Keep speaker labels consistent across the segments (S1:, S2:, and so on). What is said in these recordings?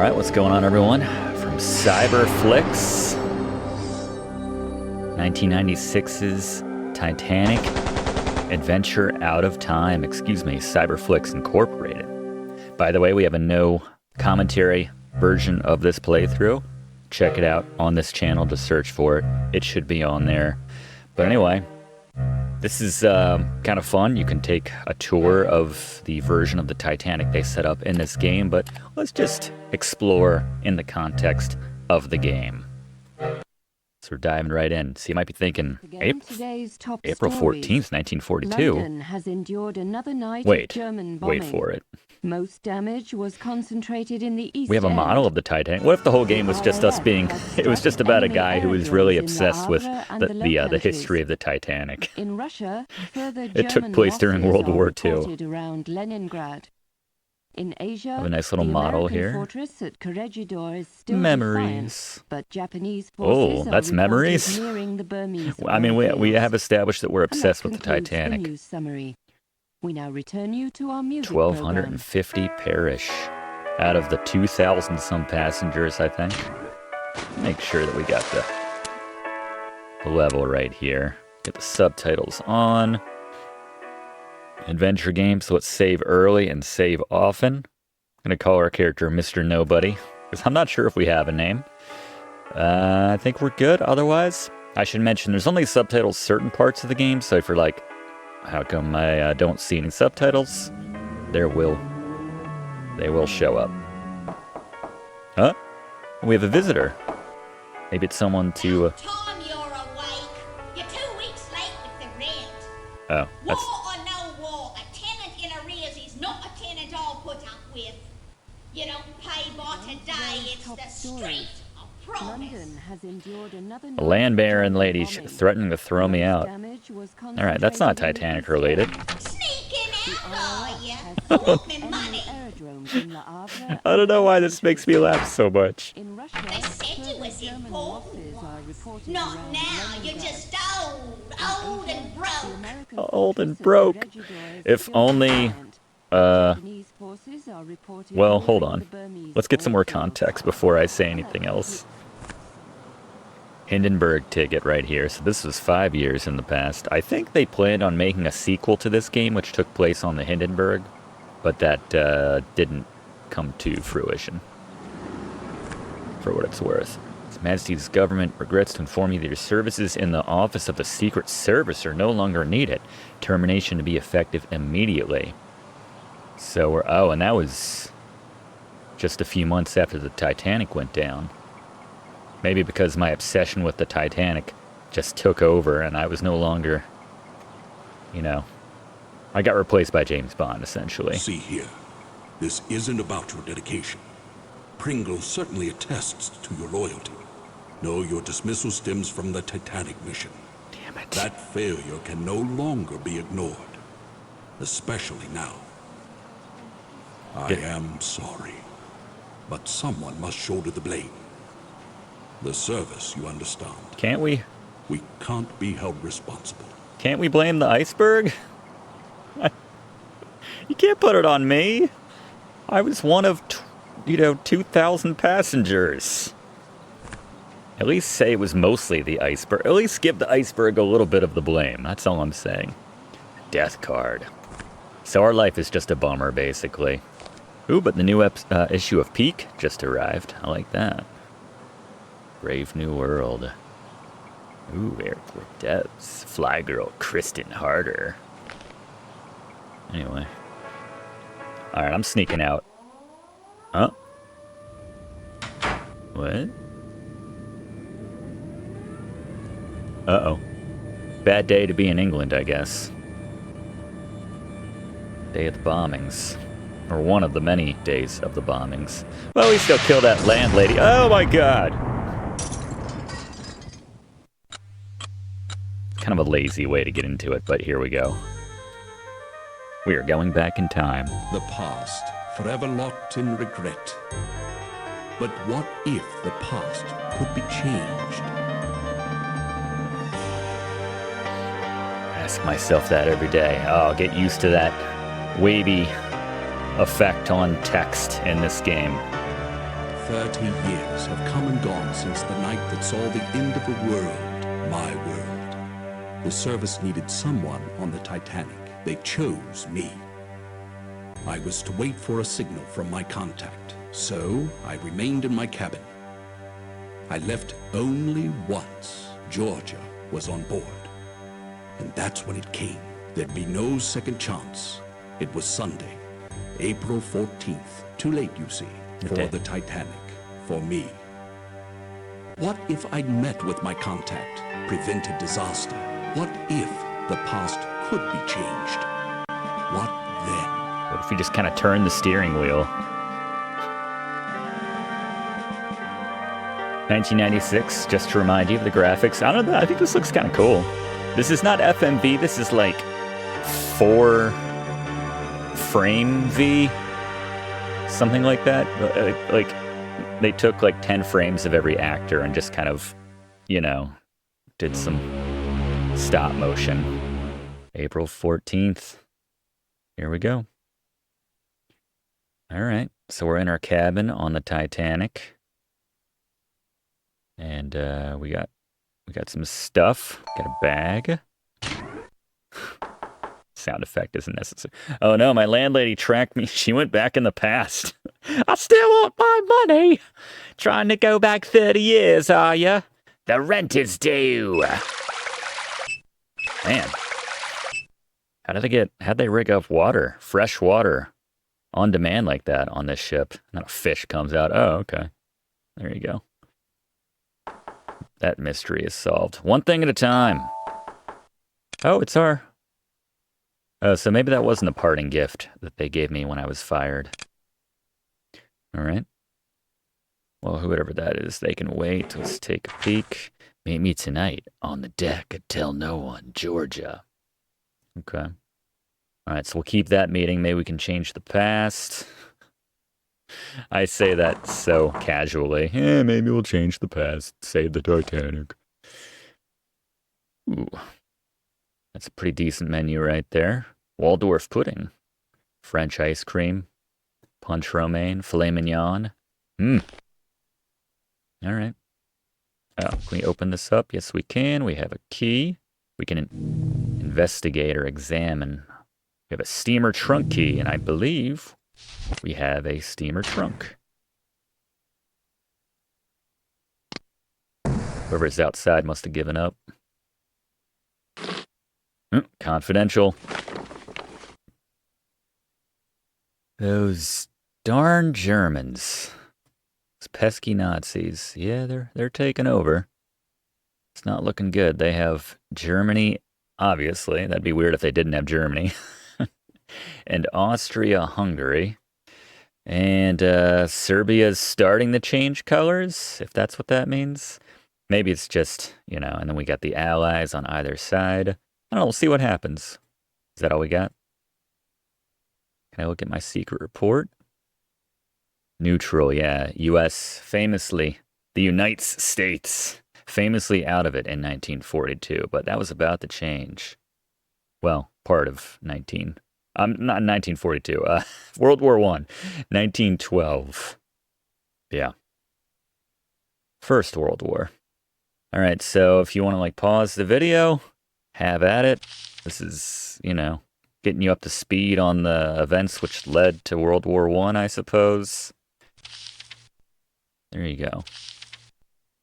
S1: Alright, what's going on, everyone? From Cyberflix, 1996's Titanic, Adventure Out of Time, Cyberflix Incorporated. By the way, we have a no commentary version of this playthrough. Check it out on this channel to search for it. It should be on there. But anyway, this is kind of fun. You can take a tour of the version of the Titanic they set up in this game, but let's just explore in the context of the game. So we're diving right in. So you might be thinking, April 14th, 1942.
S2: London has endured another night
S1: Wait,
S2: of German bombing.
S1: wait for it.
S2: Most damage was concentrated in the East
S1: We have a
S2: End.
S1: model of the Titanic. What if the whole game was just us being... It was just about a guy who was really obsessed with the history of the Titanic.
S2: In Russia, further
S1: It took place during World War II.
S2: Around Leningrad. In Asia,
S1: Have a nice little model
S2: American
S1: here.
S2: Fortress at Corregidor is still
S1: Memories.
S2: defiant, but Japanese forces
S1: That's
S2: are
S1: memories?
S2: nearing the Burmese
S1: I mean, we
S2: oilfields.
S1: have established that we're
S2: And that
S1: obsessed with the
S2: concludes
S1: Titanic.
S2: news summary. We now return you to our music program.
S1: 1,250 perish out of the 2,000 some passengers, I think. Make sure that we got the level right here. Get the subtitles on. Adventure game, so let's save early and save often. I'm gonna call our character Mr. Nobody, because I'm not sure if we have a name. I think we're good otherwise. I should mention there's only subtitles certain parts of the game, so if you're like, how come I don't see any subtitles? They will show up. Huh? We have a visitor. Maybe it's someone to...
S3: Time you're awake. You're 2 weeks late with the rent.
S1: Oh, that's...
S3: War or no war, a tenant in arrears is not a tenant I'll put up with. You don't pay by today, it's the street. I promise.
S2: London has endured another
S1: A land baron lady threatening to throw me out.
S2: Alright,
S1: Alright, that's not Titanic related.
S3: Sneaking out, are you? Want me money?
S1: I don't know why this makes me laugh so much.
S3: They said you was important. Not now, you're just old and broke.
S1: Old and broke. If only... Well, hold on. Let's get some more context before I say anything else. Hindenburg ticket right here. So this was 5 years in the past. I think they planned on making a sequel to this game, which took place on the Hindenburg, but that didn't come to fruition, for what it's worth. His Majesty's government regrets to inform you that your services in the Office of the Secret Service are no longer needed. Termination to be effective immediately. So we're... Oh, and that was just a few months after the Titanic went down. Maybe because my obsession with the Titanic just took over and I was no longer, you know, I got replaced by James Bond, essentially.
S4: See here, this isn't about your dedication. Pringle certainly attests to your loyalty. No, your dismissal stems from the Titanic mission.
S1: Damn it.
S4: That failure can no longer be ignored, especially now. I am sorry, but someone must shoulder the blame. The service, you understand.
S1: Can't we?
S4: We can't be held responsible.
S1: Can't we blame the iceberg? You can't put it on me. I was one of, 2,000 passengers. At least say it was mostly the iceberg. At least give the iceberg a little bit of the blame. That's all I'm saying. Death card. So our life is just a bummer, basically. Ooh, but the new issue of Peak just arrived. I like that. Brave New World. Ooh, airport depths. Fly girl Kristen Harder. Anyway. Alright, I'm sneaking out. Huh? What? Uh-oh. Bad day to be in England, I guess. Day of the bombings. Or one of the many days of the bombings. Well, we still kill that landlady. Oh my god! Kind of a lazy way to get into it, but here we go. We are going back in time.
S4: The past, forever locked in regret. But what if the past could be changed?
S1: Ask myself that every day. Oh, I'll get used to that wavy effect on text in this game.
S4: 30 years have come and gone since the night that saw the end of a world, my world. The service needed someone on the Titanic. They chose me. I was to wait for a signal from my contact, so I remained in my cabin. I left only once Georgia was on board. And that's when it came. There'd be no second chance. It was Sunday, April 14th. Too late, you see, for the Titanic, for me. What if I'd met with my contact, prevented disaster? What if the past could be changed? What then?
S1: What if we just kind of turn the steering wheel? 1996, just to remind you of the graphics. I don't know, I think this looks kind of cool. This is not FMV, this is like 4 frame V, something like that. Like, they took like 10 frames of every actor and just kind of, you know, did some stop motion. April 14th. Here we go. All right, so we're in our cabin on the Titanic. And we got some stuff. Got a bag. Sound effect isn't necessary. Oh no, my landlady tracked me. She went back in the past. I still want my money. Trying to go back 30 years, are ya? The rent is due. Man. How'd they rig up water, fresh water, on demand like that on this ship? And then a fish comes out. Oh, okay. There you go. That mystery is solved. One thing at a time. Oh, it's our... Oh, so maybe that wasn't a parting gift that they gave me when I was fired. All right. Well, whoever that is, they can wait. Let's take a peek. Meet me tonight on the deck at Tell No One, Georgia. Okay. All right, so we'll keep that meeting. Maybe we can change the past. I say that so casually. Yeah, maybe we'll change the past. Save the Titanic. Ooh. That's a pretty decent menu right there. Waldorf pudding. French ice cream. Punch romaine. Filet mignon. All right. Oh, can we open this up? Yes, we can. We have a key. We can investigate or examine. We have a steamer trunk key, and I believe we have a steamer trunk. Whoever's outside must have given up. Confidential. Those darn Germans. Those pesky Nazis. Yeah, they're taking over. It's not looking good. They have Germany, obviously. That'd be weird if they didn't have Germany. And Austria-Hungary. And Serbia's starting to change colors, if that's what that means. Maybe it's just, you know, and then we got the allies on either side. I don't know, we'll see what happens. Is that all we got? Can I look at my secret report? Neutral, yeah. U.S. famously, the United States, famously out of it in 1942, but that was about to change. Well, part of not 1942, World War I, 1912. Yeah. First World War. All right, so if you want to, like, pause the video, have at it. This is, you know, getting you up to speed on the events which led to World War I suppose. There you go.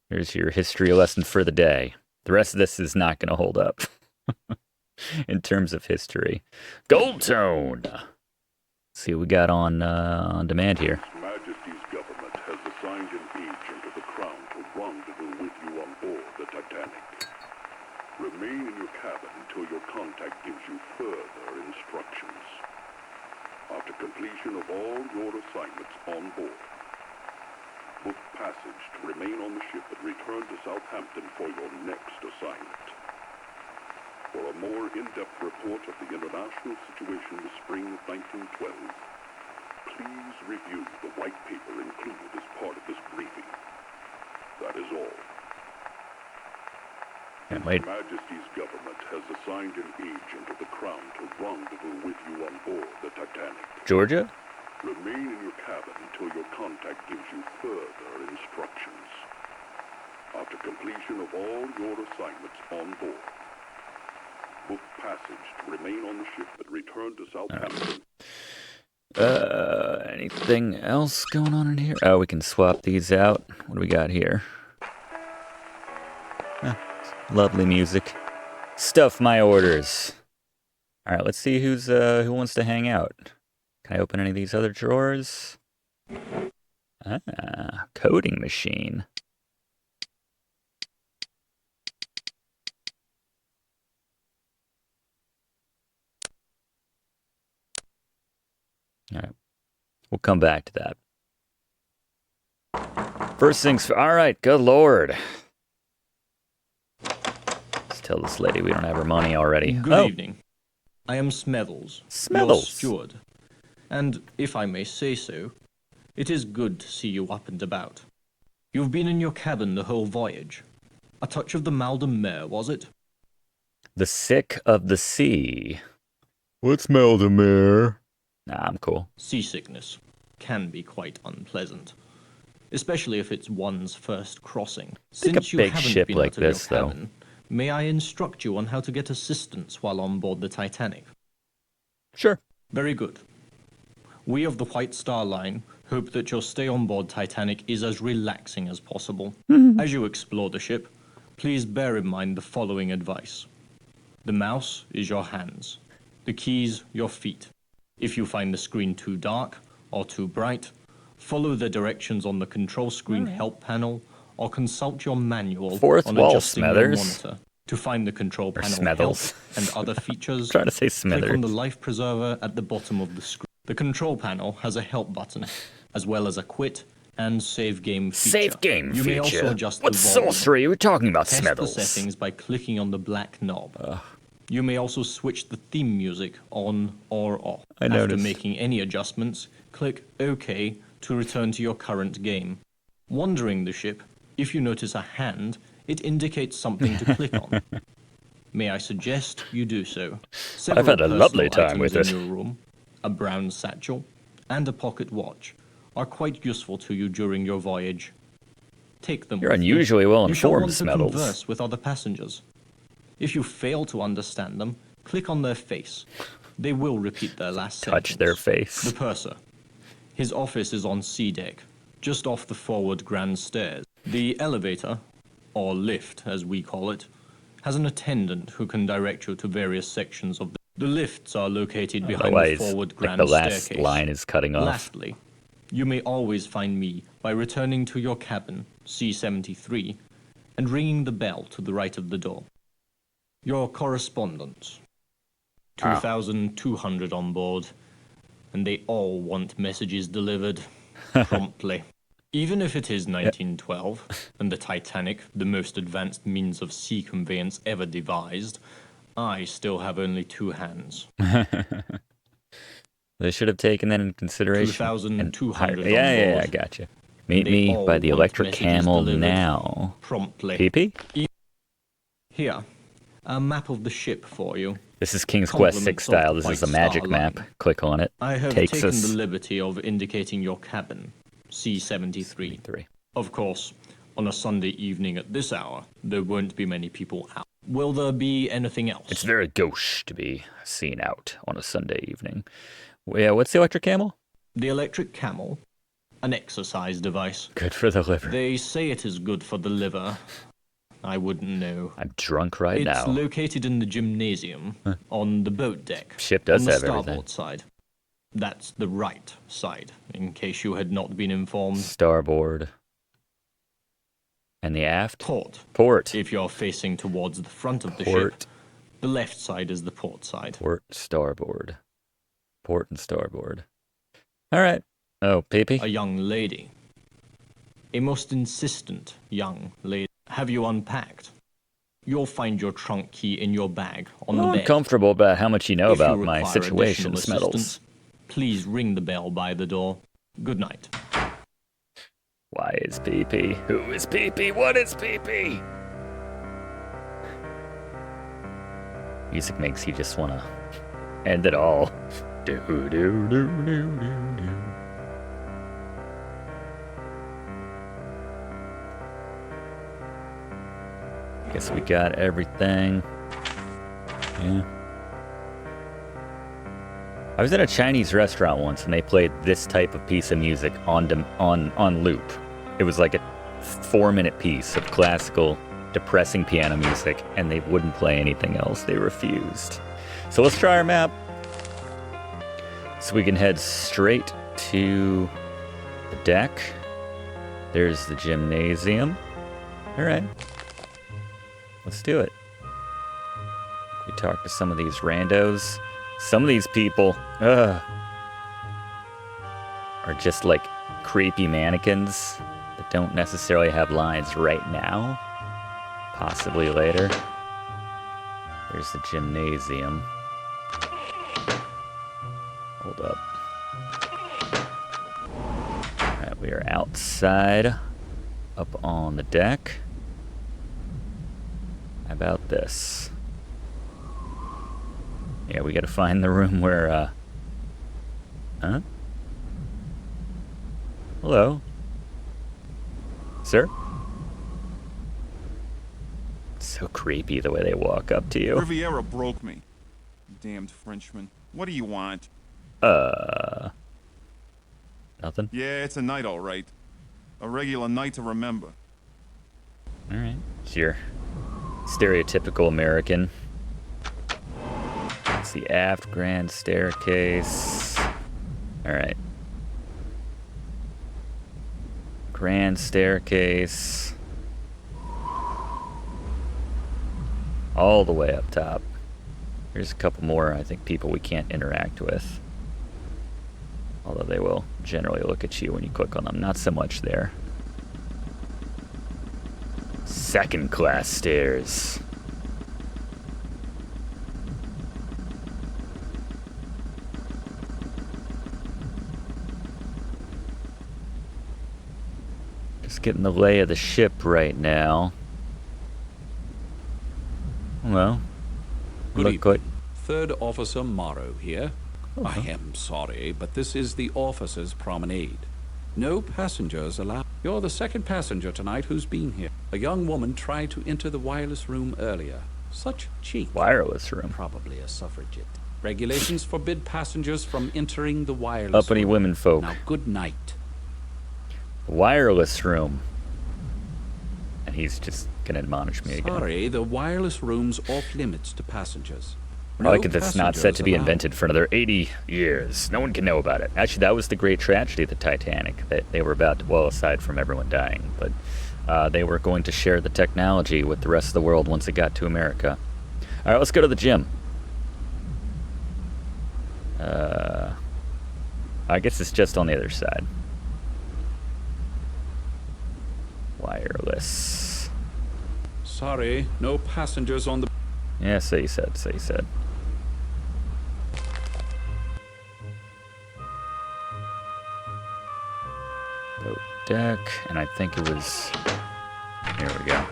S1: Here's your history lesson for the day. The rest of this is not going to hold up in terms of history. Gold tone. Let's see what we got on demand here.
S5: His Majesty's government has assigned an agent of the Crown to rendezvous with you on board the Titanic. Remain in your cabin until your contact gives you further instructions. After completion of all your assignments on board, book passage to remain on the ship and return to Southampton for your next assignment. For a more in-depth report of the international situation in the spring of 1912, please review the white paper included as part of this briefing. That is all. His Majesty's government has assigned an agent of the Crown to rendezvous with you on board the Titanic.
S1: Georgia?
S5: Remain in your cabin until your contact gives you further instructions. After completion of all your assignments on board, book passage to remain on the ship but return to Southampton.
S1: Anything else going on in here? Oh, we can swap these out. What do we got here? Lovely music. Stuff my orders. All right, let's see who wants to hang out. Can I open any of these other drawers? Coding machine. All right, we'll come back to that. First things, all right, good lord. Let's tell this lady we don't have her money already.
S6: Good evening. I am Smethels, your steward. And, if I may say so, it is good to see you up and about. You've been in your cabin the whole voyage. A touch of the mal de mer, was it?
S1: The sick of the sea. What's mal de mer? Nah, I'm cool.
S6: Seasickness can be quite unpleasant, especially if it's one's first crossing.
S1: Since you haven't been out of your cabin,
S6: may I instruct you on how to get assistance while on board the Titanic?
S1: Sure.
S6: Very good. We of the White Star Line hope that your stay on board Titanic is as relaxing as possible. As you explore the ship, please bear in mind the following advice. The mouse is your hands. The keys, your feet. If you find the screen too dark or too bright, follow the directions on the control screen help panel or consult your manual on adjusting your monitor to find the control panel help and other features.
S1: Trying to say Smithers.
S6: Click on the life preserver at the bottom of the screen. The control panel has a help button, as well as a quit and save game feature.
S1: Save game
S6: you
S1: feature?
S6: may also adjust
S1: what
S6: the volume.
S1: sorcery are we talking about,
S6: Test
S1: Smithers?
S6: the settings by clicking on the black knob. You may also switch the theme music on or off. After making any adjustments, click OK to return to your current game. Wandering the ship, if you notice a hand, it indicates something to click on. May I suggest you do so?
S1: I've had a lovely time with it.
S6: In your room, a brown satchel, and a pocket watch are quite useful to you during your voyage. Take them.
S1: You're unusually well informed,
S6: You shall want to
S1: Smethels.
S6: converse with other passengers. If you fail to understand them, click on their face. They will repeat their last sentence.
S1: Touch their face.
S6: The purser. His office is on C deck, just off the forward grand stairs. The elevator, or lift as we call it, has an attendant who can direct you to various sections of the lifts are located behind the forward grand staircase.
S1: The last line is cutting off.
S6: Lastly, you may always find me by returning to your cabin, C-73, and ringing the bell to the right of the door. Your correspondence. 2,200 on board, and they all want messages delivered promptly. Even if it is 1912, and the Titanic, the most advanced means of sea conveyance ever devised, I still have only two hands.
S1: They should have taken that into consideration.
S6: 2,200
S1: Yeah, I gotcha. Meet me by the electric camel now.
S6: Promptly.
S1: PP?
S6: Here, a map of the ship for you.
S1: This is King's Quest 6 style. This is a magic map. Click on it.
S6: I have taken the liberty of indicating your cabin, C-73. Of course, on a Sunday evening at this hour, there won't be many people out. Will there be anything else?
S1: It's very gauche to be seen out on a Sunday evening. Yeah, what's the electric camel?
S6: The electric camel, an exercise device.
S1: Good for the liver.
S6: They say it is good for the liver. I wouldn't know.
S1: I'm drunk right now.
S6: It's located in the gymnasium on the boat deck.
S1: Ship does have
S6: everything. On the starboard side. That's the right side, in case you had not been informed.
S1: Starboard. And the aft?
S6: Port. If you're facing towards the front of the ship, the left side is the port side.
S1: Port, starboard. Port and starboard. All right. Oh, PP?
S6: A young lady. A most insistent young lady. Have you unpacked? You'll find your trunk key in your bag on the bed.
S1: I'm comfortable about how much you know about my situation, Smethels.
S6: Please ring the bell by the door. Good night.
S1: Why is PP? Who is PP? What is PP? Music makes you just want to end it all. Do do do do do do. Guess we got everything. Yeah. I was at a Chinese restaurant once and they played this type of piece of music on loop. It was like a 4-minute piece of classical, depressing piano music, and they wouldn't play anything else. They refused. So let's try our map. So we can head straight to the deck. There's the gymnasium. All right. Let's do it. We talk to some of these randos. Some of these people are just like creepy mannequins that don't necessarily have lines right now. Possibly later. There's the gymnasium. Hold up. Alright, we are outside, up on the deck. How about this? Yeah, we gotta find the room where, Huh? Hello? Sir? It's so creepy the way they walk up to you.
S7: Riviera broke me. Damned Frenchman. What do you want?
S1: Nothing?
S7: Yeah, it's a night, all right. A regular night to remember.
S1: Alright. It's your stereotypical American. It's the aft grand staircase. Alright. Grand staircase. All the way up top. Here's a couple more, I think, people we can't interact with. Although they will generally look at you when you click on them. Not so much there. Second class stairs. Just getting the lay of the ship right now. Well,
S4: Good
S1: look
S4: evening.
S1: good.
S4: Third Officer Morrow here.
S1: Oh,
S4: I am sorry, but this is the officers' promenade. No passengers allowed. You're the second passenger tonight who's been here. A young woman tried to enter the wireless room earlier. Such cheek.
S1: Wireless room.
S4: Probably a suffragette. Regulations forbid passengers from entering the wireless
S1: Uppity
S4: room.
S1: women folk.
S4: Now, good night.
S1: Wireless room. And he's just gonna admonish me again.
S4: Sorry, the wireless room's off limits to passengers.
S1: I like it that's not set
S4: passengers
S1: to be
S4: allowed.
S1: invented for another 80 years. No one can know about it. Actually, that was the great tragedy of the Titanic. They were about to, well, aside from everyone dying, but they were going to share the technology with the rest of the world once it got to America. All right, let's go to the gym. I guess it's just on the other side. Wireless.
S4: Sorry, no passengers on the...
S1: Yeah, so you said, so you said. Boat deck, and I think it was... Here we go.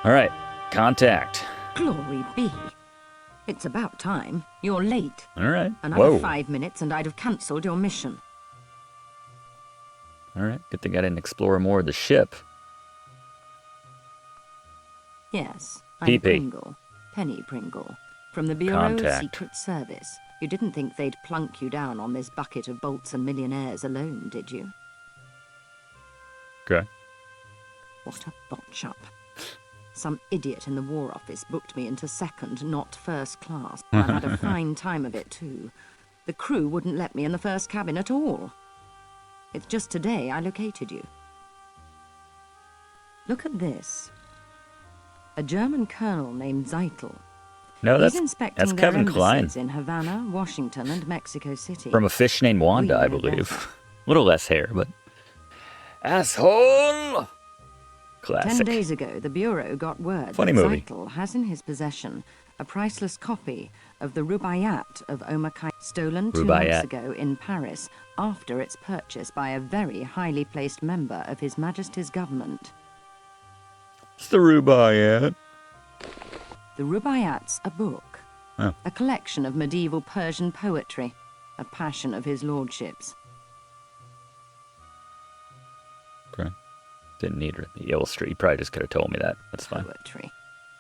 S1: All right, contact.
S2: Glory be. It's about time. You're late.
S1: All right.
S2: Another
S1: Whoa.
S2: 5 minutes and I'd have cancelled your mission.
S1: All right, good thing I didn't explore more of the ship.
S2: Yes, I'm
S1: PP.
S2: Pringle. Penny Pringle. From the Bureau of
S1: Contact.
S2: Secret Service. You didn't think they'd plunk you down on this bucket of bolts and millionaires alone, did you?
S1: Okay.
S2: What a botch-up. Some idiot in the War Office booked me into second, not first class. I had a fine time of it, too. The crew wouldn't let me in the first cabin at all. It's just today I located you. Look at this. A German colonel named Zeitel.
S1: No,
S2: He's
S1: that's
S2: inspecting their
S1: Kevin Kline.
S2: embassies in Havana, Washington, and Mexico City.
S1: From a fish named Wanda,
S2: We
S1: I
S2: know
S1: believe.
S2: better.
S1: A little less hair, but... Asshole!
S2: 10
S1: Classic.
S2: days ago, the Bureau got word
S1: Funny
S2: that
S1: movie.
S2: Zeitel has in his possession a priceless copy of the Rubaiyat of Omar Khayyam, stolen 2 months
S1: Rubaiyat.
S2: ago in Paris after its purchase by a very highly placed member of His Majesty's government.
S1: It's the Rubaiyat.
S2: The Rubaiyat's a book,
S1: Oh.
S2: a collection of medieval Persian poetry, a passion of his lordship's.
S1: Okay. Didn't need the illustrate. You probably just could have told me that. That's fine.
S2: Poetry.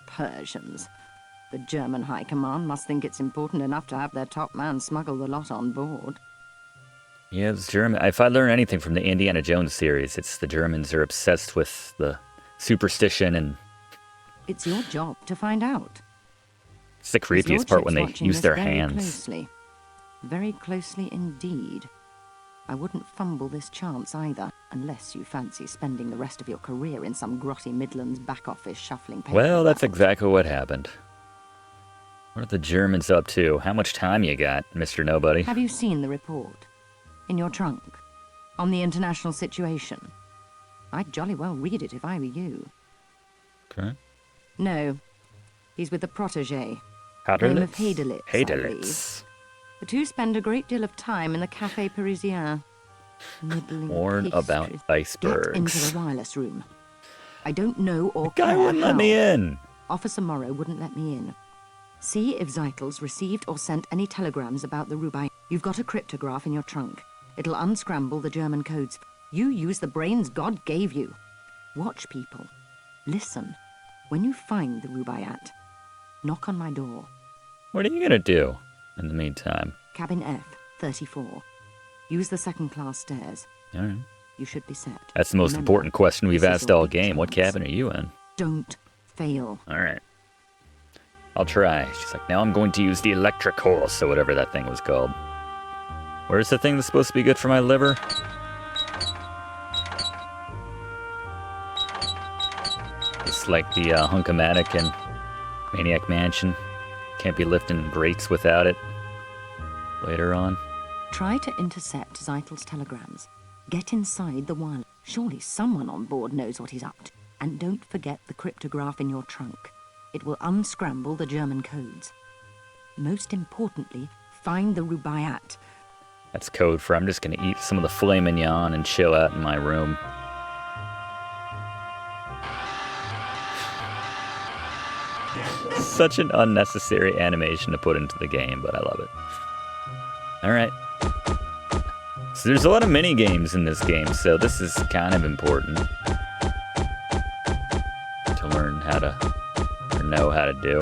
S2: Persians. The German High Command must think it's important enough to have their top man smuggle the lot on board.
S1: Yeah, it's German. If I learn anything from the Indiana Jones series, it's the Germans are obsessed with the superstition, and
S2: It's your job to find out.
S1: it's the
S2: His
S1: creepiest part when they
S2: Lordship's watching
S1: use
S2: this
S1: their
S2: very
S1: hands.
S2: Closely. Very closely indeed. I wouldn't fumble this chance either, unless you fancy spending the rest of your career in some grotty Midlands back office shuffling paper.
S1: Well, that's
S2: battles.
S1: exactly what happened. What are the Germans up to? How much time you got, Mr. Nobody?
S2: Have you seen the report? In your trunk? On the international situation? I'd jolly well read it if I were you.
S1: Okay.
S2: No. He's with the protégé.
S1: Haderlitz?
S2: Name of Haderlitz, I believe.
S1: Haderlitz.
S2: The two spend a great deal of time in the Café Parisien. Nibbling
S1: Warn about
S2: pastries.
S1: icebergs.
S2: Get into the wireless room. I don't know or
S1: Guy
S2: care
S1: wouldn't let
S2: how.
S1: me in.
S2: Officer Morrow wouldn't let me in. See if Zeitels received or sent any telegrams about the Rubai. You've got a cryptograph in your trunk. It'll unscramble the German codes. You use the brains God gave you. Watch people. Listen. When you find the Rubaiyat, knock on my door.
S1: What are you gonna do in the meantime?
S2: Cabin F, 34. Use the second-class stairs.
S1: All right.
S2: You should be set.
S1: That's the most
S2: Remember,
S1: important question we've
S2: this is
S1: asked
S2: your
S1: all
S2: big
S1: game. What
S2: chance.
S1: cabin are you in?
S2: Don't fail.
S1: All right. I'll try. She's like, now I'm going to use the electric horse, or whatever that thing was called. Where's the thing that's supposed to be good for my liver? It's like the Hunk-O-Matic in Maniac Mansion. Can't be lifting grates without it. Later on.
S2: Try to intercept Zeitel's telegrams. Get inside the wireless. Surely someone on board knows what he's up to. And don't forget the cryptograph in your trunk. It will unscramble the German codes. Most importantly, find the Rubaiyat.
S1: That's code for I'm just going to eat some of the filet mignon and chill out in my room. Such an unnecessary animation to put into the game, but I love it. Alright. So there's a lot of mini games in this game, so this is kind of important to learn how to, or know how to do.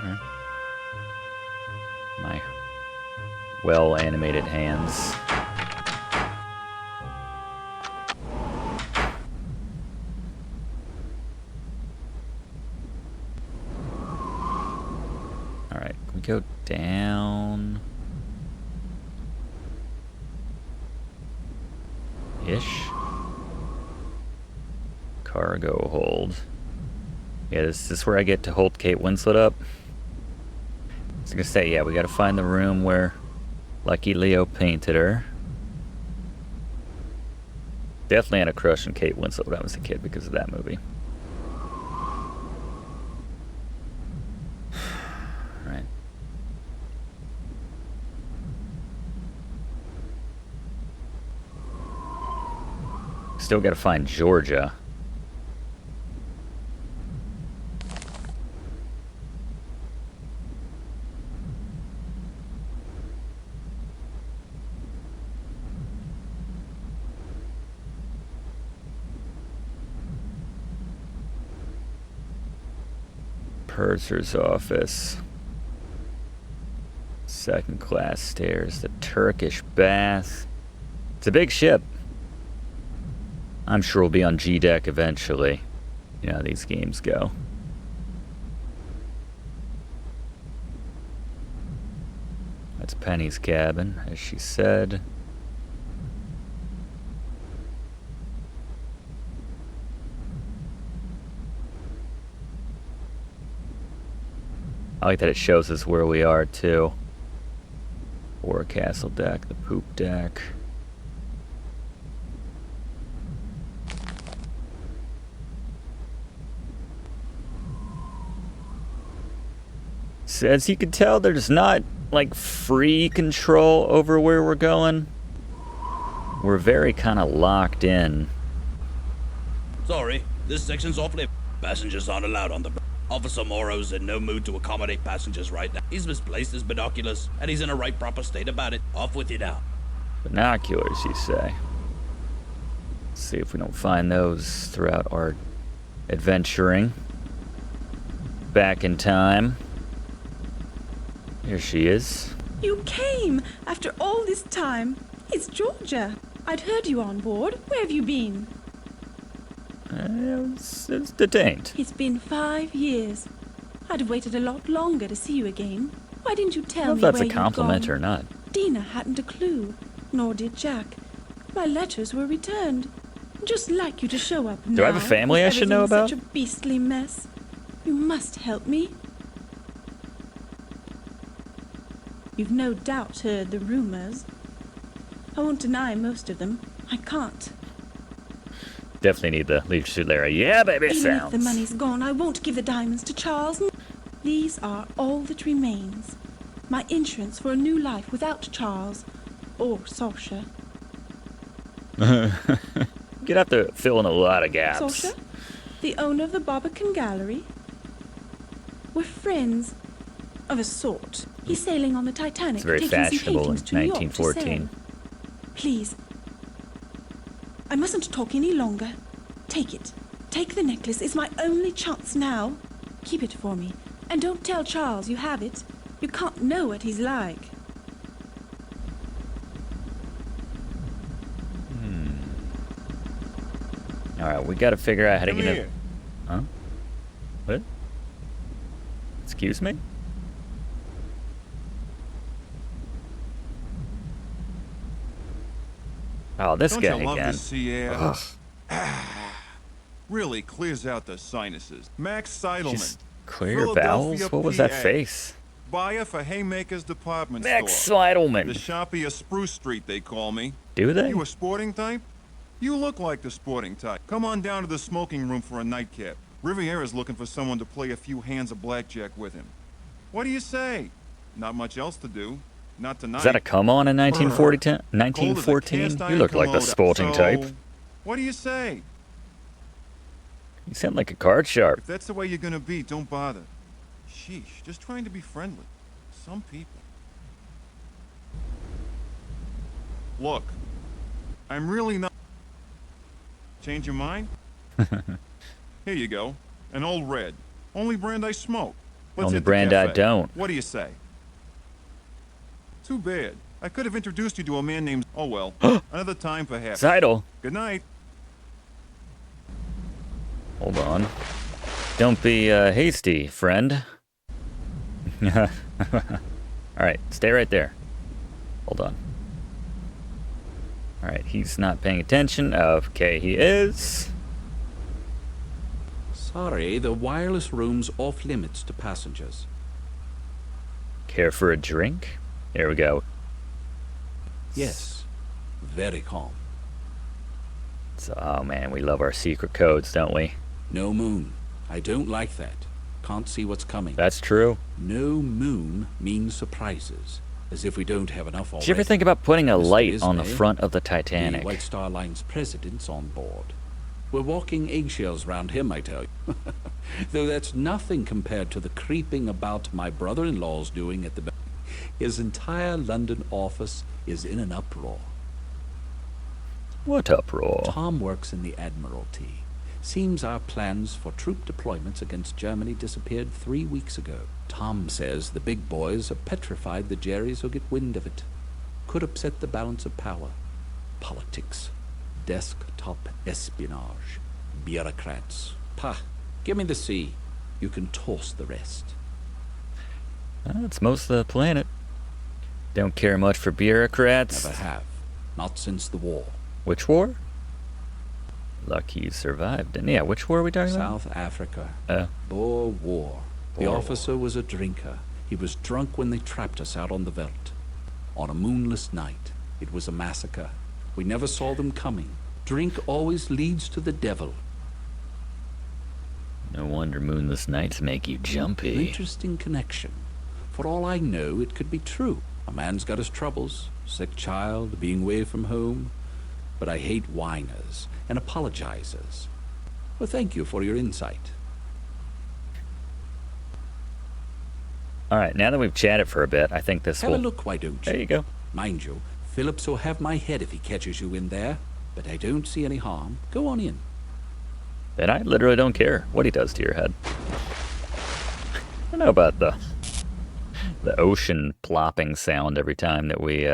S1: Alright. My well-animated hands. Alright, can we go down? Ish. Cargo hold. Yeah, is this where I get to hold Kate Winslet up? I was gonna say, yeah, we gotta find the room where Lucky Leo painted her. Definitely had a crush on Kate Winslet when I was a kid because of that movie. Alright. Still gotta find Georgia. Purser's office. Second class stairs. The Turkish bath. It's a big ship. I'm sure we'll be on G deck eventually. You know how these games go. That's Penny's cabin, as she said. I like that it shows us where we are too. Forecastle deck, the poop deck. So as you can tell, there's not like free control over where we're going. We're very kind of locked in.
S8: Sorry, this section's off limits. Passengers aren't allowed on the... Officer Morrow's in no mood to accommodate passengers right now. He's misplaced his binoculars, and he's in a right proper state about it. Off with you now.
S1: Binoculars, you say? Let's see if we don't find those throughout our adventuring. Back in time. Here she is.
S9: You came after all this time. It's Georgia. I'd heard you on board. Where have you been?
S1: It was detained.
S9: It's been 5 years. I'd have waited a lot longer to see you again. Why didn't you
S1: I
S9: tell
S1: don't know
S9: me
S1: if that's
S9: where
S1: a
S9: you'd
S1: compliment
S9: gone?
S1: or not.
S9: Dina hadn't a clue, nor did Jack. My letters were returned. Just like you to show up now.
S1: Do I have a family I should know about?
S9: Such a beastly mess. You must help me. You've no doubt heard the rumors. I won't deny most of them. I can't.
S1: Definitely need the leadership there. Yeah, baby,
S9: Even
S1: sounds.
S9: if the money's gone, I won't give the diamonds to Charles. These are all that remains. My insurance for a new life without Charles or Saoirse.
S1: You'd have to fill in a lot of gaps.
S9: Saoirse, the owner of the Barbican Gallery. We're friends, of a sort. He's sailing on the Titanic,
S1: It's very
S9: taking some
S1: fashionable in
S9: paintings to New York to
S1: 1914.
S9: sell. Please, I mustn't talk any longer. Take it. Take the necklace. It's my only chance now. Keep it for me. And don't tell Charles you have it. You can't know what he's like.
S1: Alright, we gotta figure out how to
S7: Come
S1: get
S7: here.
S1: it. Huh? What? Excuse me? Oh, this
S7: Don't
S1: guy
S7: you love
S1: again.
S7: the sea air?
S1: Ugh.
S7: Really clears out the sinuses. Max Seidelman,
S1: Just clear your bowels?
S7: Philadelphia,
S1: What was that
S7: PA.
S1: face?
S7: buyer for Haymaker's department
S1: Max
S7: store.
S1: Seidelman.
S7: The Sharpie of Spruce Street, they call me.
S1: Do they?
S7: You a sporting type? You look like the sporting type. Come on down to the smoking room for a nightcap. Riviera's looking for someone to play a few hands of blackjack with him. What do you say? Not much else to do. Not tonight.
S1: Is that a come on in 1940,
S7: Cold as a
S1: 1914?
S7: cast
S1: You
S7: iron
S1: look like the
S7: Komodo.
S1: sporting
S7: So,
S1: type.
S7: What do you say?
S1: You sound like a card sharp.
S7: If that's the way you're gonna be, don't bother. Sheesh, just trying to be friendly. Some people. Look, I'm really not... Change your mind? Here you go. An old red. Only brand I smoke. Let's
S1: Only
S7: hit the
S1: brand I
S7: cafe.
S1: don't.
S7: What do you say? Too bad. I could have introduced you to a man named... Oh well. Another time perhaps.
S1: Seidel.
S7: Good night.
S1: Hold on. Don't be hasty, friend. Alright, stay right there. Hold on. Alright, he's not paying attention. Okay, he is.
S10: Sorry, the wireless room's off limits to passengers.
S1: Care for a drink? Here we go.
S10: Yes, very calm.
S1: So, oh man, we love our secret codes, don't we?
S10: No moon. I don't like that. Can't see what's coming.
S1: That's true.
S10: No moon means surprises. As if we don't have enough already.
S1: Did you ever think about putting a
S10: Mr.
S1: light on the
S10: Ismay,
S1: front of the
S10: The
S1: Titanic?
S10: White Star Line's president's on board. We're walking eggshells round him, I tell you. Though that's nothing compared to the creeping about my brother-in-law's doing at the... His entire London office is in an uproar.
S1: What uproar?
S10: Tom works in the Admiralty. Seems our plans for troop deployments against Germany disappeared 3 weeks ago. Tom says the big boys are petrified the Jerrys will get wind of it. Could upset the balance of power. Politics. Desktop espionage. Bureaucrats. Pah, give me the sea. You can toss the rest.
S1: It's most of the planet. Don't care much for bureaucrats.
S10: Never have. Not since the war.
S1: Which war? Lucky you survived. And yeah, which war are we talking about?
S10: South Africa.
S1: Uh,
S10: Boer War. The
S1: Boer
S10: officer was a drinker. He was drunk when they trapped us out on the veldt. On a moonless night, it was a massacre. We never saw them coming. Drink always leads to the devil.
S1: No wonder moonless nights make you
S10: An
S1: jumpy.
S10: interesting connection. For all I know, it could be true. A man's got his troubles. Sick child, being away from home. But I hate whiners and apologizers. Well, thank you for your insight.
S1: Alright, now that we've chatted for a bit, I think this
S10: Have
S1: will...
S10: a look, why don't you?
S1: There you go.
S10: Mind you, Phillips will have my head if he catches you in there. but I don't see any harm. Go on in.
S1: Then I literally don't care what he does to your head. I don't know about the ocean plopping sound every time that we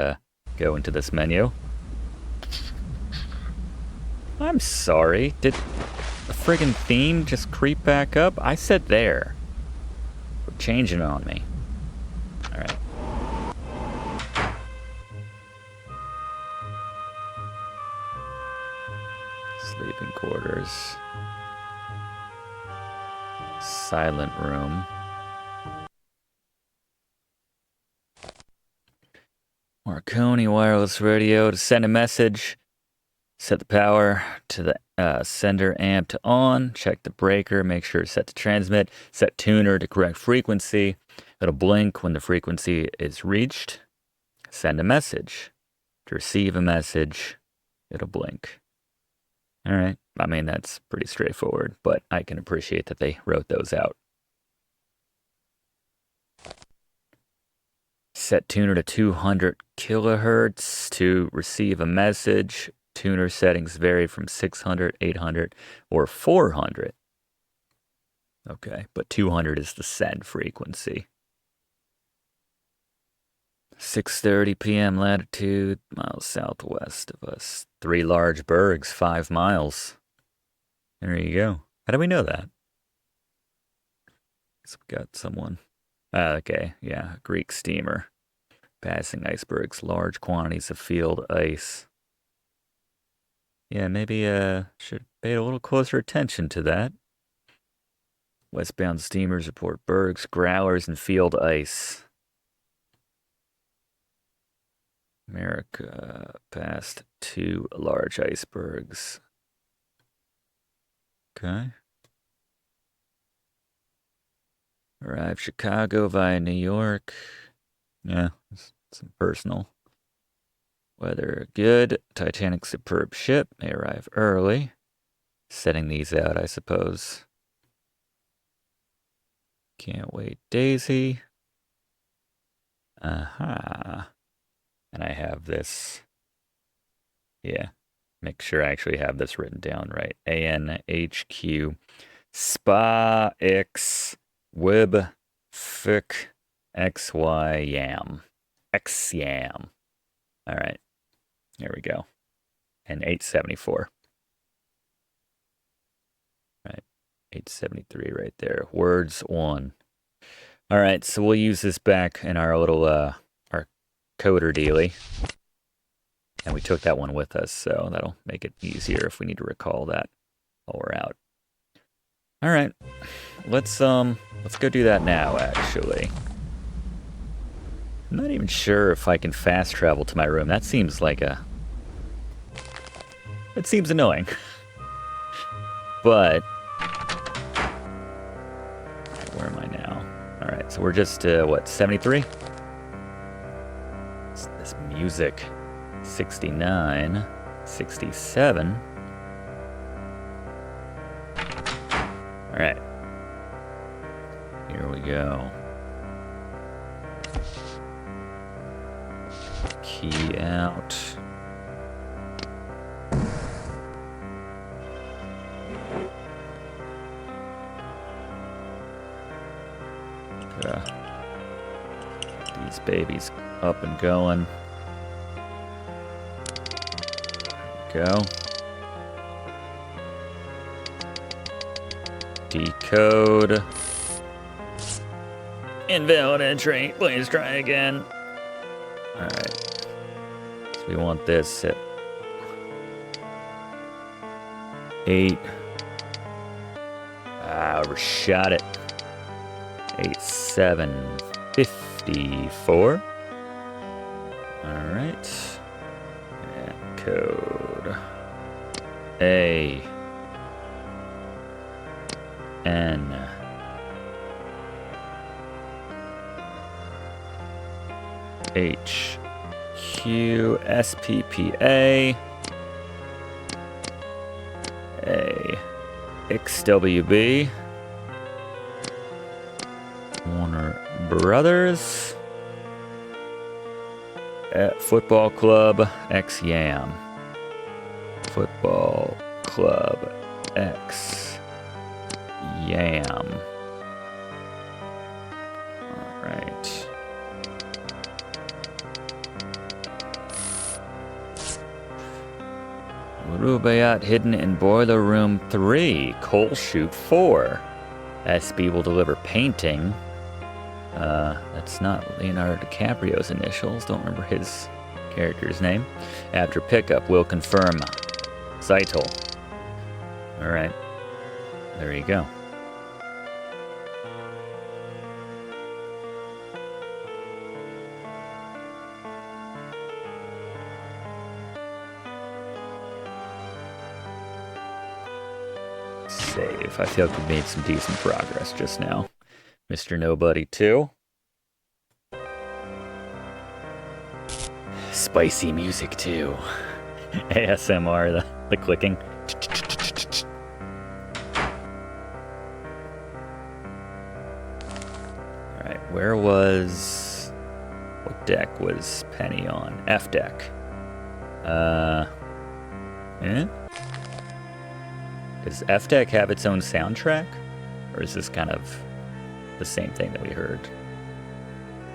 S1: go into this menu. I'm sorry. Did the friggin' theme just creep back up? I said there. We're changing it on me. Alright. Sleeping quarters. Silent room. Marconi wireless radio to send a message. Set the power to the sender amp to on. Check the breaker. Make sure it's set to transmit. Set tuner to correct frequency. It'll blink when the frequency is reached. Send a message. To receive a message, it'll blink. All right. I mean, that's pretty straightforward, but I can appreciate that they wrote those out. Set tuner to 200 kilohertz to receive a message. Tuner settings vary from 600, 800, or 400. Okay, but 200 is the send frequency. 6:30 p.m. latitude, miles southwest of us. 3 large bergs, 5 miles. There you go. How do we know that? So we got someone. Okay, yeah, Greek steamer. Passing icebergs, large quantities of field ice. Yeah, maybe should pay a little closer attention to that. Westbound steamers report bergs, growlers, and field ice. America passed 2 large icebergs. Okay. Arrived Chicago via New York. Yeah, some personal. Weather good. Titanic superb ship. May arrive early. Setting these out, I suppose. Can't wait, Daisy. Aha. And I have this. Yeah. Make sure I actually have this written down right. ANHQ. Spa X Wib Fic XY Yam. X Yam. All right. Here we go. And 874. Right. 873 right there. Words 1. All right, so we'll use this back in our little our coder dealy. And we took that one with us, so that'll make it easier if we need to recall that while we're out. All right. Let's go do that now, actually. I'm not even sure if I can fast travel to my room. That seems like it seems annoying. But where am I now? All right, so we're just what, 73? This music. 69, 67. All right. Here we go. Key out. These babies up and going. Go. Decode. Invalid entry. Please try again. Alright. So we want this at 8. Overshot it. 8754. Alright. And code A N H Q S P P A X W B Warner Brothers at Football Club X Yam. Football Club X. Yam. Alright. Rubaiyat hidden in Boiler Room 3. Coal Chute 4. SB will deliver painting. That's not Leonardo DiCaprio's initials. Don't remember his character's name. After pickup, we'll confirm. Zeitel. Alright. There you go. Save. I feel like we made some decent progress just now. Mr. Nobody 2. Spicy music too. ASMR, the clicking. Alright, where was... What deck was Penny on? F deck. Does F deck have its own soundtrack? Or is this kind of the same thing that we heard?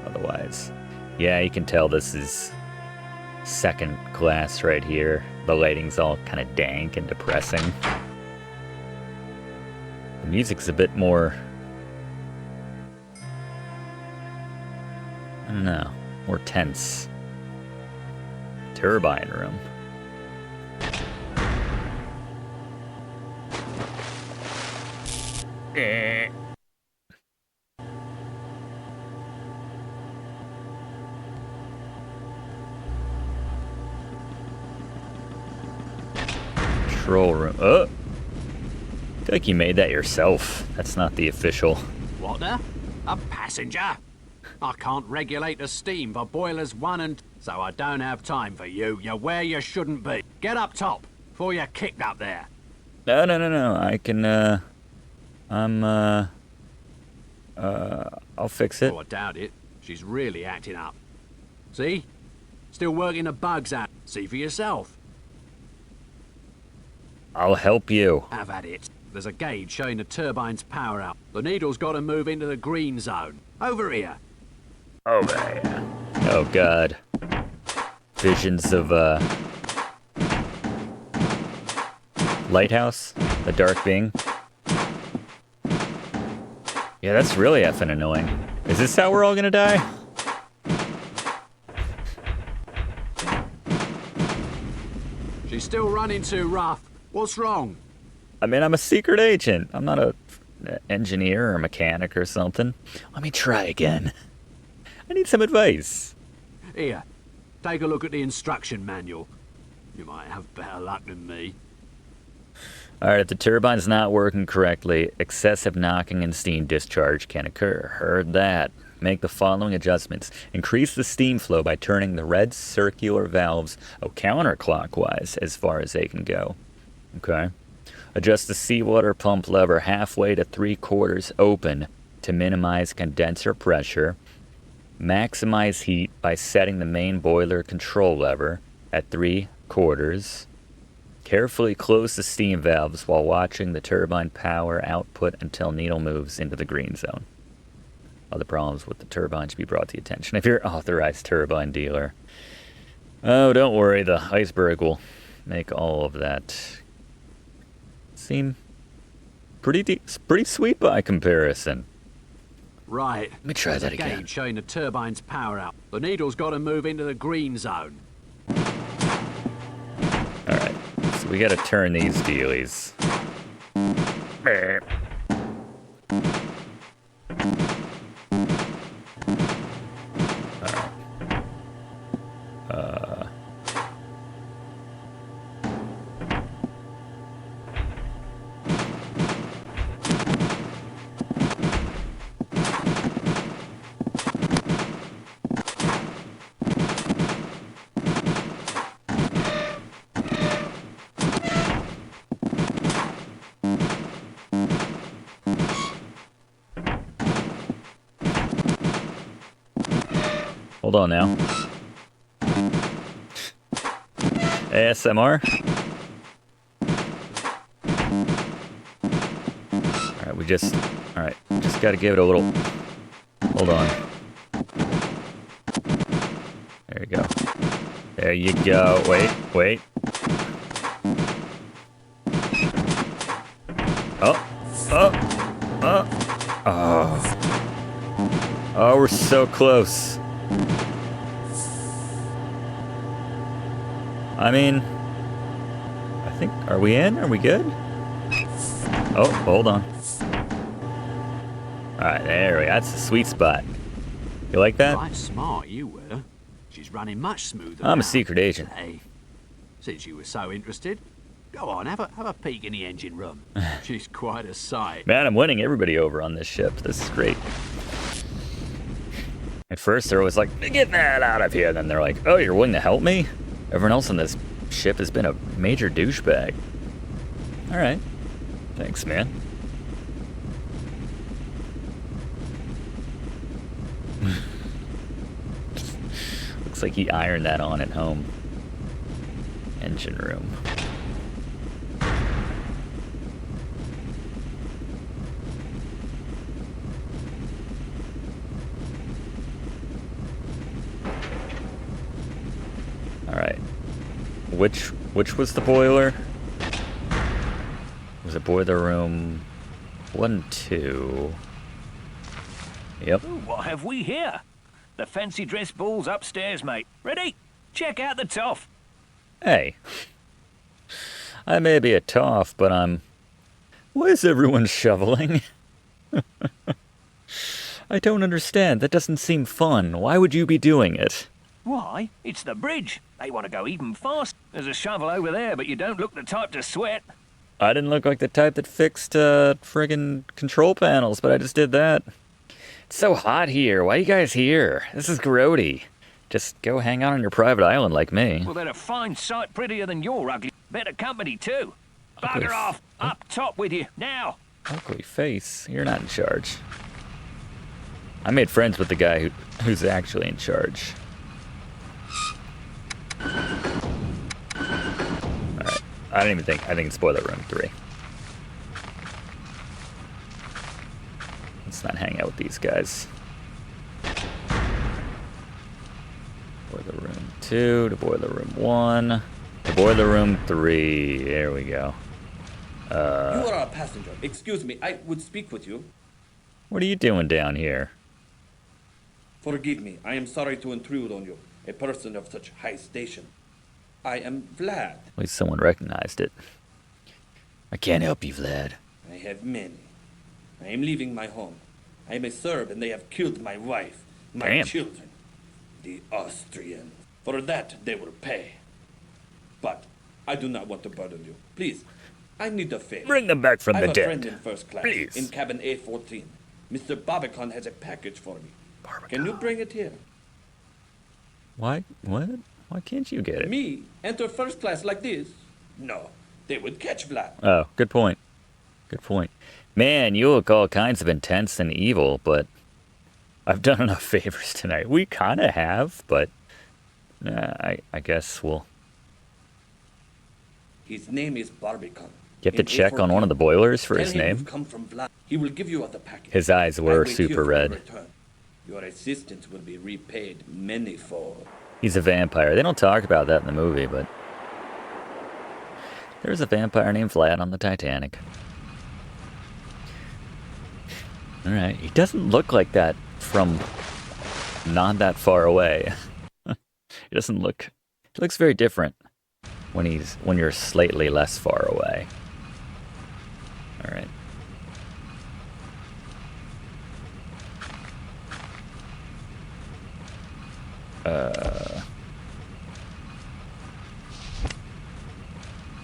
S1: Otherwise. Yeah, you can tell this is second class right here. The lighting's all kind of dank and depressing. The music's a bit more... I don't know, more tense. Turbine room. Control room. Oh! I feel like you made that yourself. That's not the official.
S11: What the? A passenger? I can't regulate the steam for boilers 1 and... So I don't have time for you. You're where you shouldn't be. Get up top, before you're kicked up there.
S1: No. I can, I'll fix it.
S11: Oh, I doubt it. She's really acting up. See? Still working the bugs out. See for yourself.
S1: I'll help you.
S11: Have at it. There's a gauge showing the turbine's power out. The needle's got to move into the green zone. Over here.
S1: Over here. Oh, God. Visions of, Lighthouse? The dark being? Yeah, that's really effing annoying. Is this how we're all gonna die?
S11: She's still running too rough. What's wrong?
S1: I mean, I'm a secret agent. I'm not a engineer or mechanic or something. Let me try again. I need some advice.
S11: Here, take a look at the instruction manual. You might have better luck than me.
S1: Alright, if the turbine's not working correctly, excessive knocking and steam discharge can occur. Heard that. Make the following adjustments. Increase the steam flow by turning the red circular valves counterclockwise as far as they can go. Okay. Adjust the seawater pump lever halfway to 3/4 open to minimize condenser pressure. Maximize heat by setting the main boiler control lever at 3/4. Carefully close the steam valves while watching the turbine power output until needle moves into the green zone. Other problems with the turbine should be brought to your attention if you're an authorized turbine dealer. Oh, don't worry, the iceberg will make all of that seem pretty sweet by comparison.
S11: Right.
S1: Let me try that again.
S11: Gauge showing the turbine's power out. The needle's got to move into the green zone.
S1: Alright, so we gotta turn these dealies. Hold on now. ASMR? just... Alright, just gotta give it a little... Hold on. There you go. There you go. Wait. Oh, we're so close. I mean... I think... Are we in? Are we good? Oh, hold on. Alright, there we go. That's the sweet spot. You like that?
S11: Quite smart you were. She's running much smoother.
S1: I'm a
S11: now.
S1: secret agent.
S11: Hey, since you were so interested, go on, have a peek in the engine room. She's quite a sight.
S1: Man, I'm winning everybody over on this ship. This is great. At first, they're always like, get that out of here. Then they're like, oh, you're willing to help me? Everyone else on this ship has been a major douchebag. Alright. Thanks, man. Looks like he ironed that on at home. Engine room. Alright. Which was the boiler? Was it boiler room 1, 2? Yep.
S12: Ooh, what have we here? The fancy dress ball's upstairs, mate. Ready? Check out the toff.
S1: Hey. I may be a toff, but I'm... Why is everyone shoveling? I don't understand. That doesn't seem fun. Why would you be doing it?
S12: Why? It's the bridge. They want to go even faster. There's a shovel over there, but you don't look the type to sweat.
S1: I didn't look like the type that fixed friggin' control panels, but I just did that. It's so hot here. Why are you guys here? This is grody. Just go hang out on your private island like me.
S12: Well, they're a fine sight prettier than your ugly. Better company, too. Bugger off. Up top with you, now.
S1: Ugly face. You're not in charge. I made friends with the guy who's actually in charge. Alright. I think it's boiler room 3. Let's not hang out with these guys. Boiler room 2 to boiler room 1 to boiler room 3. There we go.
S8: You are a passenger. Excuse me, I would speak with you.
S1: What are you doing down here?
S8: Forgive me, I am sorry to intrude on you, a person of such high station. I am Vlad.
S1: At least someone recognized it. I can't help you, Vlad.
S8: I have many. I am leaving my home. I am a Serb and they have killed my wife, my children. The Austrians. For that they will pay. But I do not want to burden you. Please, I need a favor.
S1: Bring them back from the
S8: I have
S1: dead.
S8: a friend in first class,
S1: Please.
S8: in cabin A14. Mr. Barbican has a package for me.
S1: Barbican.
S8: Can you bring it here?
S1: Why? What? Why can't you get it?
S8: Me enter first class like this? No, they would catch Vlad.
S1: Oh, good point. Good point. Man, you look all kinds of intense and evil, but I've done enough favors tonight. We kind of have, but I guess we'll...
S8: His name is Barbican.
S1: You have to check on one of the boilers for his
S8: Tell him
S1: name?
S8: you've come from Vlad. He will give you the package.
S1: His eyes
S8: I
S1: were
S8: wait
S1: super
S8: here for
S1: red.
S8: your return. Your assistance will be repaid manyfold.
S1: He's a vampire. They don't talk about that in the movie, but... There's a vampire named Vlad on the Titanic. Alright, he doesn't look like that from not that far away. He doesn't look... He looks very different when you're slightly less far away. Alright.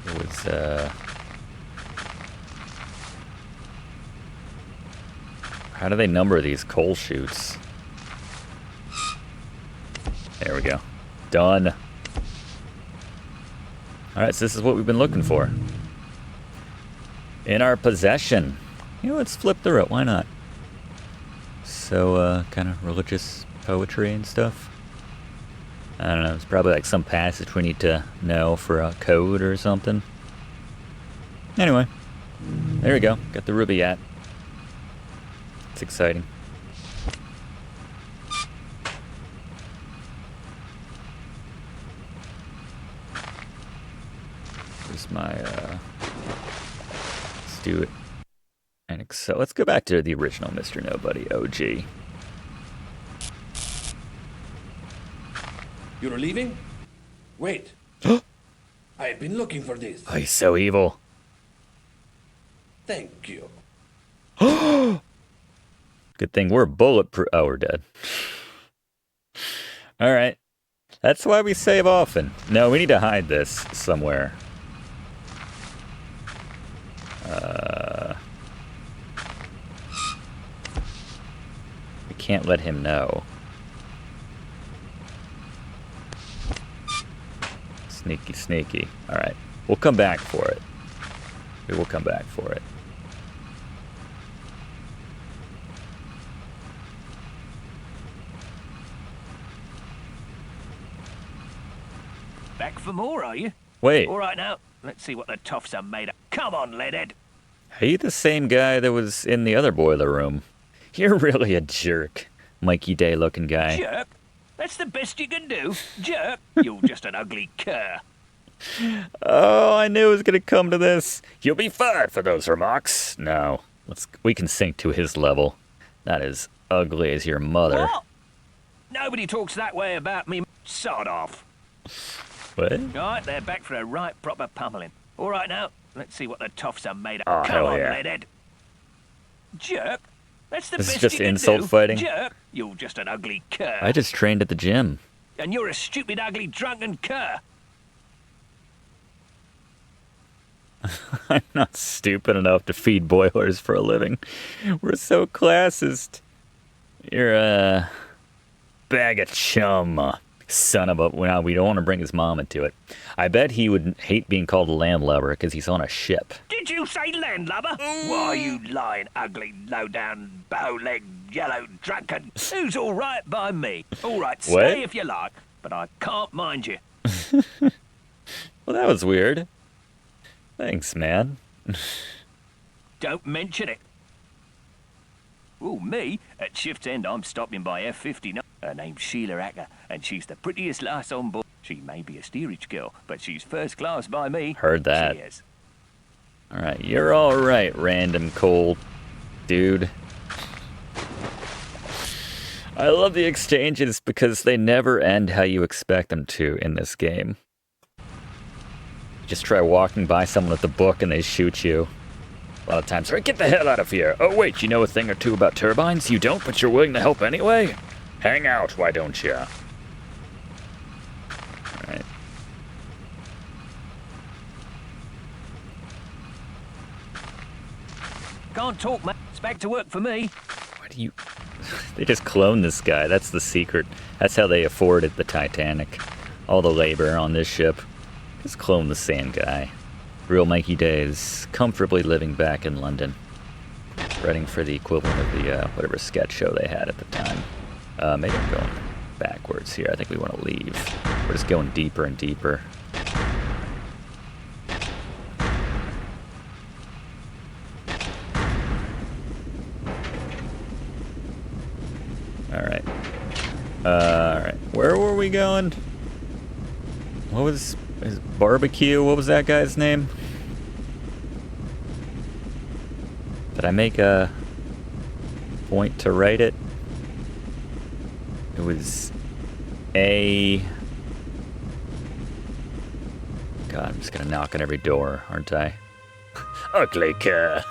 S1: It was, how do they number these coal chutes? There we go. Done. Alright, so this is what we've been looking for. In our possession. You know, let's flip through it. Why not? So, kind of religious poetry and stuff. I don't know. It's probably like some passage we need to know for a code or something. Anyway. There we go. Got the ruby at. It's exciting. Here's my, let's do it. And Excel. Let's go back to the original Mr. Nobody, OG.
S8: You're leaving? Wait. I have been looking for this.
S1: Oh, he's so evil.
S8: Thank you.
S1: Good thing we're bulletproof. Oh, we're dead. Alright. That's why we save often. No, we need to hide this somewhere. We can't let him know. Sneaky, sneaky. Alright. We'll come back for it. We will come back for it.
S12: Back for more, are you?
S1: Wait.
S12: All right now, let's see what the toffs are made of. Come on, Leadhead.
S1: Are you the same guy that was in the other boiler room? You're really a jerk. Mikey Day looking guy.
S12: Jerk? That's the best you can do? Jerk? You're just an ugly cur.
S1: Oh, I knew it was gonna come to this. You'll be fired for those remarks. No, we can sink to his level. Not as ugly as your mother.
S12: What? Nobody talks that way about me. Sod off.
S1: What?
S12: All right, they're back for a right proper pummeling. All right now, let's see what the toffs are made of.
S1: Oh,
S12: Come
S1: hell
S12: on,
S1: yeah.
S12: Leadhead. Jerk? That's the
S1: This is
S12: best
S1: just
S12: you can
S1: insult
S12: do.
S1: fighting?
S12: Jerk? You're just an ugly cur.
S1: I just trained at the gym.
S12: And you're a stupid, ugly, drunken cur.
S1: I'm not stupid enough to feed boilers for a living. We're so classist. You're a bag of chum. Son of a... Well, we don't want to bring his mom into it. I bet he would hate being called a landlubber because he's on a ship.
S12: Did you say landlubber? Why, you lying, ugly, low-down, bow-legged, yellow, drunken... Who's all right by me? All right, stay
S1: What?
S12: if you like, but I can't mind you.
S1: Well, that was weird. Thanks, man.
S12: Don't mention it. Oh, me? At shift's end, I'm stopping by F-59. Her name's Sheila Acker, and she's the prettiest lass on board. She may be a steerage girl, but she's first class by me.
S1: Heard that.
S12: Cheers.
S1: Alright, you're alright, random cold dude. I love the exchanges because they never end how you expect them to in this game. You just try walking by someone with a book and they shoot you. A lot of times, right, get the hell out of here. Oh wait, you know a thing or two about turbines? You don't, but you're willing to help anyway? Hang out, why don't you? Alright.
S12: Can't talk, mate. It's back to work for me.
S1: Why do you... They just clone this guy. That's the secret. That's how they afforded the Titanic. All the labor on this ship. Just clone the same guy. Real Mikey Day is comfortably living back in London. Writing for the equivalent of the, whatever sketch show they had at the time. Maybe I'm going backwards here. I think we want to leave. We're just going deeper and deeper. Alright. Alright. Where were we going? What was his barbecue? What was that guy's name? Did I make a point to write it? It was a... God, I'm just gonna knock on every door, aren't I? Ugly cur.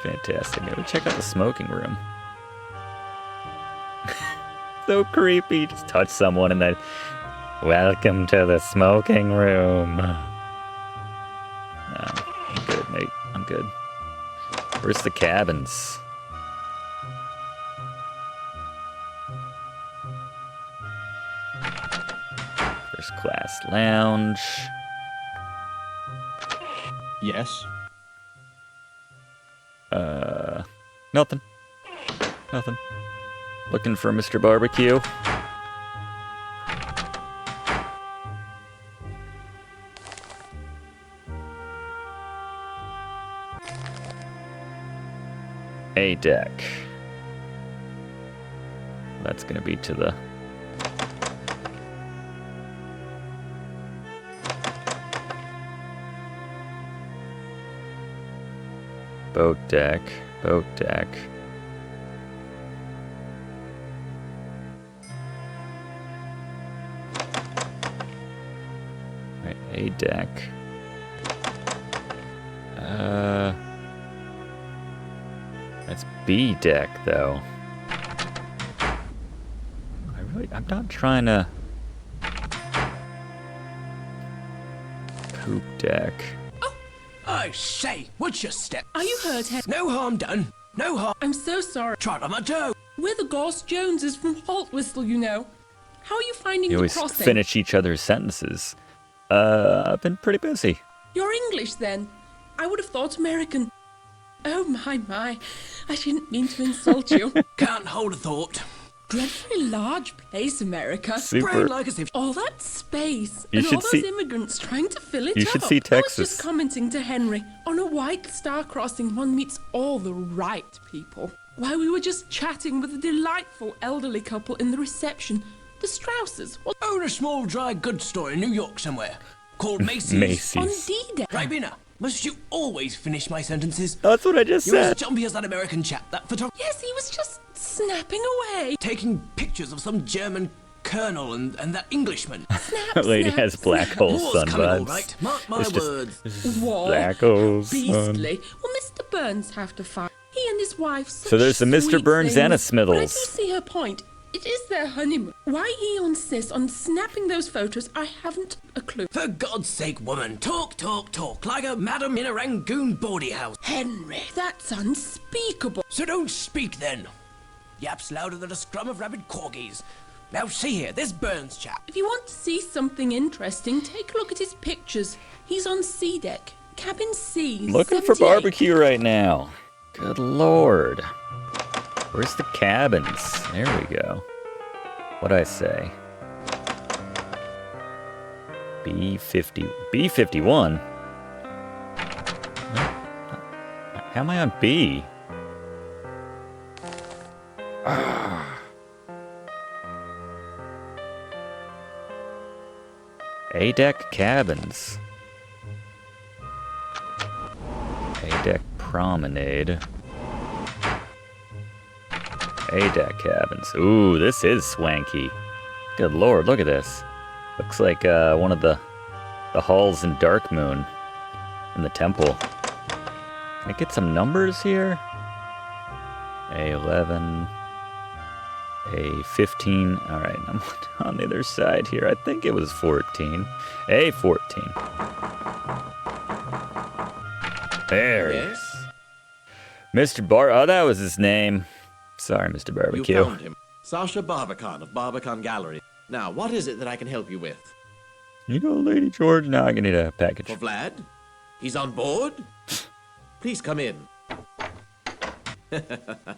S1: Fantastic. Maybe check out the smoking room. So creepy. Just touch someone and then... Welcome to the smoking room. No, I'm good, mate. I'm good. Where's the cabins? First class lounge.
S6: Yes.
S1: Nothing. Nothing. Looking for Mr. Barbecue. A deck. That's going to be to the... boat deck. Boat deck. Right, A deck. That's B deck, though. I'm not trying to... Poop deck.
S13: I say, what's your step?
S9: Are you hurt, Henry?
S13: No harm done. No harm.
S9: I'm so sorry.
S13: Trot on my toe.
S9: We're the Goss Joneses from Haltwhistle, you know. How are you finding
S1: You
S9: the
S1: always
S9: crossing?
S1: finish each other's sentences. I've been pretty busy.
S9: You're English, then? I would have thought American. Oh, my. I didn't mean to insult you.
S13: Can't hold a thought.
S9: Dreadfully large place, America.
S1: Super.
S13: Brain like as if...
S9: All that space,
S1: You
S9: and
S1: should
S9: all those
S1: see-
S9: immigrants trying to fill it
S1: You
S9: up.
S1: should see
S9: I was
S1: Texas.
S9: just commenting to Henry. On a white star crossing, one meets all the right people. While we were just chatting with a delightful elderly couple in the reception, the Strausses.
S13: Own a small dry goods store in New York somewhere. Called Macy's.
S1: Macy's.
S9: On D-Day.
S13: Ribena, must you always finish my sentences?
S1: That's what I just
S13: You're as
S1: said.
S13: jumpy as that American chap, that photographer.
S9: Yes, he was just snapping away.
S13: Taking pictures of some German colonel and that Englishman.
S9: Snap,
S1: That lady
S9: snap,
S1: has black
S9: snap.
S1: hole
S13: War's
S1: sun
S13: coming all
S1: vibes.
S13: right. Mark my
S1: It's just-
S13: words.
S9: War.
S1: Black hole sun.
S9: Beastly. Well, Mr. Burns have to fight. He and his wife.
S1: So there's a Mr.
S9: sweet
S1: Burns and a
S9: things. But I do
S1: Smithles.
S9: see her point. It is their honeymoon. Why he insists on snapping those photos, I haven't a clue.
S13: For God's sake, woman, talk like a madam in a Rangoon bawdy house.
S9: Henry, that's unspeakable.
S13: So don't speak then. Yaps louder than a scrum of rabid corgis. Now see here, this Burns chap.
S9: If you want to see something interesting, take a look at his pictures. He's on C deck, cabin C.
S1: Looking for
S9: 78.
S1: barbecue right now. Good lord. Where's the cabins? There we go. What'd I say? B50. B51? How am I on B? A-deck cabins. A-deck promenade. A-deck cabins. Ooh, this is swanky. Good lord, look at this. Looks like one of the halls in Dark Moon in the temple. Can I get some numbers here? A11, A15. All right, I'm on the other side here. I think it was 14. A14. There he is. Mr. Oh, that was his name. Sorry, Mr. Barbecue.
S14: You found him. Sasha Barbican of Barbican Gallery. Now, what is it that I can help you with?
S1: You know, Lady George, now I need a package.
S14: For Vlad? He's on board? Please come in.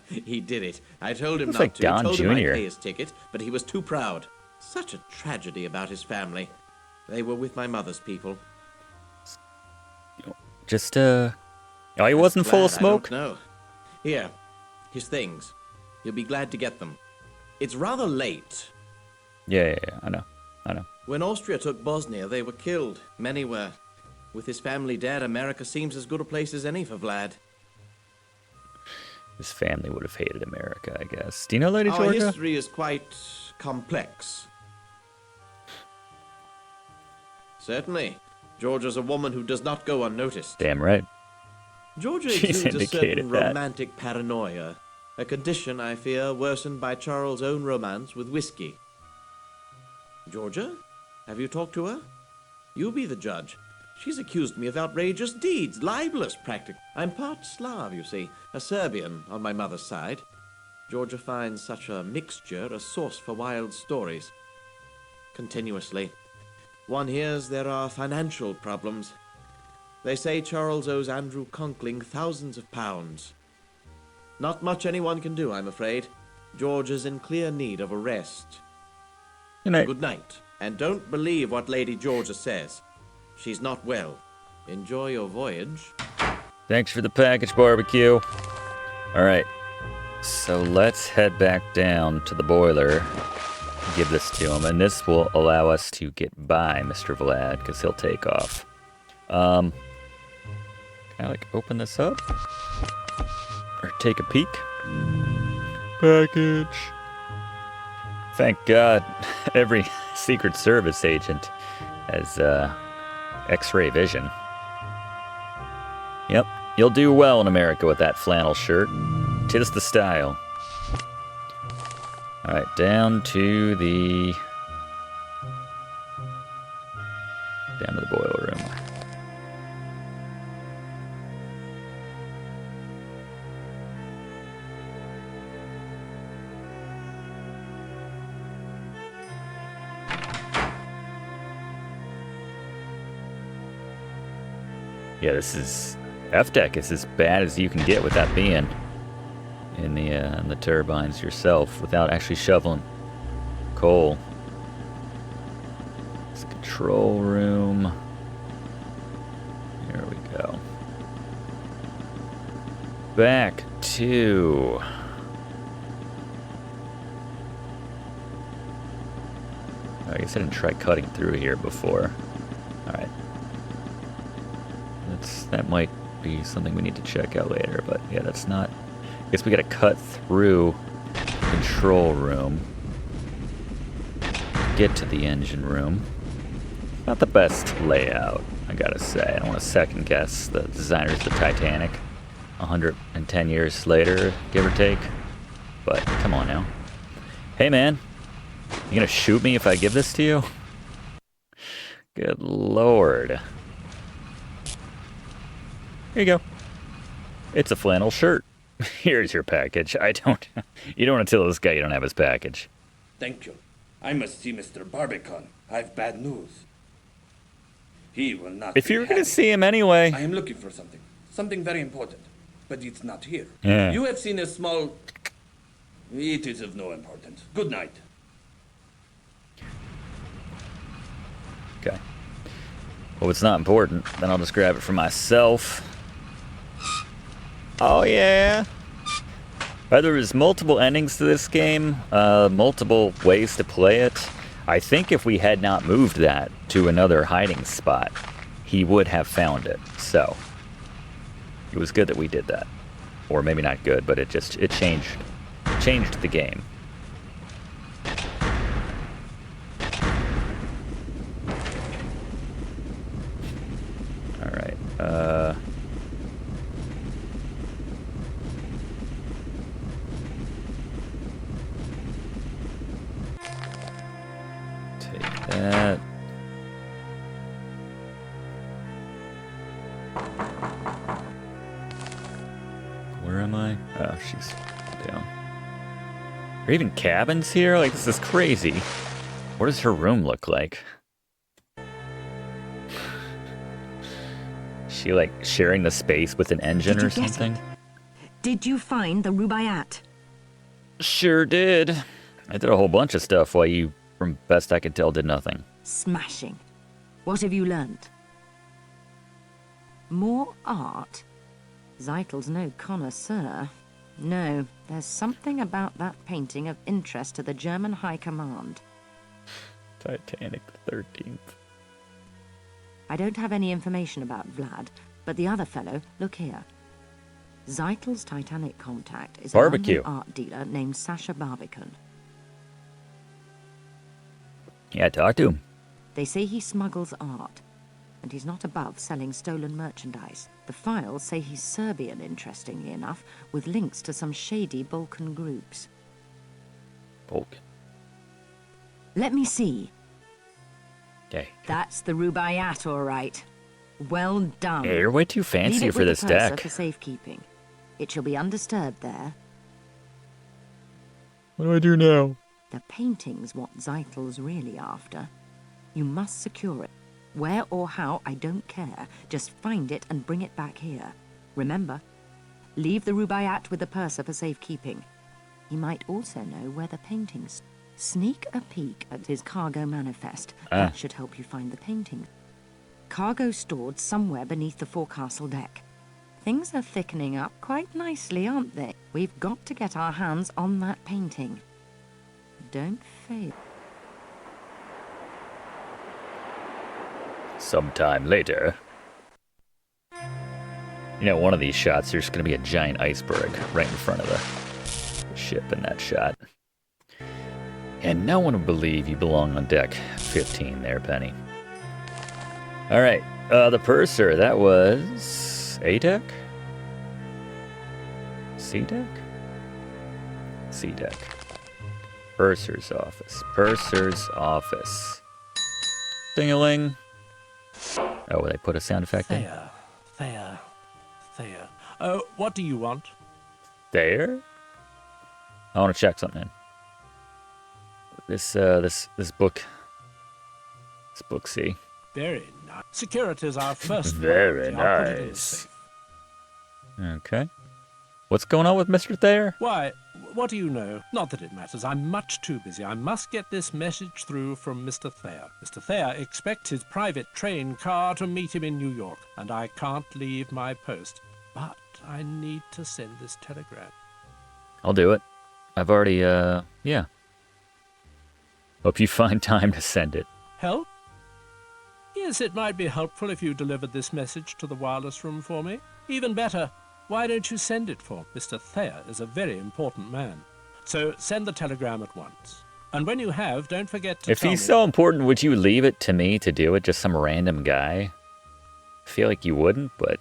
S14: He did it. I told him
S1: Looks
S14: not
S1: like
S14: to.
S1: Don
S14: Told him I'd
S1: Jr..
S14: pay his ticket, but he was too proud. Such a tragedy about his family. They were with my mother's people.
S1: Just, oh, he wasn't full of smoke?
S14: No. Here, his things. You'll be glad to get them. It's rather late.
S1: Yeah, I know.
S14: When Austria took Bosnia, they were killed. Many were. With his family dead, America seems as good a place as any for Vlad.
S1: His family would have hated America, I guess. Do you know Lady
S14: Our
S1: Georgia?
S14: history is quite complex. Certainly. Georgia's a woman who does not go unnoticed.
S1: Damn right.
S14: Georgia
S1: She's
S14: exudes a
S1: indicated
S14: certain
S1: that.
S14: romantic paranoia, a condition, I fear, worsened by Charles' own romance with whiskey. Georgia? Have you talked to her? You be the judge. She's accused me of outrageous deeds, libelous practically. I'm part Slav, you see, a Serbian on my mother's side. Georgia finds such a mixture a source for wild stories. Continuously. One hears there are financial problems. They say Charles owes Andrew Conkling thousands of pounds. Not much anyone can do, I'm afraid. George is in clear need of a rest.
S1: Good night.
S14: Good night. And don't believe what Lady Georgia says. She's not well. Enjoy your voyage.
S1: Thanks for the package, Barbecue. Alright, so let's head back down to the boiler, give this to him, and this will allow us to get by Mr. Vlad, because he'll take off. Can I, like, open this up? Or take a peek? Package. Thank God every Secret Service agent has X-ray vision. Yep, you'll do well in America with that flannel shirt. 'Tis the style. Alright, down to the boiler room. Yeah, this is... F-Deck is as bad as you can get with that being in the turbines yourself without actually shoveling coal. It's control room. Here we go. Back to... I guess I didn't try cutting through here before. Alright. That might be something we need to check out later, but yeah, that's not... I guess we gotta cut through the control room to get to the engine room. Not the best layout, I gotta say. I don't want to second guess the designers of the Titanic 110 years later, give or take. But come on now. Hey man, you gonna shoot me if I give this to you? Good lord. Here you go. It's a flannel shirt. Here's your package. You don't want to tell this guy you don't have his package.
S8: Thank you. I must see Mr. Barbican. I've bad news. He will not
S1: If you were going to see him anyway.
S8: I am looking for something. Something very important. But it's not here.
S1: Yeah.
S8: You have seen a small... It is of no importance. Good night.
S1: Okay. Well, it's not important. Then I'll just grab it for myself. Oh, yeah. There is multiple endings to this game, multiple ways to play it. I think if we had not moved that to another hiding spot, he would have found it. So, it was good that we did that. Or maybe not good, but it changed the game. All right. Take that. Where am I? Oh, she's down. Are there even cabins here? Like, this is crazy. What does her room look like? She like sharing the space with an engine or something?
S2: Did you find the Rubaiyat?
S1: Sure did. I did a whole bunch of stuff while you, from best I could tell, did nothing.
S2: Smashing. What have you learned? More art? Zeitel's no connoisseur. No, there's something about that painting of interest to the German High Command.
S1: Titanic 13th.
S2: I don't have any information about Vlad, but the other fellow, look here. Zeitel's Titanic contact is a London art dealer named Sasha Barbican.
S1: Yeah, talk to him.
S2: They say he smuggles art, and he's not above selling stolen merchandise. The files say he's Serbian, interestingly enough, with links to some shady Balkan groups.
S1: Balkan?
S2: Let me see.
S1: Okay.
S2: That's the Rubaiyat, all right. Well done.
S1: Yeah, you're way too fancy for this deck.
S2: For safekeeping. It shall be undisturbed there.
S1: What do I do now?
S2: The painting's what Zeitel's really after. You must secure it. Where or how, I don't care. Just find it and bring it back here. Remember, leave the Rubaiyat with the purser for safekeeping. He might also know where the painting's. Sneak a peek at his cargo manifest. That should help you find the painting. Cargo stored somewhere beneath the forecastle deck. Things are thickening up quite nicely, aren't they? We've got to get our hands on that painting. Don't fail.
S1: Sometime later. You know, one of these shots, there's going to be a giant iceberg right in front of the ship in that shot. And no one would believe you belong on deck 15 there, Penny. All right, the purser, that was A-deck? C-deck? C-deck. Purser's office. Purser's office. Ding-a-ling. Oh, they put a sound effect in?
S15: Thayer. Oh, what do you want?
S1: There? I want to check something in. This book. This book, see?
S15: Very nice. Security is our first
S1: Very
S15: priority. I'll put it in
S1: nice.
S15: safe.
S1: Okay. What's going on with Mr. Thayer?
S15: Why, what do you know? Not that it matters. I'm much too busy. I must get this message through from Mr. Thayer. Mr. Thayer expects his private train car to meet him in New York, and I can't leave my post. But I need to send this telegram.
S1: I'll do it. I've already, yeah. Hope you find time to send it.
S15: Help? Yes, it might be helpful if you delivered this message to the wireless room for me. Even better, why don't you send it for? Mr. Thayer is a very important man. So send the telegram at once. And when you have, don't forget to
S1: If
S15: tell
S1: he's
S15: me.
S1: so important, would you leave it to me to do it? Just some random guy? I feel like you wouldn't, but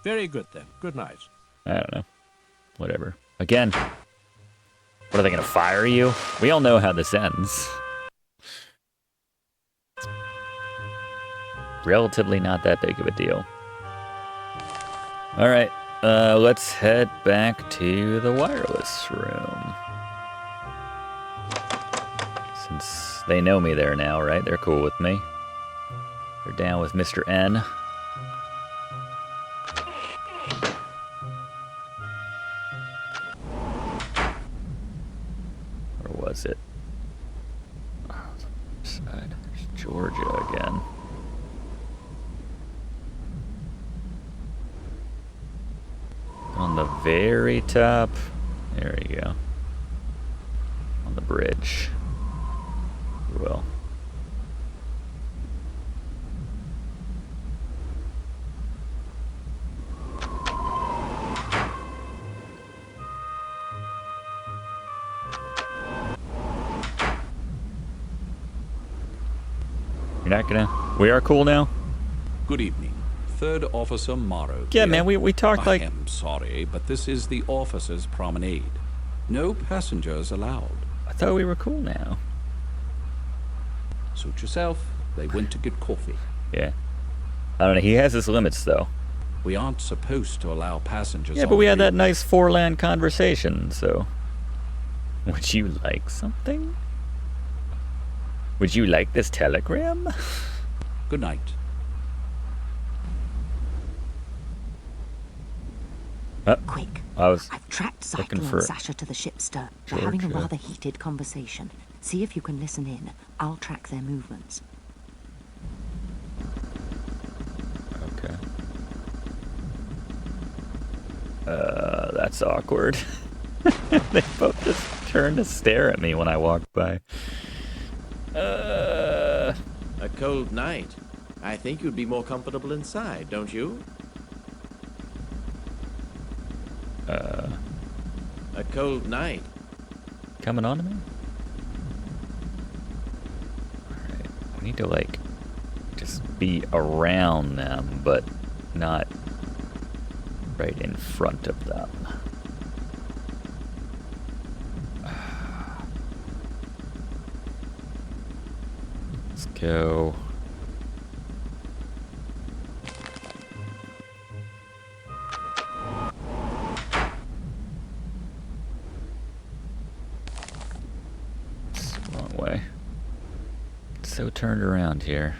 S15: Very good then. Good night.
S1: I don't know. Whatever. Again, what are they going to fire you? We all know how this ends. Relatively not that big of a deal. All right, let's head back to the wireless room. Since they know me there now, right? They're cool with me. They're down with Mr. N. Where was it? Oh, side. There's Georgia again. On the very top. There you go. On the bridge. Well. You're not gonna... We are cool now?
S10: Good evening. Third Officer Morrow.
S1: Yeah,
S10: here.
S1: man, we talked like...
S10: I am sorry, but this is the officers' promenade. No passengers allowed.
S1: I thought we were cool now.
S10: Suit yourself. They went to get coffee.
S1: Yeah. I don't know, he has his limits, though.
S10: We aren't supposed to allow passengers
S1: Yeah,
S10: on
S1: but we had
S10: the-
S1: that nice four-land conversation, so... Would you like something? Would you like this telegram?
S10: Good night.
S2: Quick.
S1: I've
S2: tracked
S1: looking
S2: Zykel
S1: for
S2: and Sasha to the ship's stern. They're having a
S1: Georgia.
S2: rather heated conversation. See if you can listen in. I'll track their movements.
S1: Okay. That's awkward. They both just turned to stare at me when I walked by.
S14: A cold night. I think you'd be more comfortable inside, don't you? A cold night.
S1: Coming on to me? Alright, we need to, like, just be around them, but not right in front of them. Let's go. Wrong way. It's so turned around here.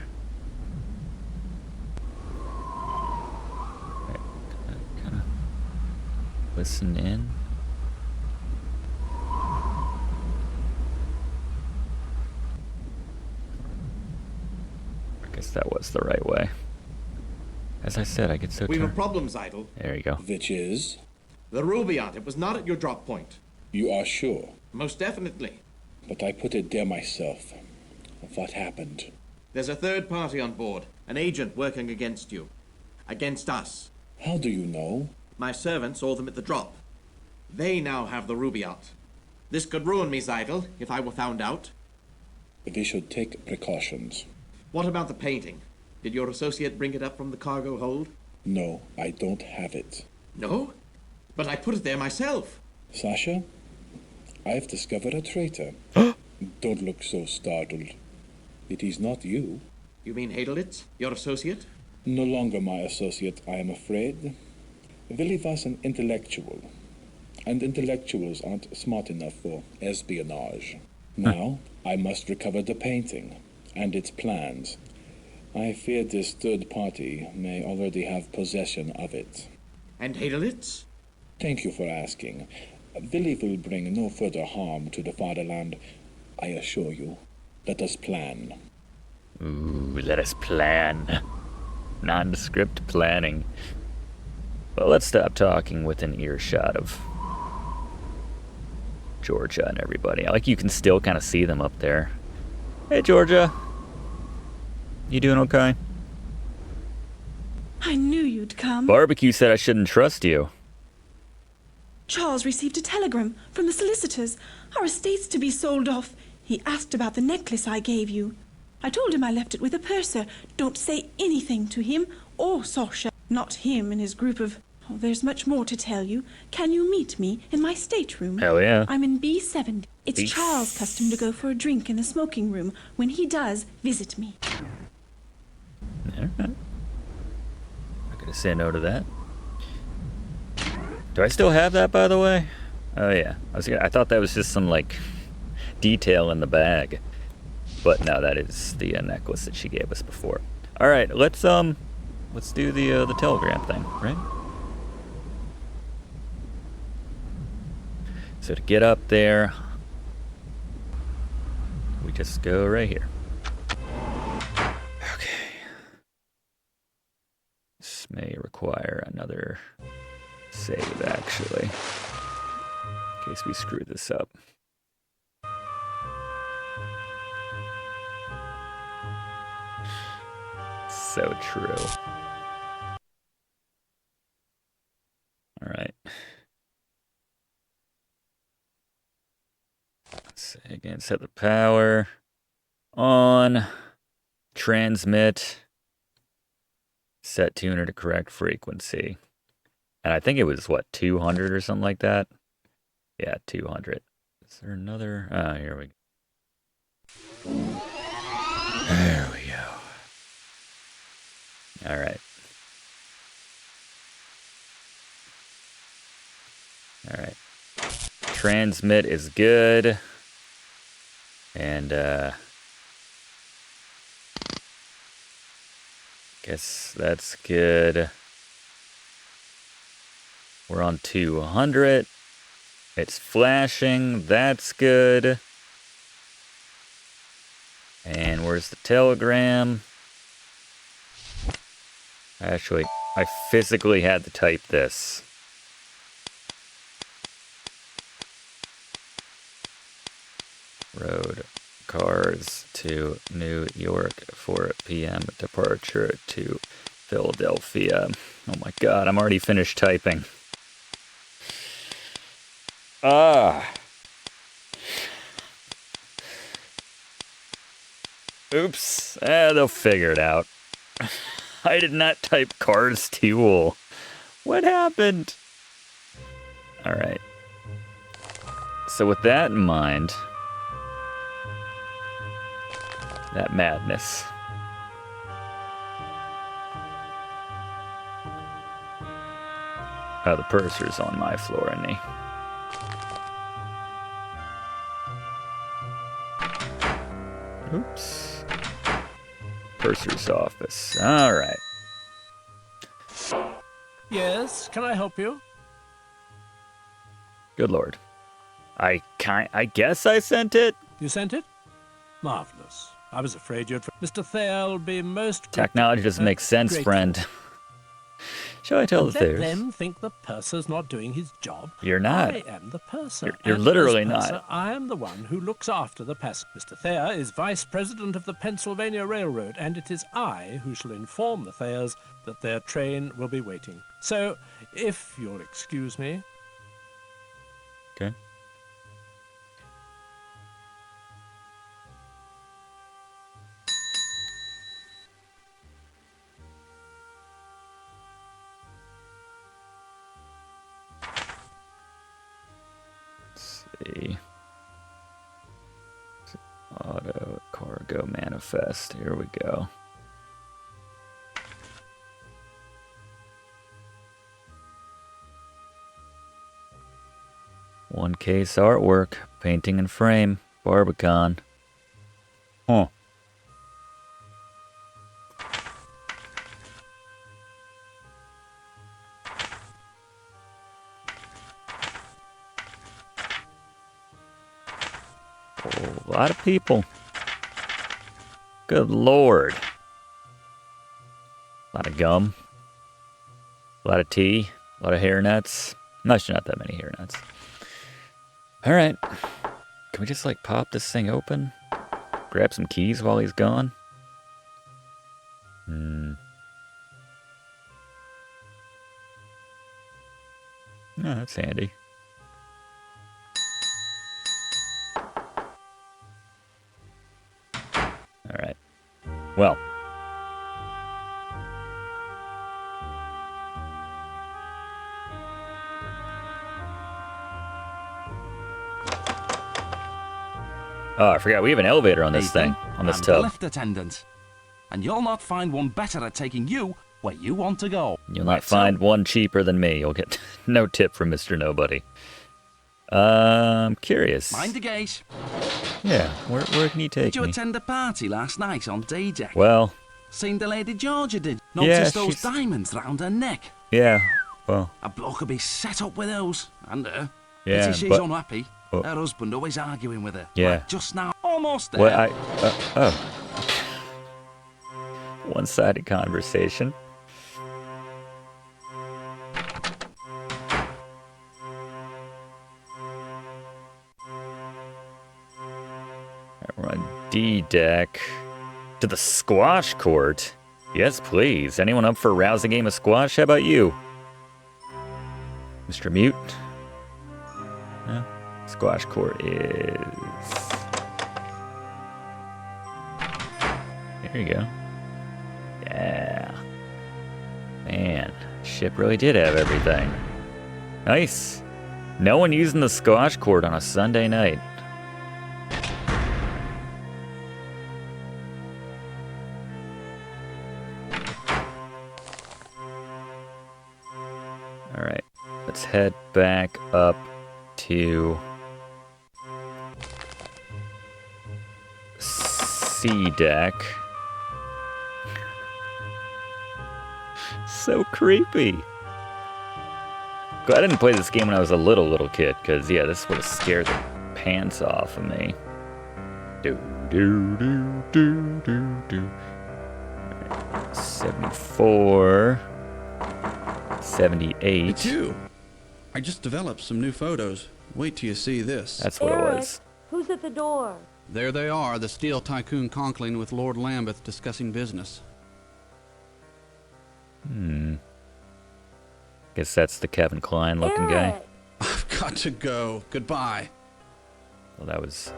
S1: Right, kind of listen in. I guess that was the right way. As I said, I get so
S14: We have a
S1: tired.
S14: problem, Zeidel.
S1: There you go.
S16: Which is?
S14: The Rubaiyat. It was not at your drop point.
S16: You are sure?
S14: Most definitely.
S16: But I put it there myself. What happened?
S14: There's a third party on board. An agent working against you. Against us.
S16: How do you know?
S14: My servant saw them at the drop. They now have the Rubaiyat. This could ruin me, Zeidel, if I were found out.
S16: We should take precautions.
S14: What about the painting? Did your associate bring it up from the cargo hold?
S16: No, I don't have it.
S14: No? But I put it there myself.
S16: Sasha, I've discovered a traitor. Don't look so startled. It is not you.
S14: You mean Hadelitz, your associate?
S16: No longer my associate, I am afraid. Willy was an intellectual. And intellectuals aren't smart enough for espionage. Now, I must recover the painting and its plans. I fear this third party may already have possession of it.
S14: And Hadelitz?
S16: Thank you for asking. Willy will bring no further harm to the fatherland, I assure you. Let us plan.
S1: Ooh, let us plan. Nondescript planning. Well, let's stop talking with an earshot of Georgia and everybody. Like, you can still kind of see them up there. Hey, Georgia. You doing okay?
S9: I knew you'd come.
S1: Barbecue said I shouldn't trust you.
S9: Charles received a telegram from the solicitors. Our estate's to be sold off. He asked about the necklace I gave you. I told him I left it with a purser. Don't say anything to him or Sasha. Not him and his group of... Oh, there's much more to tell you. Can you meet me in my stateroom?
S1: Hell yeah.
S9: I'm in B70. It's
S1: B-
S9: Charles' custom to go for a drink in the smoking room. When he does, visit me.
S1: Alright. Not gonna say no to that. Do I still have that, by the way? Oh yeah. I thought that was just some, like, detail in the bag. But no, that is the necklace that she gave us before. Alright, let's do the telegram thing, right? So to get up there, we just go right here. Okay. This may require another save, actually, in case we screw this up. So true. All right. Let's say again, set the power on, transmit, set tuner to correct frequency. And I think it was, what, 200 or something like that? Yeah, 200. Is there another? Ah, here we go. There we go. All right. All right. Transmit is good. And, guess that's good. We're on 200. It's flashing. That's good. And where's the telegram? Actually, I physically had to type this. Road cars to New York, 4 p.m. departure to Philadelphia. Oh my god, I'm already finished typing. Oops. They'll figure it out. I did not type cars to. What happened? Alright. So with that in mind, that madness. Oh, the purser's on my floor, isn't he? Oops. Purser's office. All right.
S15: Yes, can I help you?
S1: Good lord. I guess I sent it?
S15: You sent it? Marvelous. I was afraid you'd... Mr. Thayer'll be most...
S1: Technology doesn't make sense,
S15: grateful.
S1: friend. Shall I tell
S15: And
S1: the
S15: let
S1: Thayers?
S15: them think the purser's not doing his job.
S1: You're not.
S15: I am the purser.
S1: You're
S15: and
S1: literally
S15: as
S1: not.
S15: purser, I am the one who looks after the passengers. Mr. Thayer is vice president of the Pennsylvania Railroad, and it is I who shall inform the Thayers that their train will be waiting. So, if you'll excuse me.
S1: Okay. Let's see. Auto cargo manifest. Here we go. One case artwork, painting and frame, Barbican. Huh. A lot of people. Good lord. A lot of gum. A lot of tea. A lot of hairnuts. Actually, not that many hairnuts. Alright. Can we just, like, pop this thing open? Grab some keys while he's gone? No, that's handy. Alright. Well. Oh, I forgot. We have an elevator on this thing. On this
S17: I'm
S1: tub.
S17: the lift attendant. And you'll not find one better at taking you where you want to go.
S1: You'll not find one cheaper than me. You'll get no tip from Mr. Nobody. I'm curious.
S17: Mind the gate.
S1: Yeah, where can you take
S17: Did you
S1: me?
S17: attend a party last night on D-Deck?
S1: Well,
S17: Seen the Lady Georgia did.
S1: Yeah,
S17: Noticed those
S1: she's-
S17: diamonds round her neck.
S1: yeah, well,
S17: A bloke could be set up with those. And her.
S1: Yeah,
S17: Pity she's
S1: but-
S17: unhappy.
S1: oh.
S17: Her husband always arguing with her.
S1: Yeah.
S17: Like just now. Almost there.
S1: what oh. One-sided conversation. Alright, we're on D-Deck. To the squash court? Yes, please. Anyone up for a rousing game of squash? How about you? Mr. Mute? No? Squash court is... There you go. Yeah. Man, ship really did have everything. Nice. No one using the squash court on a Sunday night. Alright, let's head back up to C deck. So creepy. Glad I didn't play this game when I was a little kid, because, yeah, this would have scared the pants off of me. Do, do, do, do, do, do. 74. 78.
S18: Me too. I just developed some new photos. Wait till you see this.
S1: That's what it was.
S19: Who's at the door?
S20: There they are, the steel tycoon Conkling with Lord Lambeth discussing business.
S1: Guess that's the Kevin Kline looking guy.
S18: I've got to go. Goodbye.
S1: Well, that was...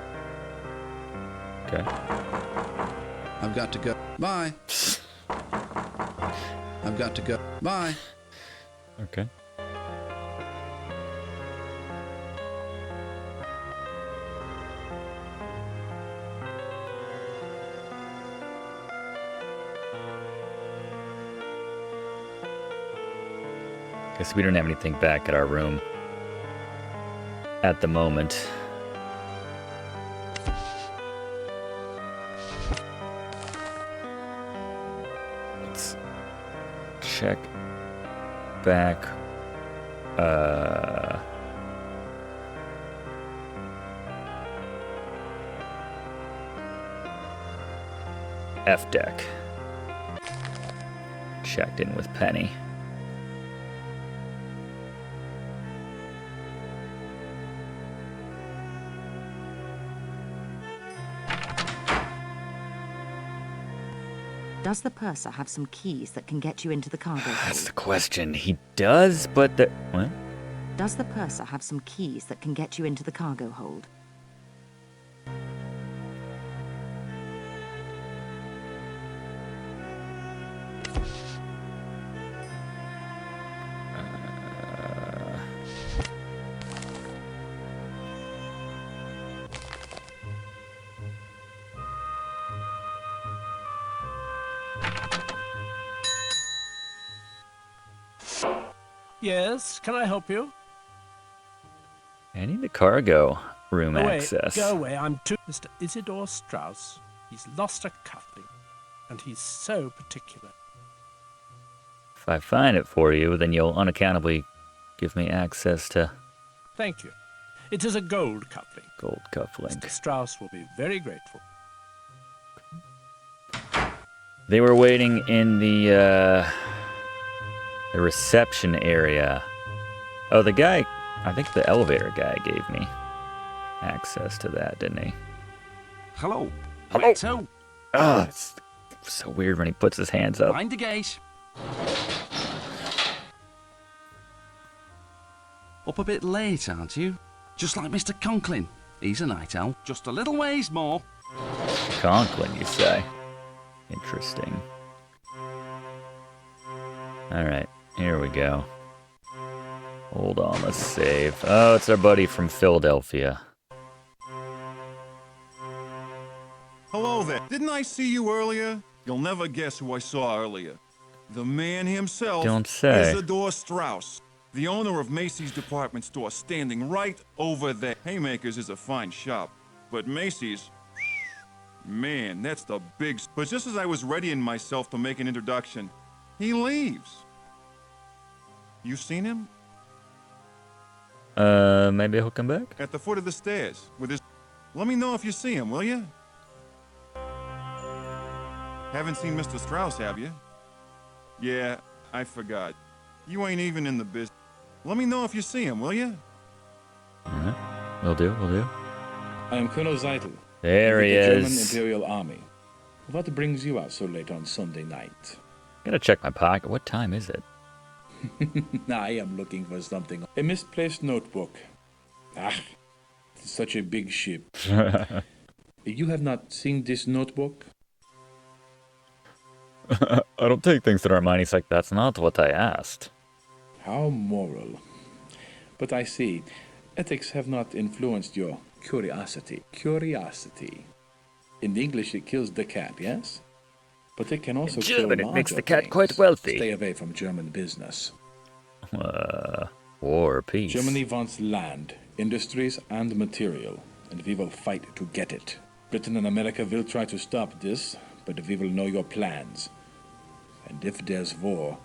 S1: Okay.
S18: I've got to go. Bye. I've got to go. Bye.
S1: Okay. Guess we don't have anything back at our room at the moment. Let's check back. F deck. Checked in with Penny.
S2: Does the purser have some keys that can get you into the cargo hold?
S1: That's the question. He does, but the... What?
S2: Does the purser have some keys that can get you into the cargo hold?
S15: Yes, can I help you?
S1: I need the cargo room
S15: Go away,
S1: access.
S15: go away, I'm too... Mr. Isidore Strauss, he's lost a cufflink, and he's so particular.
S1: If I find it for you, then you'll unaccountably give me access to
S15: Thank you. It is a gold cufflink.
S1: gold cufflink.
S15: Mr. Strauss will be very grateful.
S1: They were waiting in the reception area. Oh, the guy, I think the elevator guy gave me access to that, didn't he?
S17: Hello.
S1: Hello.
S17: Where to?
S1: Oh, it's so weird when he puts his hands up.
S17: Mind the gate. Up a bit late, aren't you? Just like Mr. Conklin. He's a night owl. Just a little ways more.
S1: Conklin, you say? Interesting. Alright, here we go. Hold on, let's save. Oh, it's our buddy from Philadelphia.
S7: Hello there. Didn't I see you earlier? You'll never guess who I saw earlier. The man himself,
S1: Don't say.
S7: Isidore Strauss, the owner of Macy's department store, standing right over there. Haymakers is a fine shop, but Macy's, man, that's the big... But just as I was readying myself to make an introduction, he leaves. You seen him?
S1: Maybe he'll come back?
S7: At the foot of the stairs, with his... Let me know if you see him, will you? Haven't seen Mr. Strauss, have you? Yeah, I forgot. You ain't even in the business. Let me know if you see him, will you?
S1: Alright, will do.
S16: I am Colonel Zeitel.
S1: There he
S16: with the German
S1: is.
S16: Imperial Army. What brings you out so late on Sunday night?
S1: Gotta check my pocket. What time is it?
S16: I am looking for something. A misplaced notebook. Ah, it's such a big ship. You have not seen this notebook?
S1: I don't take things that aren't mine. He's like, that's not what I asked.
S16: How moral. But I see, ethics have not influenced your curiosity. Curiosity. In English, it kills the cat, yes? But it can also kill
S1: German, it makes
S16: larger
S1: the cat
S16: things.
S1: quite wealthy.
S16: Stay away from German business.
S1: War or peace.
S16: Germany wants land, industries, and material, and we will fight to get it. Britain and America will try to stop this, but we will know your plans. And if there's war,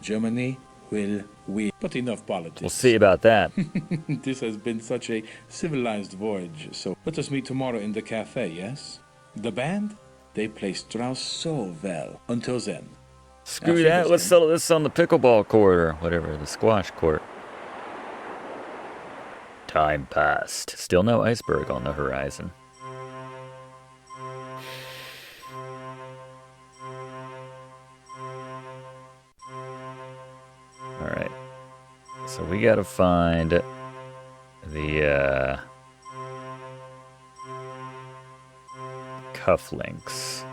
S16: Germany will win. But enough politics.
S1: We'll see about that.
S16: This has been such a civilized voyage, so let us meet tomorrow in the cafe, yes? The band? They play Strauss so well. Until then.
S1: Screw that, let's settle this on the pickleball court or whatever, the squash court. Time passed. Still no iceberg on the horizon. Alright. So we gotta find the cufflinks.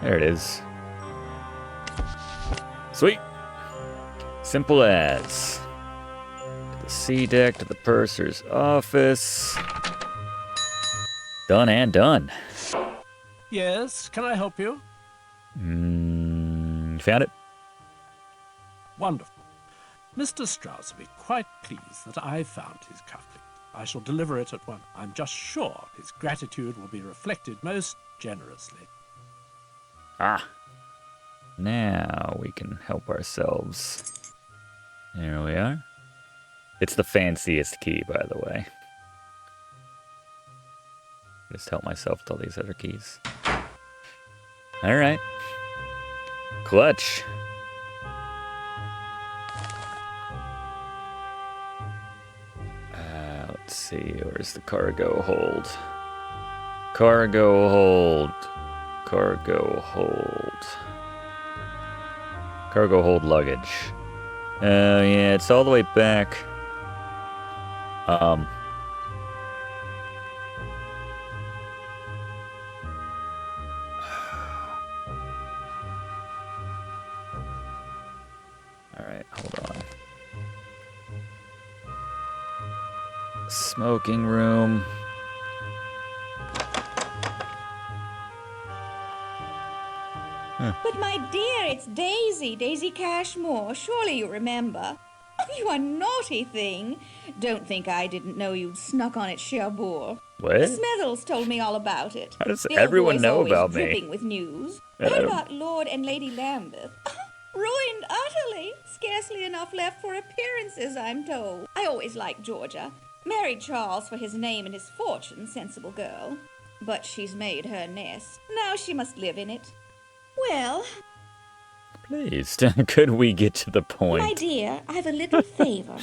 S1: There it is. Sweet. Simple as. To the sea deck, to the purser's office. Done and done.
S15: Yes, can I help you?
S1: Found it?
S15: Wonderful. Mr. Strauss will be quite pleased that I found his cufflink. I shall deliver it at once. I'm just sure his gratitude will be reflected most generously.
S1: Ah. Now we can help ourselves. There we are. It's the fanciest key, by the way. Just help myself with all these other keys. Alright. Clutch. Let's see, where's the cargo hold? Cargo hold. Cargo hold. Cargo hold luggage. Oh yeah, it's all the way back. Alright, hold on. Smoking room.
S3: But my dear, it's Daisy, Daisy Cashmore. Surely you remember. You a naughty thing. Don't think I didn't know you'd snuck on at Cherbourg.
S1: What?
S3: The Smethels told me all about it.
S1: How does
S3: The old
S1: everyone
S3: boy's
S1: know
S3: always
S1: about me?
S3: dripping with news.
S1: I
S3: What
S1: don't-
S3: about Lord and Lady Lambeth? Ruined utterly. Scarcely enough left for appearances, I'm told. I always liked Georgia. Married Charles for his name and his fortune, sensible girl. But she's made her nest. Now she must live in it. Well,
S1: Please, could we get to the point?
S3: my dear, I've a little favor.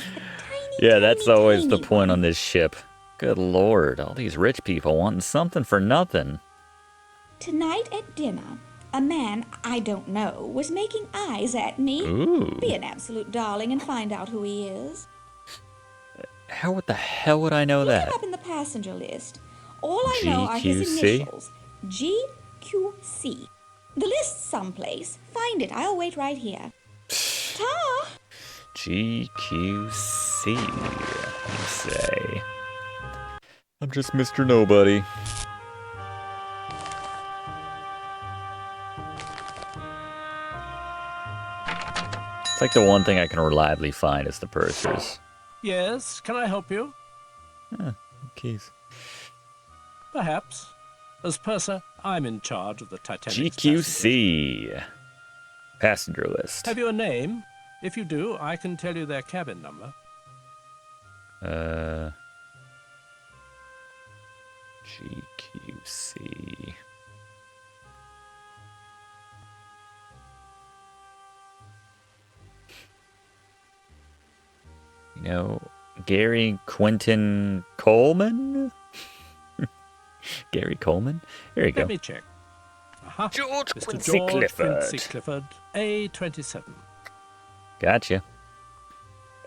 S1: Yeah, that's always the point on this ship. Good lord, all these rich people wanting something for nothing.
S3: Tonight at dinner, a man I don't know was making eyes at me.
S1: Ooh.
S3: Be an absolute darling and find out who he is.
S1: How the hell would I know
S3: Look
S1: that?
S3: him up in the passenger list. All I know are his
S1: GQC?
S3: initials. GQC. The list's someplace. Find it. I'll wait right here. Ta!
S1: GQC, you say. I'm just Mr. Nobody. It's like the one thing I can reliably find is the pursers.
S15: Yes, can I help you?
S1: Keys.
S15: Perhaps. As purser, I'm in charge of the Titanic.
S1: GQC. Passenger list.
S15: Have you a name? If you do, I can tell you their cabin number.
S1: GQC. You know, Gary Quentin Coleman? Gary Coleman? There you go.
S15: Let me check.
S1: George
S15: Mr.
S1: Quincy
S15: George
S1: Clifford.
S15: Quincy Clifford, A27.
S1: Gotcha.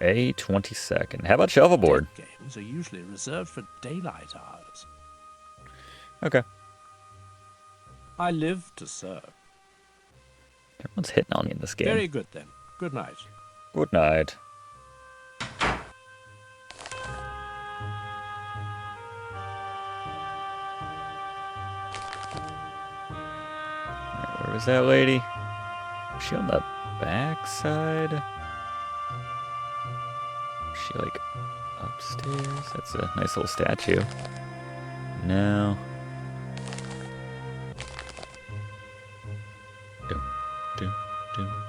S1: A22nd. How about shuffleboard?
S15: Games are usually reserved for daylight hours.
S1: Okay.
S15: I live to serve.
S1: Everyone's hitting on me in this game.
S15: Very good then. Good night.
S1: Good night. Where was that lady? Was she on the back side? Is she like upstairs? That's a nice little statue. No. Dum, dum, dum.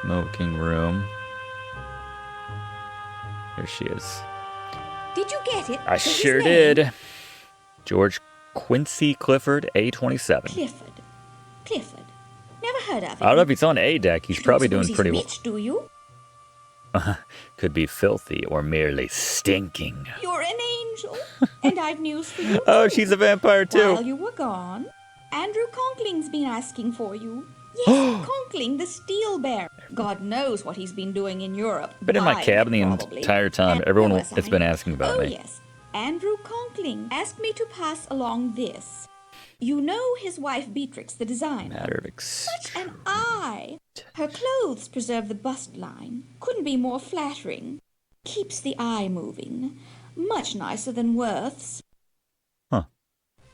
S1: Smoking room. There she is.
S3: Did you get it?
S1: I
S3: His
S1: sure
S3: name?
S1: did. George Quincy Clifford, A27.
S3: Clifford. Clifford. Never heard of him.
S1: I don't know if he's on A deck. He's probably doing
S3: Suppose
S1: pretty
S3: he's
S1: well.
S3: rich, do you?
S1: Could be filthy or merely stinking.
S3: You're an angel. And I've news for you.
S1: Oh, she's a vampire too.
S3: While you were gone, Andrew Conkling's been asking for you. Yes, Conkling, the steel bearer. God knows what he's been doing in Europe.
S1: Been in my
S3: Buying
S1: cabin the
S3: it, probably.
S1: entire time.
S3: And
S1: Everyone
S3: where was
S1: has
S3: I?
S1: been asking about
S3: Oh,
S1: me.
S3: yes. Andrew Conkling asked me to pass along this. You know his wife Beatrix, the designer.
S1: Matter of
S3: Such an eye. Her clothes preserve the bust line. Couldn't be more flattering. Keeps the eye moving. Much nicer than Worth's.
S1: Huh.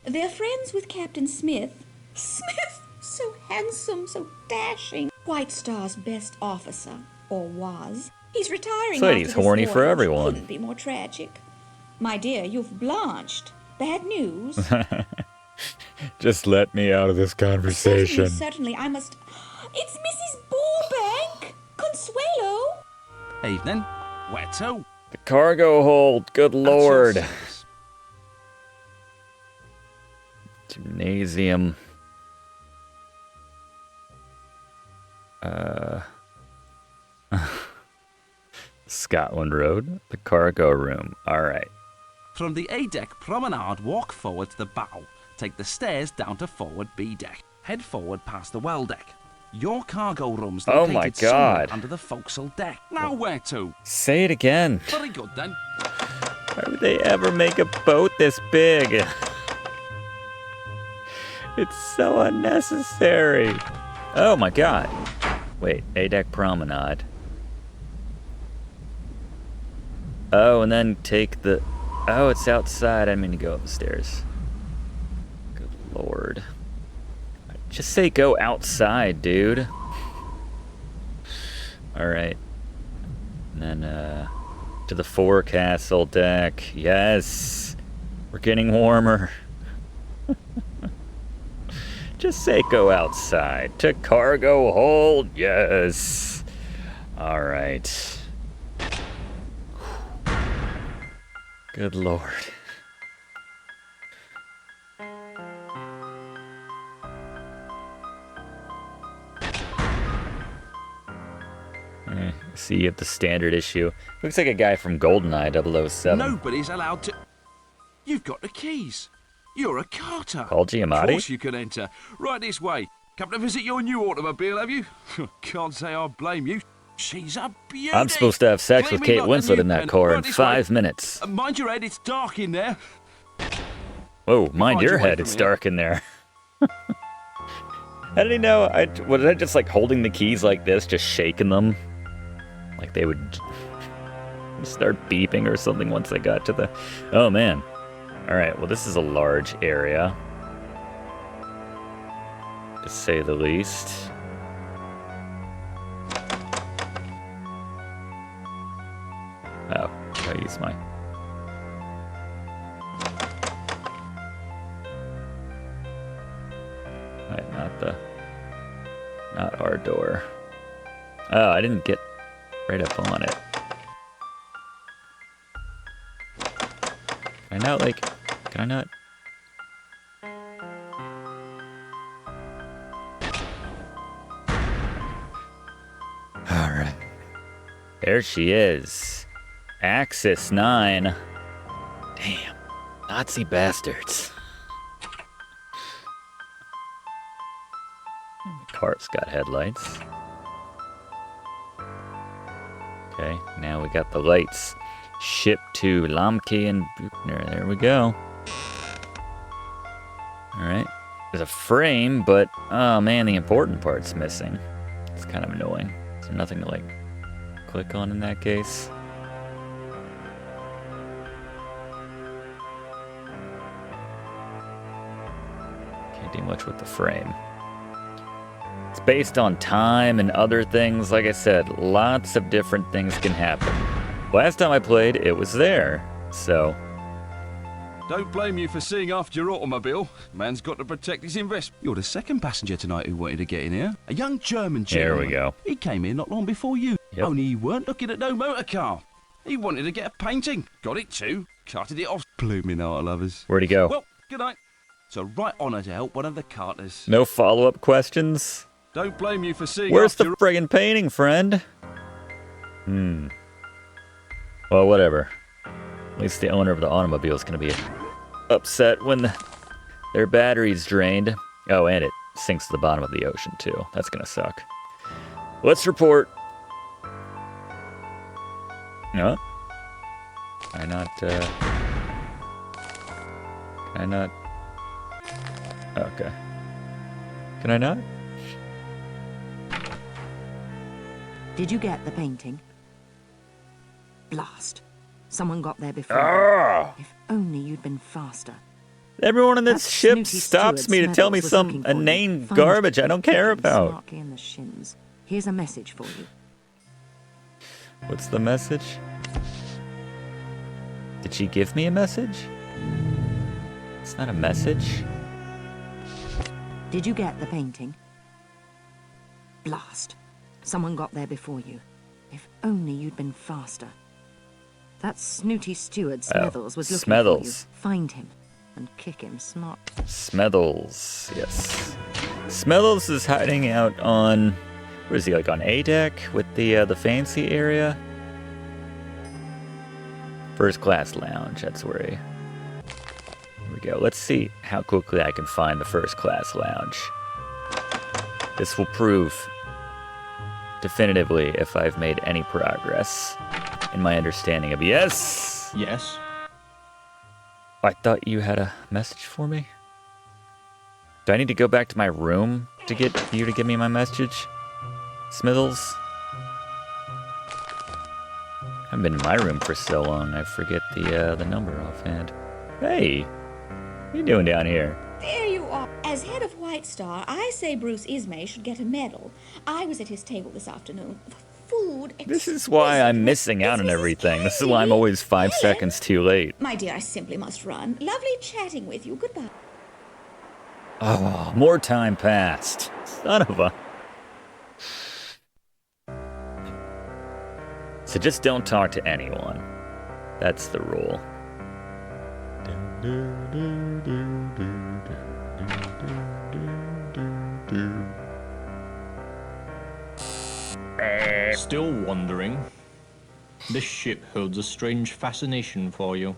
S3: They're friends with Captain Smith. Smith! So handsome, so dashing. White Star's best officer. Or was. He's retiring
S1: This
S3: after
S1: lady's
S3: this
S1: horny for
S3: voyage.
S1: everyone.
S3: Couldn't be more tragic. My dear, you've blanched. Bad news.
S1: Just let me out of this conversation.
S3: Certainly, I must... It's Mrs. Burbank! Consuelo!
S17: Evening. Where to?
S1: The cargo hold. Good lord. Gymnasium. Scotland Road. The cargo room. Alright.
S17: From the A-deck promenade, walk forward to the bow. Take the stairs down to forward B-deck. Head forward past the well deck. Your cargo room's
S1: Oh
S17: located
S1: my
S17: somewhere
S1: God.
S17: under the forecastle deck. Now where to?
S1: Say it again.
S17: Very good then.
S1: Why would they ever make a boat this big? It's so unnecessary. Oh my god. Wait, A-deck promenade. Oh, and then take the... Oh, it's outside. I didn't mean to go up the stairs. Good lord. Just say go outside, dude. Alright. And then, to the forecastle deck. Yes! We're getting warmer. Just say go outside. To cargo hold. Yes! Alright. Good lord. See, you have the standard issue. Looks like a guy from GoldenEye 007.
S17: Nobody's allowed to... You've got the keys. You're a carter.
S1: Paul Giamatti?
S17: Of course you can enter. Right this way. Come to visit your new automobile, have you? Can't say I blame you. She's a beauty.
S1: I'm supposed to have sex with Kate
S17: Gleaming like a
S1: Winslet
S17: new
S1: in that
S17: pen.
S1: car in
S17: Right this
S1: 5
S17: way.
S1: minutes.
S17: Mind your head, it's dark in there.
S1: Whoa, mind
S17: Find
S1: your
S17: your way
S1: head,
S17: from
S1: it's
S17: here.
S1: dark in there. How did he know? Was I just like holding the keys like this, just shaking them? Like they would start beeping or something once I got to the... Oh man. Alright, well this is a large area, to say the least. Oh, I use my... Right, not our door. Oh, I didn't get right up on it. Can I not, like... Can I not... Alright. There she is. Axis 9. Damn. Nazi bastards. The car's got headlights. Okay, now we got the lights. Ship to Lamke and Buchner. There we go. Alright. There's a frame, but oh man, the important part's missing. It's kind of annoying. Is there nothing to like click on in that case? Can't do much with the frame. It's based on time and other things. Like I said, lots of different things can happen. Last time I played, it was there, so...
S17: Don't blame you for seeing after your automobile. Man's got to protect his investment. You're the second passenger tonight who wanted to get in here. A young German gentleman.
S1: There we go.
S17: He came in not long before you.
S1: Yep.
S17: Only he weren't looking at no motor car. He wanted to get a painting. Got it too. Carted it off. Blooming art lovers.
S1: Where'd he go?
S17: Well, good night. It's a right honour to help one of the carters.
S1: No follow-up questions?
S17: Don't blame you for seeing
S1: Where's
S17: after
S1: the
S17: your...
S1: friggin' painting, friend? Well, whatever. At least the owner of the automobile is going to be upset when their battery's drained. Oh, and it sinks to the bottom of the ocean, too. That's going to suck. Let's report. No? Can I not, Can I not... Okay. Can I not?
S2: Did you get the painting? Blast. Someone got there before.
S1: Ah!
S2: If only you'd been faster.
S1: Everyone on this
S2: That
S1: ship
S2: snooty
S1: stops
S2: steward
S1: me to tell me
S2: Smeddles was
S1: some
S2: looking for you.
S1: inane
S2: Find
S1: garbage I don't care
S2: him
S1: about.
S2: smartly in the shins. Here's a message for you.
S1: What's the message? Did she give me a message? It's not a message.
S2: Did you get the painting? Blast. Someone got there before you. If only you'd been faster. That snooty steward Smeddles was looking for you.
S1: Smeddles.
S2: Find him. and kick him smart.
S1: Smethles, yes. Smethles is hiding out on, where is he, like on A deck with the fancy area? First class lounge, that's where he... Here we go. Let's see how quickly I can find the first class lounge. This will prove definitively if I've made any progress in my understanding of... Yes!
S6: Yes?
S1: I thought you had a message for me. Do I need to go back to my room to get you to give me my message? Smithles? I haven't been in my room for so long, I forget the number offhand. Hey! What are you doing down here?
S3: There you are. As head of White Star, I say Bruce Ismay should get a medal. I was at his table this afternoon. Food.
S1: This is why I'm missing out on everything. This is why I'm always 5 seconds too late.
S3: My dear, I simply must run. Lovely chatting with you. Goodbye.
S1: Oh, more time passed. Son of a... So just don't talk to anyone. That's the rule.
S6: Still wondering? This ship holds a strange fascination for you.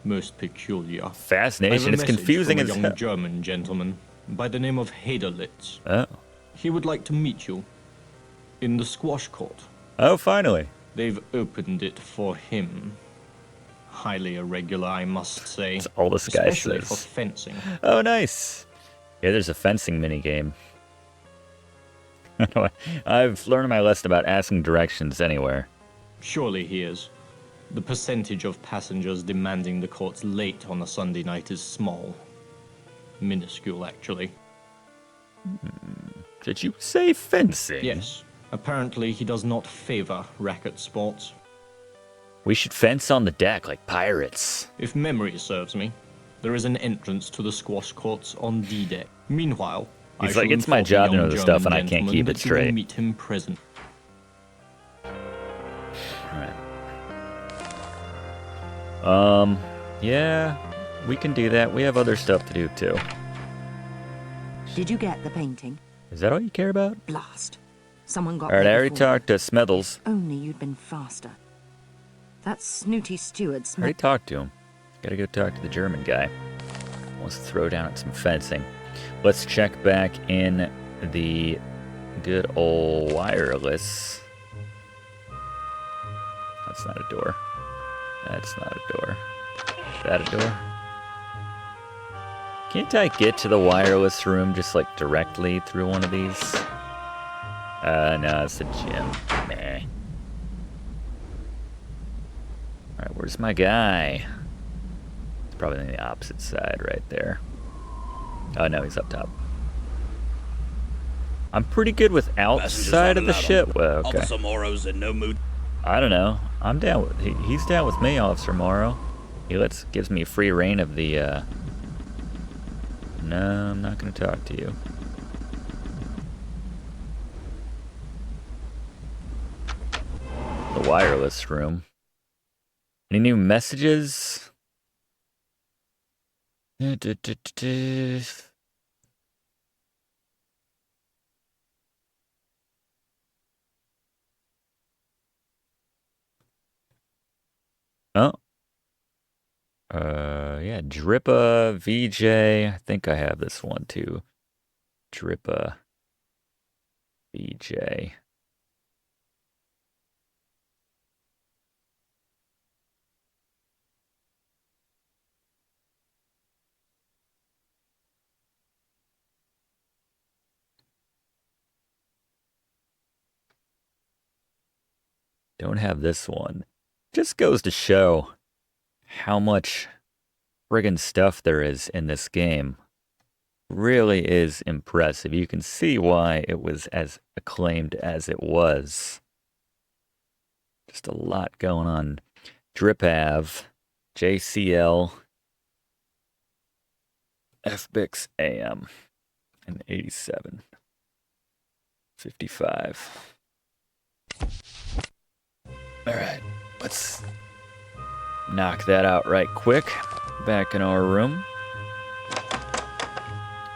S6: Most peculiar.
S1: Fascination? It's confusing
S6: as
S1: as
S6: a young
S1: hell.
S6: German gentleman by the name of Haderlitz.
S1: Oh.
S6: He would like to meet you in the squash court.
S1: Oh, finally.
S6: They've opened it for him. Highly irregular, I must say.
S1: That's all this guy
S6: especially
S1: says.
S6: for fencing.
S1: Oh, nice. Yeah, there's a fencing minigame. I've learned my lesson about asking directions anywhere.
S6: Surely he is. The percentage of passengers demanding the courts late on a Sunday night is small. Minuscule, actually.
S1: Did you say fencing?
S6: Yes. Apparently he does not favor racket sports.
S1: We should fence on the deck like pirates.
S6: If memory serves me, there is an entrance to the squash courts on D-deck. Meanwhile,
S1: He's
S6: I
S1: like,
S6: shall
S1: it's my
S6: inform the
S1: job to know
S6: young
S1: this stuff
S6: German
S1: and I can't
S6: gentleman
S1: keep it
S6: that you will
S1: straight.
S6: meet him present.
S1: Alright. Yeah, we can do that. We have other stuff to do too.
S2: Did you get the painting?
S1: Is that all you care about?
S2: Blast. Someone got
S1: Alright, I
S2: there
S1: already
S2: before.
S1: talked to Smethles.
S2: Only you'd been faster. That snooty steward
S1: I already talked to him. Gotta go talk to the German guy. Wants to throw down at some fencing. Let's check back in the good old wireless. That's not a door. That's not a door. Is that a door? Can't I get to the wireless room just like directly through one of these? No, it's a gym. Nah. Alright, where's my guy? It's probably on the opposite side right there. Oh no, he's up top. I'm pretty good with outside of the ship. Well, okay.
S19: Officer Morrow's in no mood.
S1: I don't know. I'm down with he's down with me, Officer Morrow. He gives me free reign of the No, I'm not gonna talk to you. The wireless room. Any new messages? Oh. Yeah, Drippa, VJ. I think I have this one too. Drippa, VJ. Don't have this one. Just goes to show how much friggin' stuff there is in this game. Really is impressive. You can see why it was as acclaimed as it was. Just a lot going on. DripAv, JCL, FBix AM, and 87. 55. Alright, let's knock that out right quick. Back in our room.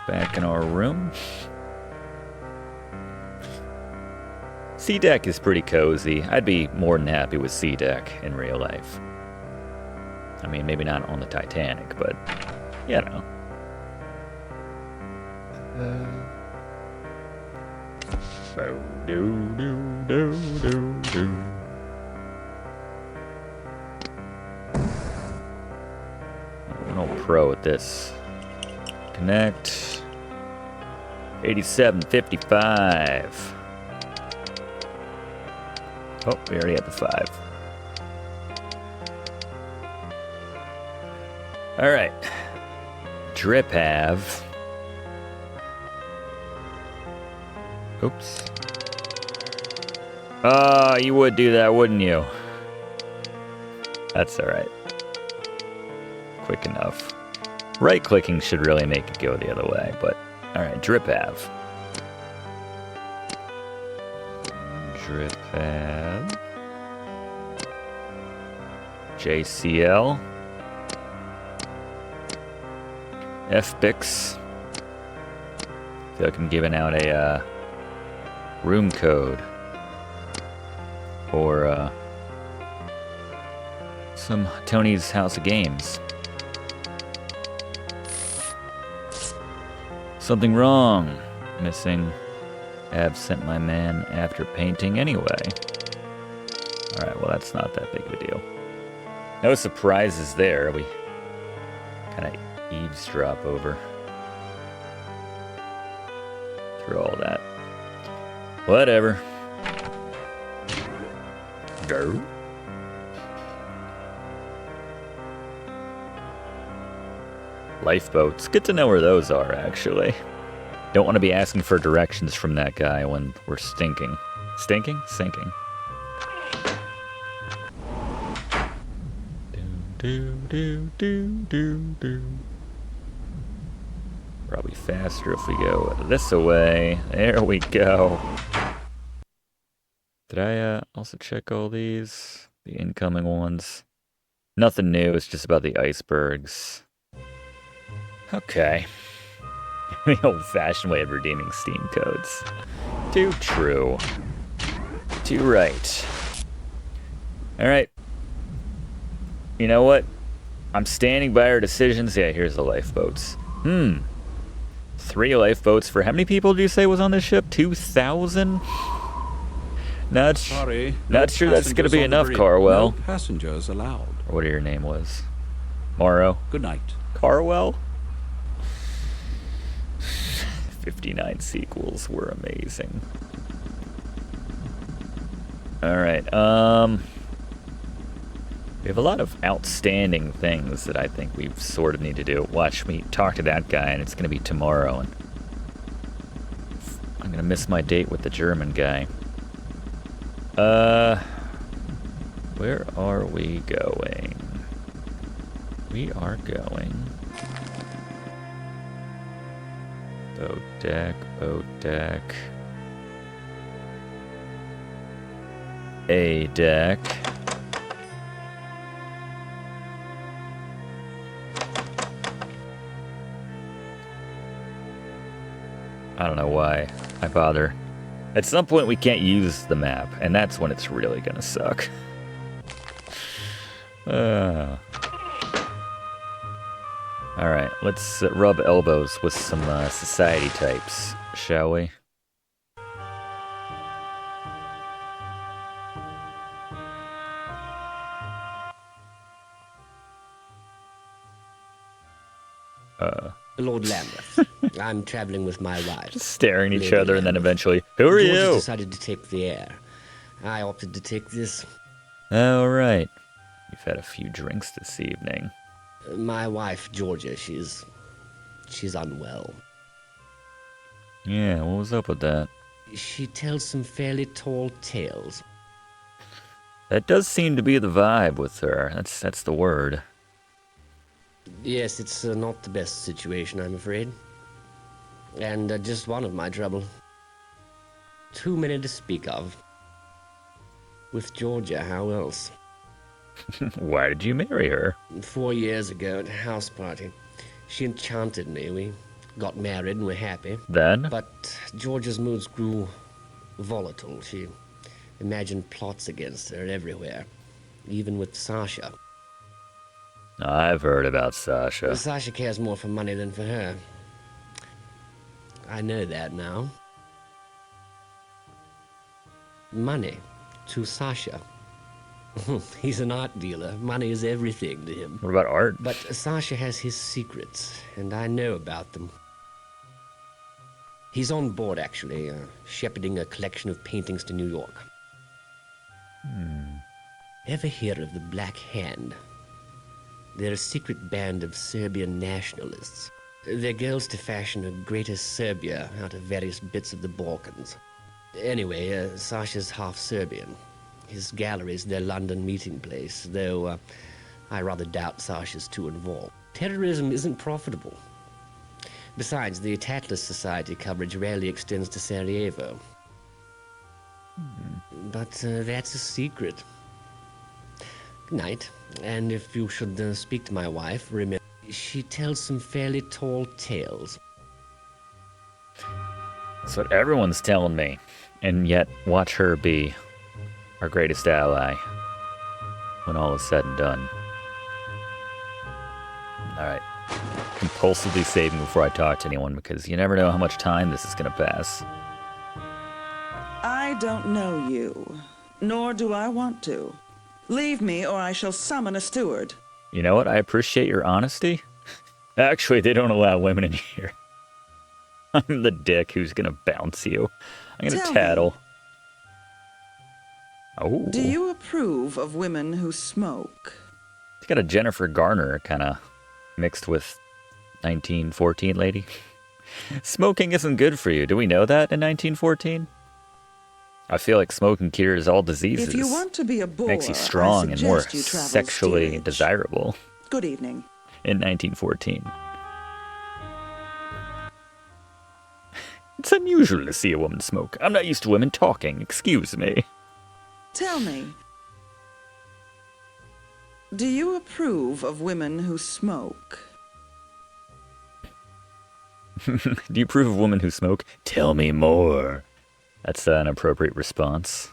S1: Back in our room. C deck is pretty cozy. I'd be more than happy with C deck in real life. I mean, maybe not on the Titanic, but you know. I'm no pro at this. Connect. 8755. Oh, we already had the 5. All right. Drip have. Oops. Oh, you would do that, wouldn't you? That's all right. Quick enough. Right-clicking should really make it go the other way, but all right. Drip have. Drip have. JCL. FBix. I feel like I'm giving out a room code for some Tony's House of Games. Something wrong. Missing. Absent my man after painting anyway. Alright, well that's not that big of a deal. No surprises there. We kind of eavesdrop over through all that. Whatever. Go. Lifeboats. Good to know where those are, actually. Don't want to be asking for directions from that guy when we're stinking. Stinking? Sinking. Probably faster if we go this way. There we go. Did I also check all these? The incoming ones? Nothing new, it's just about the icebergs. Okay. The old-fashioned way of redeeming Steam codes. Too true. Too right. Alright. You know what? I'm standing by our decisions. Yeah, here's the lifeboats. 3 lifeboats for how many people do you say was on this ship? 2,000? Not sure that's going to be enough, Carwell.
S10: No passengers allowed.
S1: Or whatever your name was. Morrow.
S10: Good night.
S1: Carwell? 59 sequels were amazing. Alright, we have a lot of outstanding things that I think we sort of need to do. Watch me talk to that guy, and it's going to be tomorrow, and I'm going to miss my date with the German guy. Where are we going? We are going... Boat deck, boat deck. A deck. I don't know why I bother. At some point we can't use the map, and that's when it's really gonna suck. Alright, let's rub elbows with some society types, shall we?
S19: Lord Lambeth. I'm traveling with my wife.
S1: Just staring at each
S19: Lady
S1: other, and then
S19: Lambeth.
S1: eventually, who are
S19: George
S1: you?
S19: decided to take the air. I opted to take this.
S1: Alright. You've had a few drinks this evening.
S19: My wife, Georgia, she's unwell.
S1: Yeah, what was up with that?
S19: She tells some fairly tall tales.
S1: That does seem to be the vibe with her. That's the word.
S19: Yes, it's not the best situation, I'm afraid. And just one of my trouble. Too many to speak of. With Georgia, how else?
S1: Why did you marry her?
S19: 4 years ago at a house party. She enchanted me. We got married and were happy.
S1: Then?
S19: But Georgia's moods grew volatile. She imagined plots against her everywhere, even with Sasha.
S1: I've heard about Sasha.
S19: Sasha cares more for money than for her. I know that now. Money to Sasha. He's an art dealer. Money is everything to him.
S1: What about art?
S19: But Sasha has his secrets, and I know about them. He's on board, actually, shepherding a collection of paintings to New York. Ever hear of the Black Hand? They're a secret band of Serbian nationalists. Their goal is to fashion a greater Serbia out of various bits of the Balkans. Anyway, Sasha's half Serbian. His gallery's their London meeting place, though I rather doubt Sasha's too involved. Terrorism isn't profitable. Besides, the Atlas Society coverage rarely extends to Sarajevo. But that's a secret. Good night. And if you should speak to my wife, remember, she tells some fairly tall tales.
S1: That's what everyone's telling me. And yet, watch her be our greatest ally when all is said and done. Alright. Compulsively saving before I talk to anyone, because you never know how much time this is going to pass.
S21: I don't know you, nor do I want to. Leave me, or I shall summon a steward.
S1: You know what? I appreciate your honesty. Actually, they don't allow women in here. I'm the dick who's going to bounce you. I'm going to tattle. Oh.
S21: Do you approve of women who smoke?
S1: It's got a Jennifer Garner kind of mixed with 1914 lady. Smoking isn't good for you. Do we know that in 1914? I feel like smoking cures all diseases.
S21: If you want to be a bore,
S1: makes you strong and more
S21: you travel
S1: sexually
S21: steerage.
S1: desirable.
S21: Good evening.
S1: In 1914. It's unusual to see a woman smoke. I'm not used to women talking, excuse me.
S21: Tell me, do you approve of women who smoke?
S1: Do you approve of women who smoke? Tell me more. That's an appropriate response.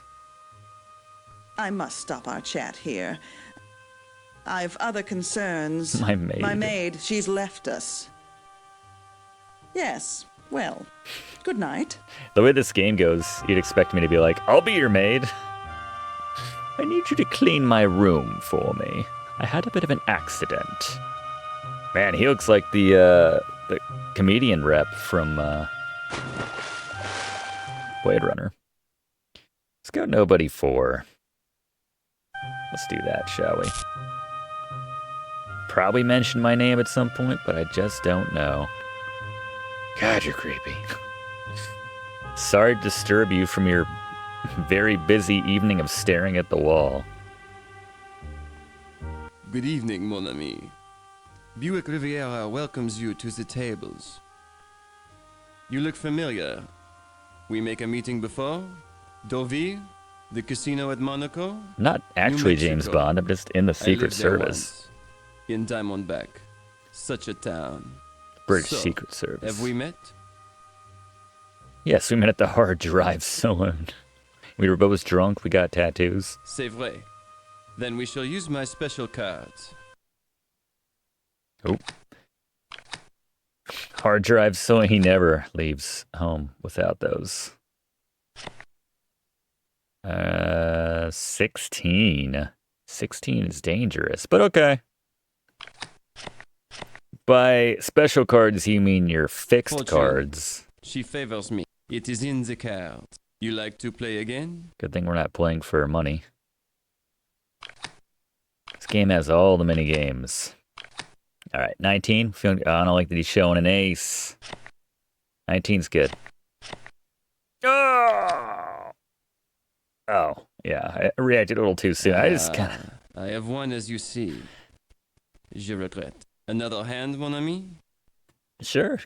S21: I must stop our chat here. I've other concerns.
S1: My maid.
S21: My maid, she's left us. Yes, well, good night.
S1: The way this game goes, you'd expect me to be like, I'll be your maid. I need you to clean my room for me. I had a bit of an accident. Man, he looks like the comedian rep from Blade Runner. Let's go Nobody 4. Let's do that, shall we? Probably mentioned my name at some point, but I just don't know. God, you're creepy. Sorry to disturb you from your very busy evening of staring at the wall.
S22: Good evening, mon ami. Buick Riviera welcomes you to the tables. You look familiar. We make a meeting before? Deauville? The casino at Monaco?
S1: Not actually
S22: New
S1: James
S22: Mexico.
S1: Bond, I'm just in the
S22: I
S1: Secret
S22: lived there
S1: Service.
S22: once, in Diamondback. Such a town.
S1: British
S22: So,
S1: Secret Service.
S22: Have we met?
S1: Yes, we met at the Hard Drive Saloon. We were both drunk, we got tattoos.
S22: C'est vrai. Then we shall use my special cards.
S1: Oh. Hard Drive Saloon, he never leaves home without those. 16. 16 is dangerous, but okay. By special cards, you mean your fixed
S22: Fortune.
S1: cards.
S22: She favors me. It is in the cards. You like to play again?
S1: Good thing we're not playing for money. This game has all the mini games. All right, 19. I don't like that he's showing an ace. 19's good. Oh, yeah, I reacted a little too soon. I just kind of...
S22: I have won as you see. Je regrette. Another hand, mon ami?
S1: Sure.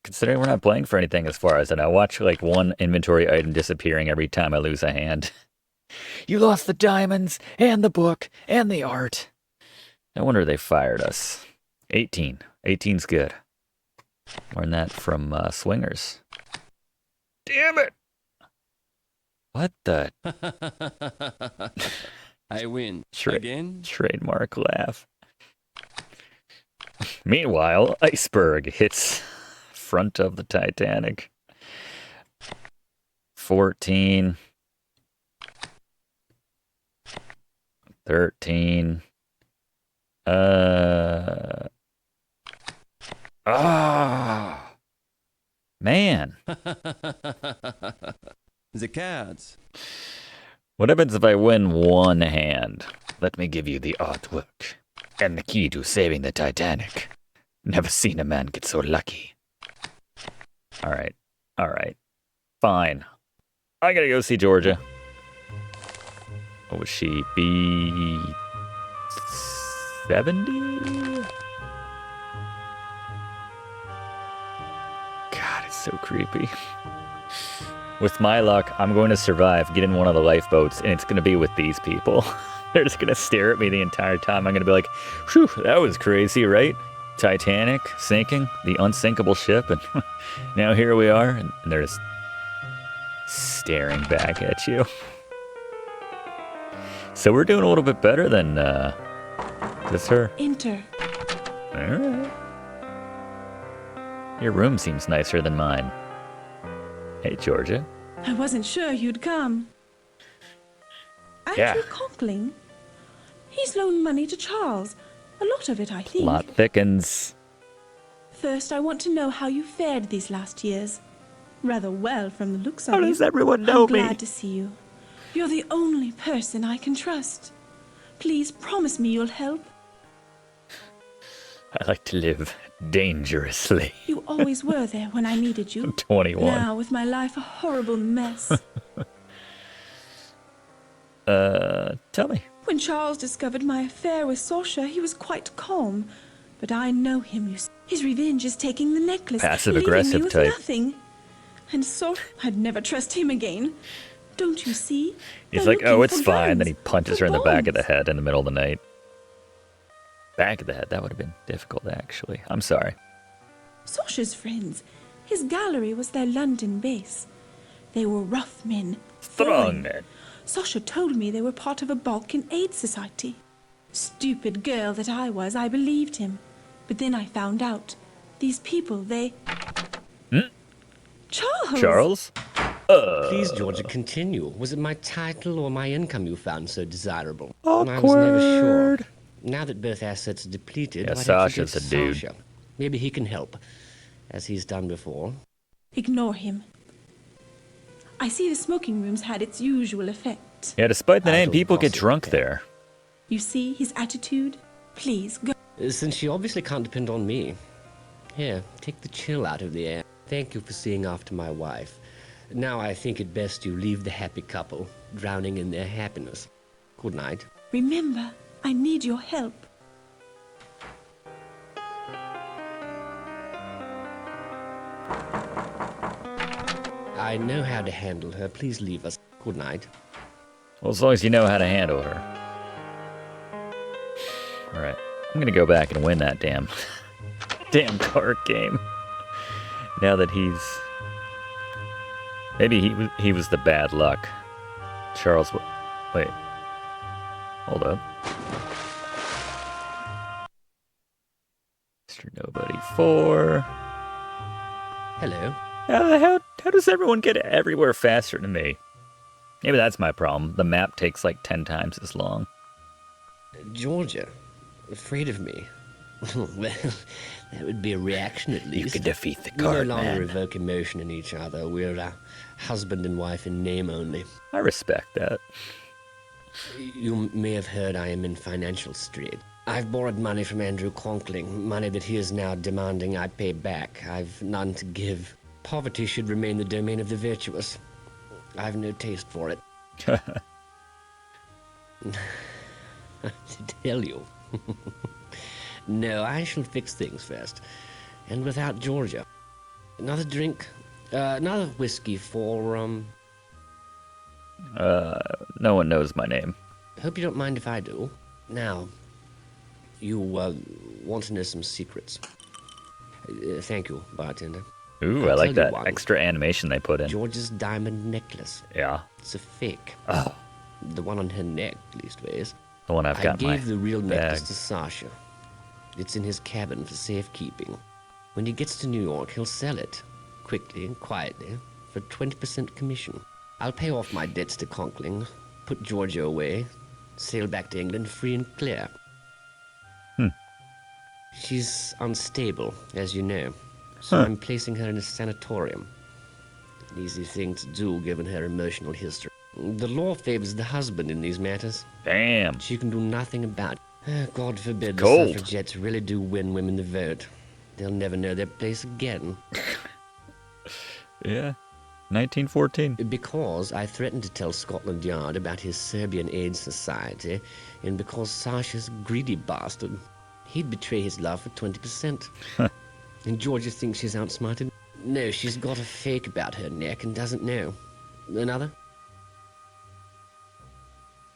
S1: Considering we're not playing for anything as far as I know. I watch like one inventory item disappearing every time I lose a hand. You lost the diamonds, and the book, and the art. No wonder they fired us. 18. 18's good. Learned that from Swingers. Damn it! What the?
S22: I win. Again?
S1: Trademark laugh. Meanwhile, iceberg hits front of the Titanic. 14. 13. Man.
S22: The cards.
S1: What happens if I win one hand? Let me give you the artwork and the key to saving the Titanic. Never seen a man get so lucky. All right. Fine. I gotta go see Georgia. What was she? Be 70? God, it's so creepy. With my luck, I'm going to survive, get in one of the lifeboats, and it's going to be with these people. They're just going to stare at me the entire time. I'm going to be like, whew, that was crazy, right? Titanic sinking, the unsinkable ship, and now here we are, and they're just staring back at you. So we're doing a little bit better than this her.
S9: Enter.
S1: All right. Your room seems nicer than mine. Hey, Georgia.
S9: I wasn't sure you'd come.
S1: Yeah.
S9: Andrew Conkling? He's loaned money to Charles. A lot of it, I think.
S1: Plot thickens.
S9: First, I want to know how you fared these last years. Rather well from the looks of you.
S1: How does everyone know
S9: I'm
S1: me?
S9: glad to see you. You're the only person I can trust. Please promise me you'll help.
S1: I like to live dangerously.
S9: You always were there when I needed you.
S1: I'm 21.
S9: Now, with my life a horrible mess.
S1: Tell me.
S9: When Charles discovered my affair with Sasha, he was quite calm. But I know him, you see. His revenge is taking the necklace,
S1: Passive-aggressive
S9: leaving me with
S1: type.
S9: Nothing. And so I'd never trust him again. Don't you see?
S1: He's
S9: They're
S1: like, oh,
S9: looking
S1: it's
S9: for
S1: fine.
S9: guns,
S1: Then he punches
S9: for
S1: her in the back of the
S9: bombs.
S1: head in the middle of the night. Back of the head. That would have been difficult, actually. I'm sorry.
S9: Sasha's friends. His gallery was their London base. They were rough men.
S1: Strong men.
S9: Sasha told me they were part of a Balkan aid society. Stupid girl that I was, I believed him. But then I found out. These people, they... Charles!
S1: Charles?
S19: Please, Georgia, continue. Was it my title or my income you found so desirable? I was never sure. Now that both assets are depleted,
S1: Yeah,
S19: why don't you
S1: Sasha's
S19: get
S1: a dude.
S19: Sasha? Maybe he can help, as he's done before.
S9: Ignore him. I see the smoking room's had its usual effect.
S1: Yeah, despite the name,
S19: Idle
S1: people get
S19: gossip,
S1: drunk there.
S9: You see his attitude? Please, go.
S19: Since you obviously can't depend on me. Here, take the chill out of the air. Thank you for seeing after my wife. Now I think it best you leave the happy couple, drowning in their happiness. Good night.
S9: Remember, I need your help.
S19: I know how to handle her. Please leave us. Good night.
S1: Well, as long as you know how to handle her. Alright. I'm gonna go back and win that damn card game. Now that he's... Maybe he was the bad luck. Charles... Wait. Hold up. Mr. Nobody 4.
S19: Hello.
S1: How does everyone get everywhere faster than me? Maybe that's my problem. The map takes like 10 times as long.
S19: Georgia, afraid of me? Well, that would be a reaction at least.
S1: You could defeat the
S19: We no
S1: card,
S19: longer
S1: man.
S19: evoke emotion in each other. We're husband and wife in name only.
S1: I respect that.
S19: You may have heard I am in financial strait. I've borrowed money from Andrew Conkling, money that he is now demanding I pay back. I've none to give. Poverty should remain the domain of the virtuous. I've no taste for it. To tell you. No, I shall fix things first. And without Georgia. Another drink, another whiskey for,
S1: No one knows my name.
S19: Hope you don't mind if I do. Now, you want to know some secrets. Thank you, bartender.
S1: Ooh,
S19: I'll
S1: I like
S19: tell you
S1: that
S19: one.
S1: extra animation they put in.
S19: George's diamond necklace.
S1: Yeah.
S19: It's a fake.
S1: Oh.
S19: The one on her neck, leastways.
S1: The one I've got in
S19: I
S1: my
S19: gave the real necklace
S1: bag.
S19: to Sasha. It's in his cabin for safekeeping. When he gets to New York, he'll sell it, quickly and quietly, for 20% commission. I'll pay off my debts to Conkling, put Georgia away, sail back to England free and clear. She's unstable, as you know, so I'm placing her in a sanatorium. An easy thing to do, given her emotional history. The law favors the husband in these matters.
S1: Damn.
S19: She can do nothing about it. God forbid
S1: Cold.
S19: the suffragettes really do win women the vote. They'll never know their place again.
S1: Yeah. 1914.
S19: Because I threatened to tell Scotland Yard about his Serbian Aid Society, and because Sasha's a greedy bastard. He'd betray his love for 20%. And Georgia thinks she's outsmarted. No, she's got a fake about her neck and doesn't know. Another?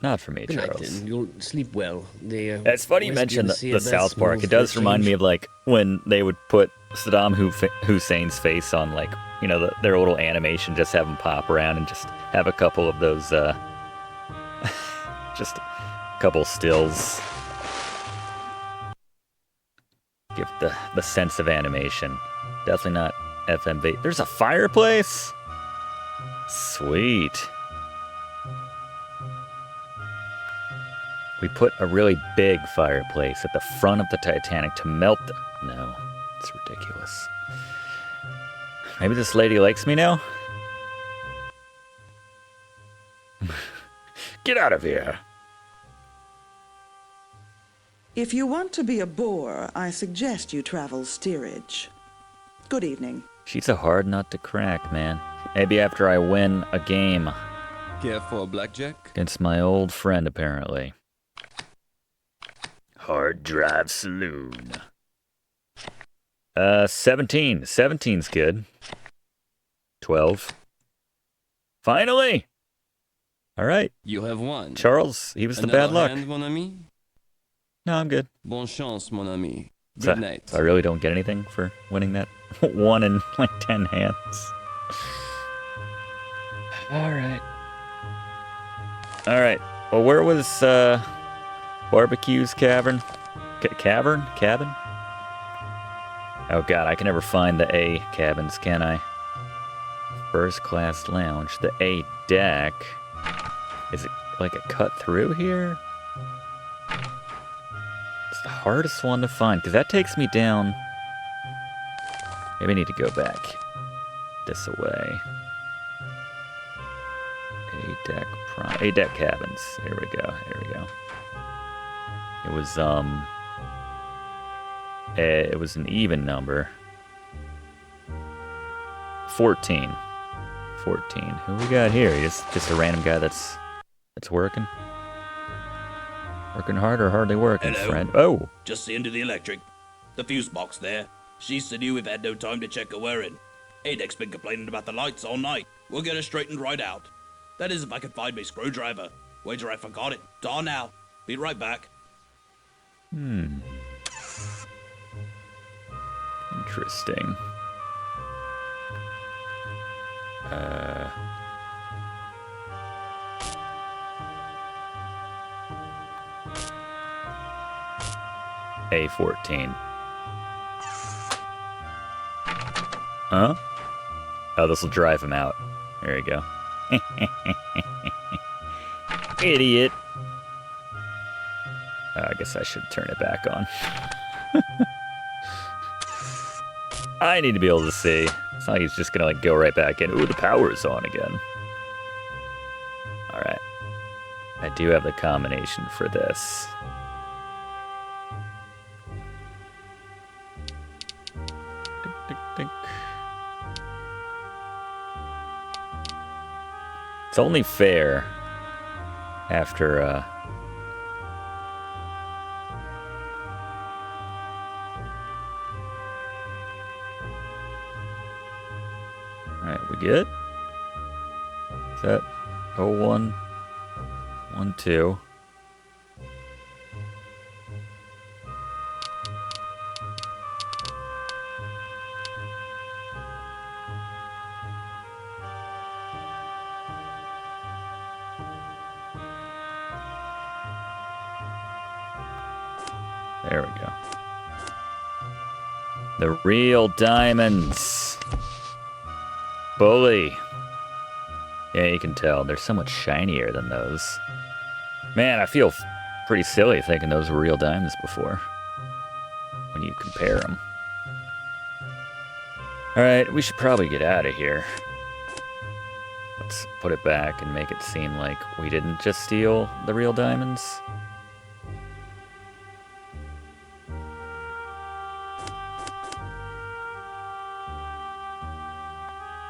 S1: Not for me,
S19: Good night,
S1: Charles.
S19: then. You'll sleep well.
S1: It's funny you mentioned the
S19: does
S1: South Park.
S19: smells
S1: It does
S19: for a
S1: remind me
S19: change.
S1: of like when they would put Saddam Hussein's face on like, you know, their little animation, just have him pop around and just have a couple of those, just a couple stills. Give the sense of animation. Definitely not FMV. There's a fireplace? Sweet. We put a really big fireplace at the front of the Titanic to melt the... No, it's ridiculous. Maybe this lady likes me now? Get out of here.
S21: If you want to be a bore, I suggest you travel steerage. Good evening.
S1: She's a hard nut to crack, man. Maybe after I win a game.
S22: Care for a blackjack?
S1: Against my old friend, apparently. Hard Drive Saloon. 17. 17's good. 12. Finally! Alright.
S22: You have won.
S1: Charles, he was the
S22: Another
S1: bad luck.
S22: hand, mon ami?
S1: No, I'm good.
S22: Bon chance, mon ami.
S1: So,
S22: Good night.
S1: so I really don't get anything for winning that 1 in like 10 hands. Alright. Alright. Well, where was Barbecue's Cavern? Cabin? Oh god, I can never find the A cabins, can I? First class lounge. The A deck. Is it like a cut through here? It's the hardest one to find, because that takes me down. Maybe I need to go back this way. A deck cabins. Here we go. It was an even number. 14. 14. Who we got here? Just a random guy that's working. Working hard or hardly working,
S8: Hello.
S1: friend. Oh.
S8: Just the end of the electric. The fuse box there. She said we've had no time to check her wearing. Adek's been complaining about the lights all night. We'll get her straightened right out. That is if I can find my screwdriver. Wager I forgot it. Dawn now. Be right back.
S1: Interesting. A14. Huh? Oh, this will drive him out. There you go. Idiot. I guess I should turn it back on. I need to be able to see. It's not like he's just gonna like go right back in. Ooh, the power's on again. Alright. I do have the combination for this. Tick, tick, tick. It's only fair after Alright, we good? Is that 01, 12. There we go. The real diamonds. Bully. Yeah, you can tell. They're so much shinier than those. Man, I feel pretty silly thinking those were real diamonds before. When you compare them. Alright, we should probably get out of here. Let's put it back and make it seem like we didn't just steal the real diamonds.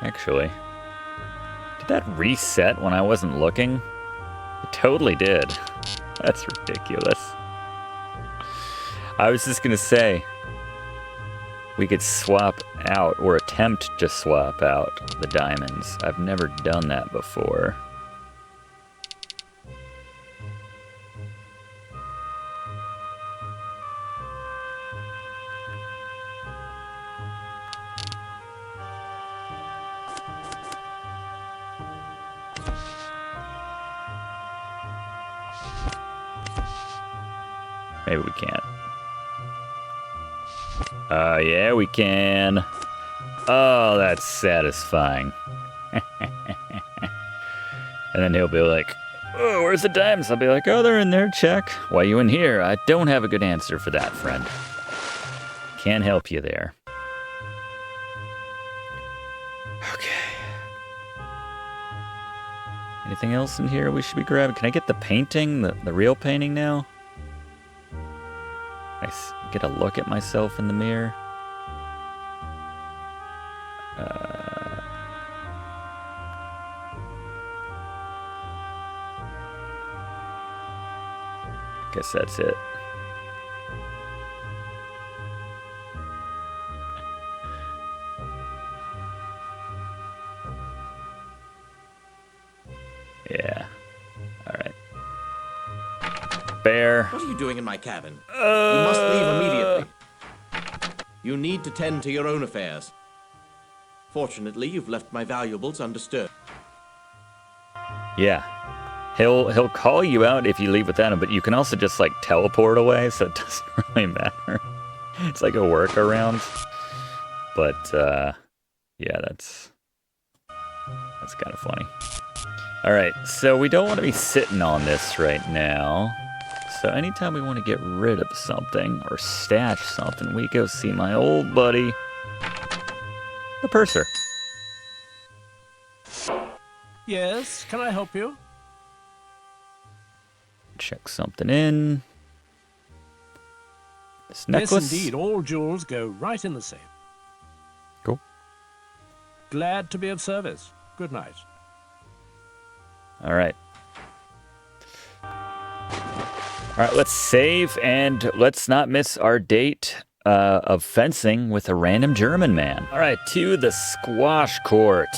S1: Actually, did that reset when I wasn't looking? It totally did. That's ridiculous. I was just gonna say, we could swap out, or attempt to swap out the diamonds. I've never done that before. Maybe we can't. Yeah, we can. Oh, that's satisfying. And then he'll be like, oh, where's the diamonds? I'll be like, oh, they're in there, check. Why you in here? I don't have a good answer for that, friend. Can't help you there. Okay. Anything else in here we should be grabbing? Can I get the painting, the real painting now? Get a look at myself in the mirror. Guess that's it. Yeah. All right. Bear.
S14: What are you doing in my cabin? You must leave immediately. You need to tend to your own affairs. Fortunately, you've left my valuables undisturbed.
S1: Yeah. He'll call you out if you leave without him, but you can also just like teleport away, so it doesn't really matter. It's like a workaround. But yeah, that's kind of funny. All right, so we don't want to be sitting on this right now. So anytime we want to get rid of something or stash something, we go see my old buddy, the purser.
S15: Yes, can I help you?
S1: Check something in. This necklace.
S15: Yes, indeed. All jewels go right in the safe.
S1: Cool.
S15: Glad to be of service. Good night.
S1: All right. All right, let's save and let's not miss our date of fencing with a random German man. All right, to the squash court.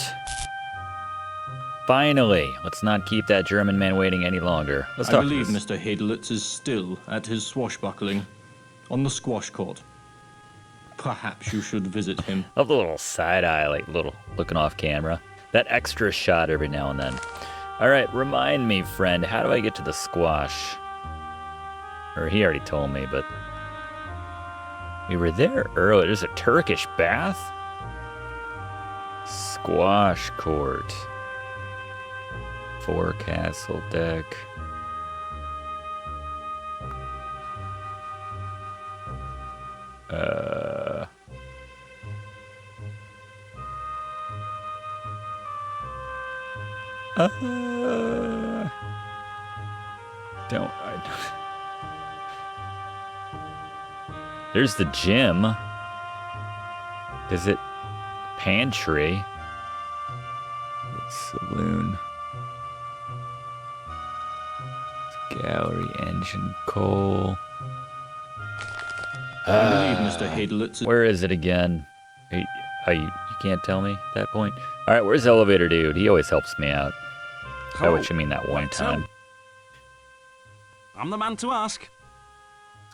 S1: Finally, let's not keep that German man waiting any longer. Let's talk.
S6: I believe Mr. Hadelitz is still at his swashbuckling on the squash court. Perhaps you should visit him.
S1: Love the little side eye, like little looking off camera. That extra shot every now and then. All right, remind me, friend, how do I get to the squash? Or he already told me, but we were there earlier. There's a Turkish bath? Squash court. Forecastle deck. There's the gym. Is it pantry? It's saloon. It's gallery, engine, coal.
S6: I believe Mr. Hadelitz.
S1: Where is it again? You can't tell me at that point? All right, where's the elevator dude? He always helps me out. By which I mean that one time.
S17: I'm the man to ask.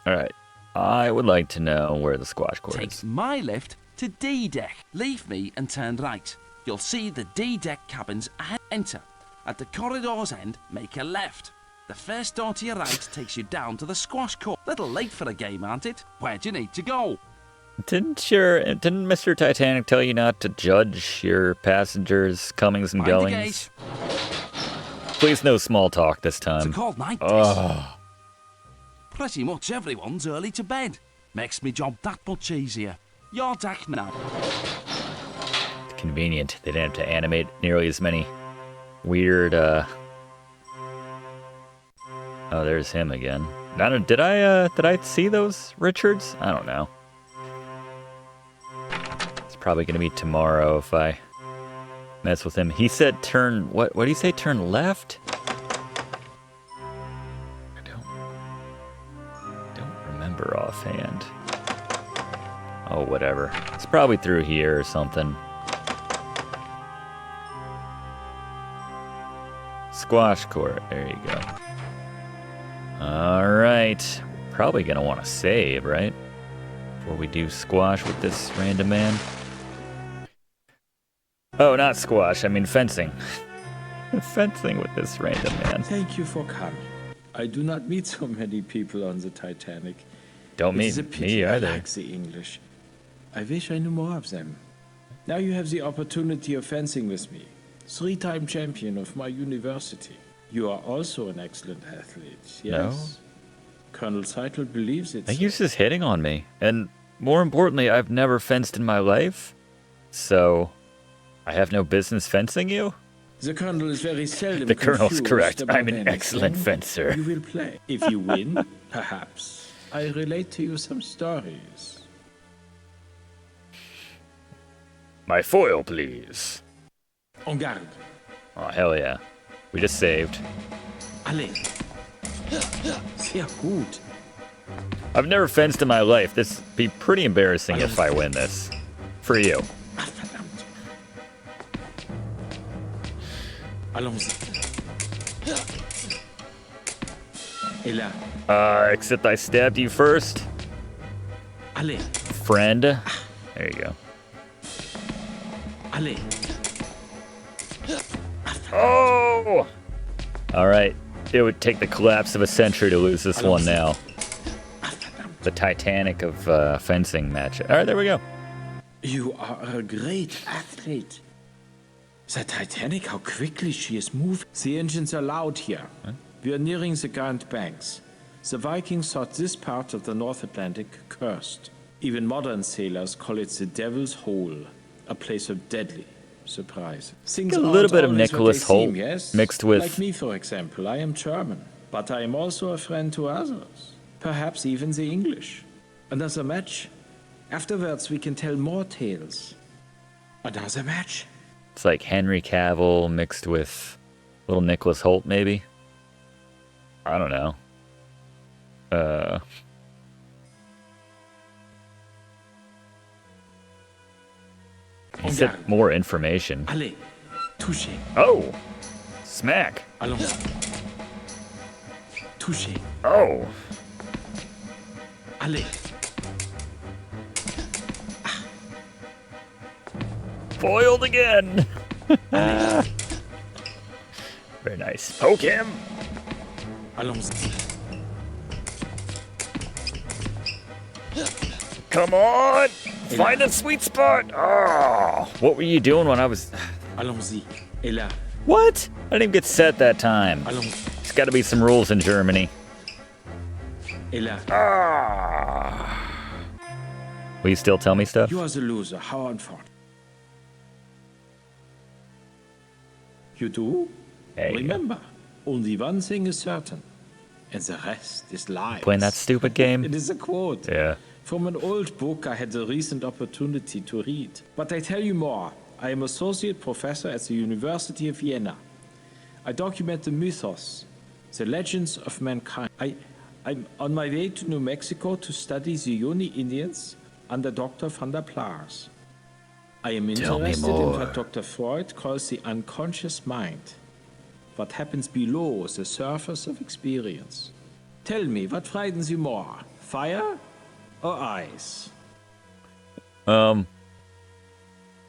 S1: Alright. I would like to know where the squash court
S17: Take
S1: is.
S17: my lift to D deck. Leave me and turn right. You'll see the D deck cabins and enter. At the corridor's end, make a left. The first door to your right takes you down to the squash court. Little late for a game, aren't it? Where do you need to go?
S1: Didn't Mr. Titanic tell you not to judge your passengers' comings and
S17: Mind the
S1: goings? Please no small talk this time.
S17: It's a cold night, this.
S1: Oh.
S17: Pretty much everyone's early to bed. Makes me job that much easier. Your deck now.
S1: Convenient. They didn't have to animate nearly as many weird, Oh, there's him again. Did I see those Richards? I don't know. It's probably gonna be tomorrow if I mess with him. He said turn, what did he say, turn left? I don't remember offhand. Oh, whatever. It's probably through here or something. Squash court, there you go. Alright. Probably gonna want to save, right? Before we do squash with this random man. Oh, not squash, I mean fencing. Fencing with this random man.
S4: Thank you for coming. I do not meet so many people on the Titanic.
S1: Don't
S4: It is
S1: meet
S4: a pity.
S1: me either.
S4: I like the English. I wish I knew more of them. Now you have the opportunity of fencing with me. 3-time champion of my university. You are also an excellent athlete, yes? Colonel Seitel believes it.
S1: I think he was just hitting on me. And more importantly, I've never fenced in my life. So, I have no business fencing you?
S4: The Colonel is very seldom
S1: The Colonel's
S4: confused
S1: correct.
S4: about
S1: I'm an
S4: any
S1: excellent
S4: game
S1: fencer.
S4: You will play. If you win, perhaps, I relate to you some stories.
S1: My foil, please.
S4: En garde.
S1: Oh, hell yeah. We just saved.
S4: Allez. Sehr gut.
S1: I've never fenced in my life. This would be pretty embarrassing if I win this. For you.
S4: Allons-y. Et là.
S1: Except I stabbed you first.
S4: Allez.
S1: Friend. There you go.
S4: Allez.
S1: Oh! Alright. It would take the collapse of a century to lose this one now. The Titanic of fencing match. Alright, there we go.
S4: You are a great athlete. The Titanic, how quickly she is moving. The engines are loud here.
S1: Huh?
S4: We are nearing the Grand Banks. The Vikings thought this part of the North Atlantic cursed. Even modern sailors call it the Devil's Hole, a place of deadly surprise. Things
S1: A little
S4: aren't
S1: bit of
S4: always what
S1: Nicholas
S4: they
S1: Holt
S4: seem, yes?
S1: mixed with...
S4: Like me, for example. I am German, but I am also a friend to others. Perhaps even the English. Another match? Afterwards, we can tell more tales. Another match?
S1: It's like Henry Cavill mixed with little Nicholas Holt, maybe? I don't know. He said more information.
S4: Allez, touchez.
S1: Oh! Smack!
S4: Allons. Touchez.
S1: Oh!
S4: Allez.
S1: Foiled again! Very nice. Poke him!
S4: Allons.
S1: Come on! Find a sweet spot! Oh! What were you doing when I was...
S4: Allons-y. Et là.
S1: What? I didn't even get set that time.
S4: Allons.
S1: There's gotta be some rules in Germany.
S4: Et là.
S1: Ah! Will you still tell me stuff?
S4: You are the loser. How unfortunate. You do?
S1: Hey.
S4: Remember, only one thing is certain, and the rest is lies.
S1: Playing that stupid game?
S4: It is a quote.
S1: Yeah.
S4: From an old book I had the recent opportunity to read. But I tell you more. I am associate professor at the University of Vienna. I document the mythos, the legends of mankind. I'm on my way to New Mexico to study the Yoni Indians under Dr. van der Plaars. I am interested in what Dr. Freud calls the unconscious mind. what happens below the surface of experience. Tell me, what frightens you more, fire or ice?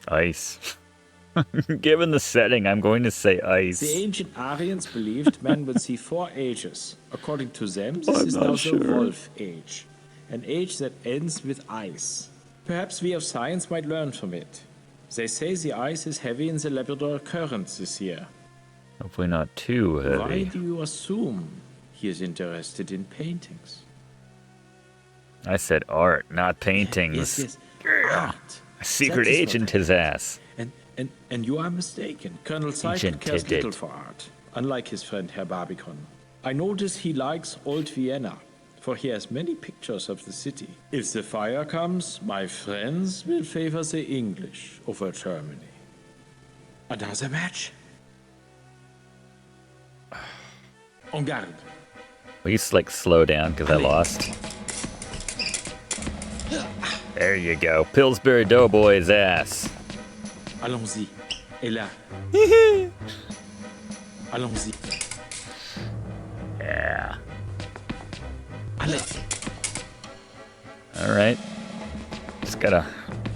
S1: Ice. Given the setting, I'm going to say ice.
S4: The ancient Aryans believed man would see 4 ages. According to them, this
S1: I'm
S4: is
S1: not
S4: now
S1: sure.
S4: the Wolf Age, an age that ends with ice. Perhaps we of science might learn from it. They say the ice is heavy in the Labrador Current this year.
S1: Hopefully not too heavy.
S4: Why do you assume he is interested in paintings?
S1: I said art, not paintings.
S4: Yes,
S1: Yeah.
S4: art.
S1: A secret
S4: That is what
S1: agent
S4: I
S1: his ass.
S4: And you are mistaken. Colonel Cypher
S1: Agent
S4: cares
S1: did it.
S4: little for art, unlike his friend Herr Barbicon. I notice he likes old Vienna, for he has many pictures of the city. If the fire comes, my friends will favor the English over Germany. Another match? En garde.
S1: Please, like, slow down, because I lost. There you go. Pillsbury Doughboy's ass.
S4: Allons-y. Et là. Allons-y.
S1: Yeah.
S4: Allez.
S1: Alright. Just gotta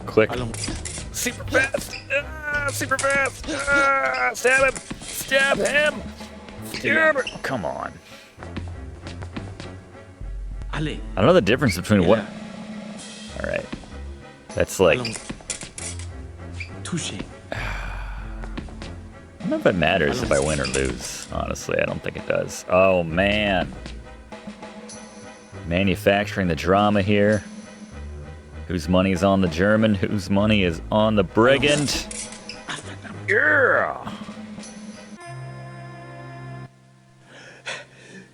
S1: click. Super fast! Super fast! Stab him! Stab him! Stab him! Come on.
S4: Allez.
S1: I don't know the difference between what... Alright. That's like...
S4: Touché.
S1: I don't know if it matters if I win or lose. Honestly, I don't think it does. Oh, man. Manufacturing the drama here. Whose money is on the German? Whose money is on the Brigand? Yeah!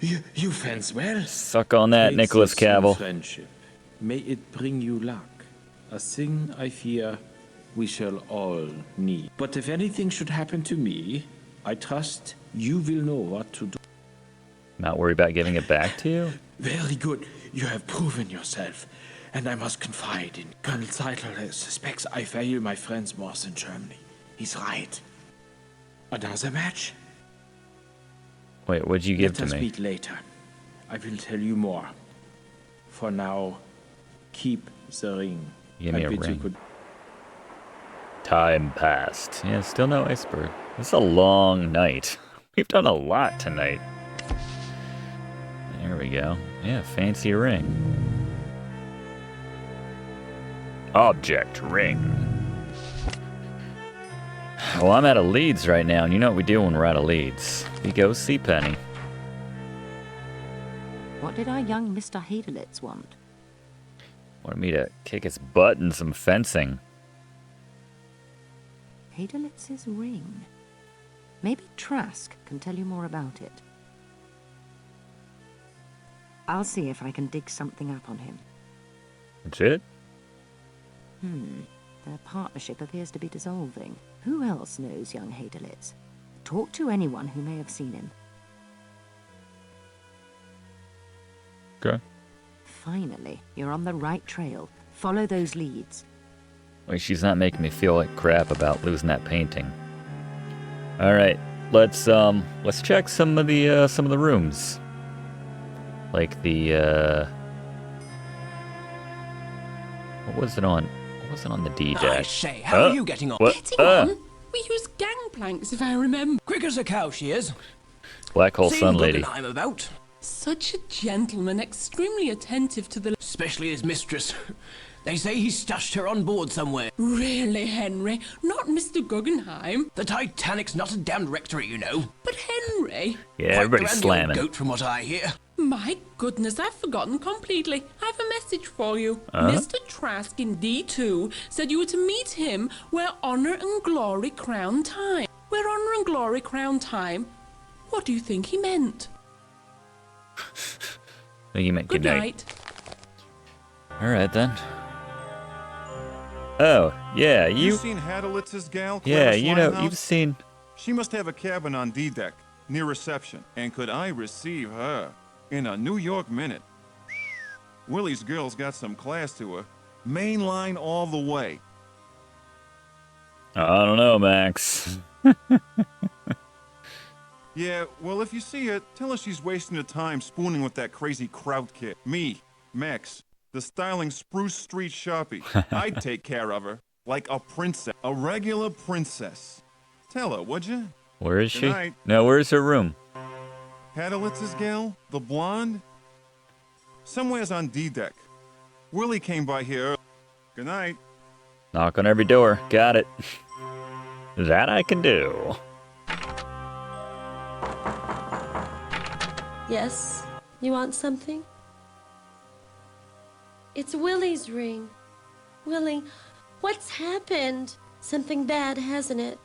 S4: You fence well.
S1: Suck on that,
S4: Take
S1: Nicholas
S4: this in
S1: Cavill.
S4: Friendship. May it bring you luck. A thing I fear we shall all need. But if anything should happen to me, I trust you will know what to do.
S1: Not worried about giving it back to you?
S4: Very good. You have proven yourself. And I must confide in Colonel Zeitler suspects I value my friends more than Germany. He's right. Another match?
S1: Wait, what'd you give
S4: Let
S1: to
S4: us
S1: me?
S4: meet later. I will tell you more. For now, keep the ring.
S1: Give me
S4: I
S1: a
S4: bet you
S1: ring.
S4: could-
S1: Time passed. Yeah, still no iceberg. This is a long night. We've done a lot tonight. There we go. Yeah, fancy ring. Object ring. Well, I'm out of leads right now, and you know what we do when we're out of leads. We go see Penny.
S2: What did our young Mr. Hadelitz want?
S1: Wanted me to kick his butt in some fencing.
S2: Hadelitz's ring. Maybe Trask can tell you more about it. I'll see if I can dig something up on him.
S1: That's it?
S2: Their partnership appears to be dissolving. Who else knows young Hadelitz? Talk to anyone who may have seen him.
S1: Okay.
S2: Finally, you're on the right trail. Follow those leads.
S1: Wait, she's not making me feel like crap about losing that painting. All right, let's check some of the rooms. Like the what was it on? What was it on the D deck?
S13: I say, how are you getting on?
S1: What?
S13: Getting on? We use gangplanks, if I remember. Quick as a cow, she is.
S1: Black Hole
S13: Seen
S1: Sun Lady.
S13: Guggenheim about.
S5: Such a gentleman, extremely attentive to the...
S13: Especially his mistress. They say he stashed her on board somewhere.
S5: Really, Henry? Not Mr. Guggenheim?
S13: The Titanic's not a damned rectory, you know.
S5: But Henry...
S1: Yeah,
S13: Quite
S1: everybody's
S13: the randy old
S1: slamming.
S13: goat from what I hear.
S5: My goodness, I've forgotten completely. I have a message for you.
S1: Huh?
S5: Mr. Trask in D2 said you were to meet him where honor and glory crown time. Where honor and glory crown time? What do you think he meant?
S1: I think you meant
S5: Good
S1: good
S5: night.
S1: All right then. Oh yeah,
S7: You seen Hadelitz's gal?
S1: Yeah,
S7: Clara
S1: you know,
S7: Slimehouse?
S1: you've seen.
S7: She must have a cabin on D deck near reception. And could I receive her in a New York minute? Willie's girl's got some class to her. Main line all the way.
S1: I don't know, Max.
S7: Yeah, well, if you see her, tell her she's wasting her time spooning with that crazy Kraut kid. Me, Max, the styling Spruce Street Sharpie. I'd take care of her. Like a princess. A regular princess. Tell her, would you?
S1: Where is
S7: Good
S1: she?
S7: night.
S1: No, where's her room?
S7: Hadalitz's gal? The blonde? Somewhere's on D-deck. Willie came by here. Good night.
S1: Knock on every door. Got it. That I can do.
S11: Yes? You want something? It's Willie's ring. Willie, what's happened? Something bad, hasn't it?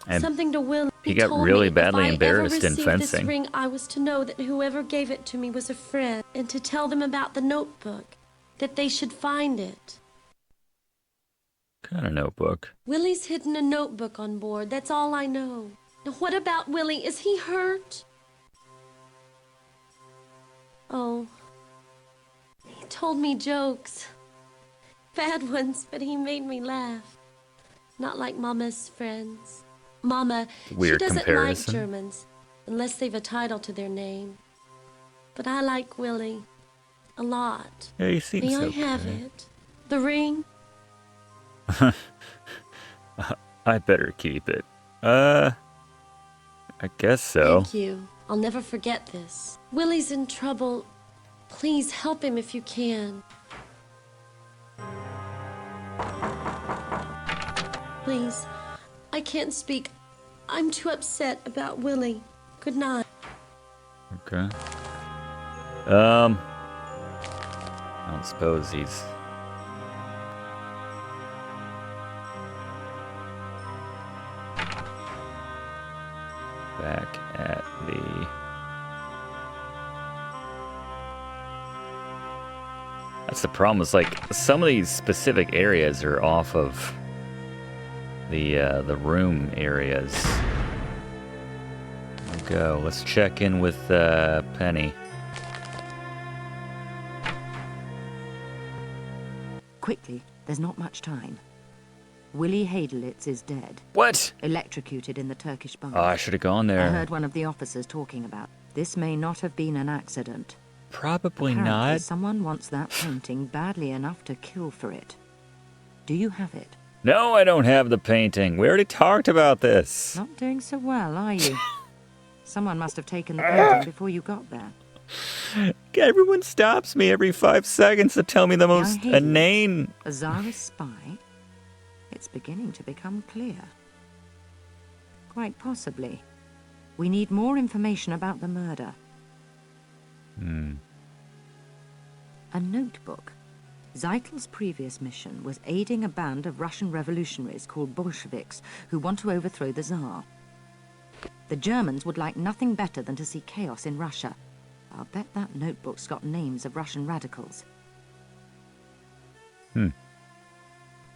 S1: And
S11: something to Willie.
S1: he got
S11: told
S1: really
S11: me
S1: badly
S11: if I
S1: embarrassed
S11: ever
S1: in
S11: received
S1: fencing.
S11: This ring, I was to know that whoever gave it to me was a friend, and to tell them about the notebook, that they should find it.
S1: Kind of notebook.
S11: Willie's hidden a notebook on board. That's all I know. Now, what about Willie? Is he hurt? Oh, he told me jokes. Bad ones, but he made me laugh. Not like Mama's friends. Mama,
S1: Weird
S11: she doesn't
S1: comparison.
S11: like Germans, unless they've a title to their name. But I like Willie. A lot.
S1: Yeah, he seems
S11: May I
S1: okay.
S11: have it? The ring?
S1: I better keep it. I guess so.
S11: Thank you. I'll never forget this. Willie's in trouble. Please help him if you can. Please. I can't speak. I'm too upset about Willie. Good night.
S1: Okay. I don't suppose he's... back at the... That's the problem, is like, some of these specific areas are off of the room areas. There we go. Let's check in with Penny.
S2: Quickly, there's not much time. Willie Hadelitz is dead.
S1: What?
S2: Electrocuted in the Turkish bath.
S1: Oh, I should have gone
S2: I
S1: there.
S2: heard one of the officers talking about. This may not have been an accident.
S1: Probably
S2: Apparently,
S1: not.
S2: someone wants that painting badly enough to kill for it. Do you have it?
S1: No, I don't have the painting. We already talked about this.
S2: Not doing so well, are you? Someone must have taken the painting before you got there.
S1: Everyone stops me every 5 seconds to tell me the most
S2: Now,
S1: inane...
S2: A czarist spy? It's beginning to become clear. Quite possibly. We need more information about the murder. A notebook. Zeitel's previous mission was aiding a band of Russian revolutionaries called Bolsheviks who want to overthrow the Tsar. The Germans would like nothing better than to see chaos in Russia. I'll bet that notebook's got names of Russian radicals.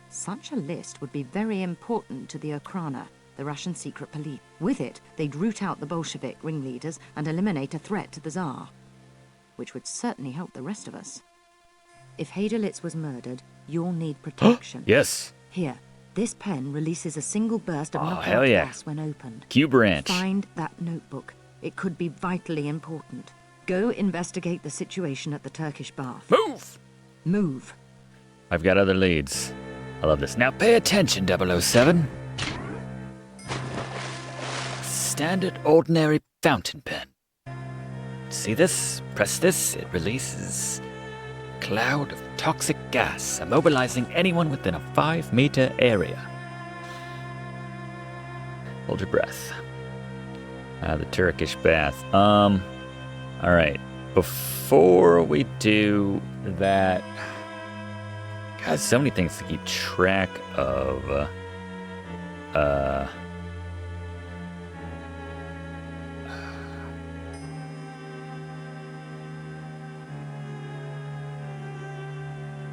S2: Such a list would be very important to the Okhrana, the Russian secret police. With it, they'd root out the Bolshevik ringleaders and eliminate a threat to the Tsar, which would certainly help the rest of us. If Hadelitz was murdered, you'll need protection.
S1: Yes.
S2: Here, this pen releases a single burst of knockout
S1: hell yeah.
S2: gas when opened.
S1: Q branch.
S2: Find that notebook. It could be vitally important. Go investigate the situation at the Turkish bath.
S1: Move!
S2: Move.
S1: I've got other leads. I love this. Now pay attention, 007. Standard ordinary fountain pen. See this? Press this. It releases a cloud of toxic gas, immobilizing anyone within a 5-meter area. Hold your breath. The Turkish bath. Alright. Before we do that... God, so many things to keep track of.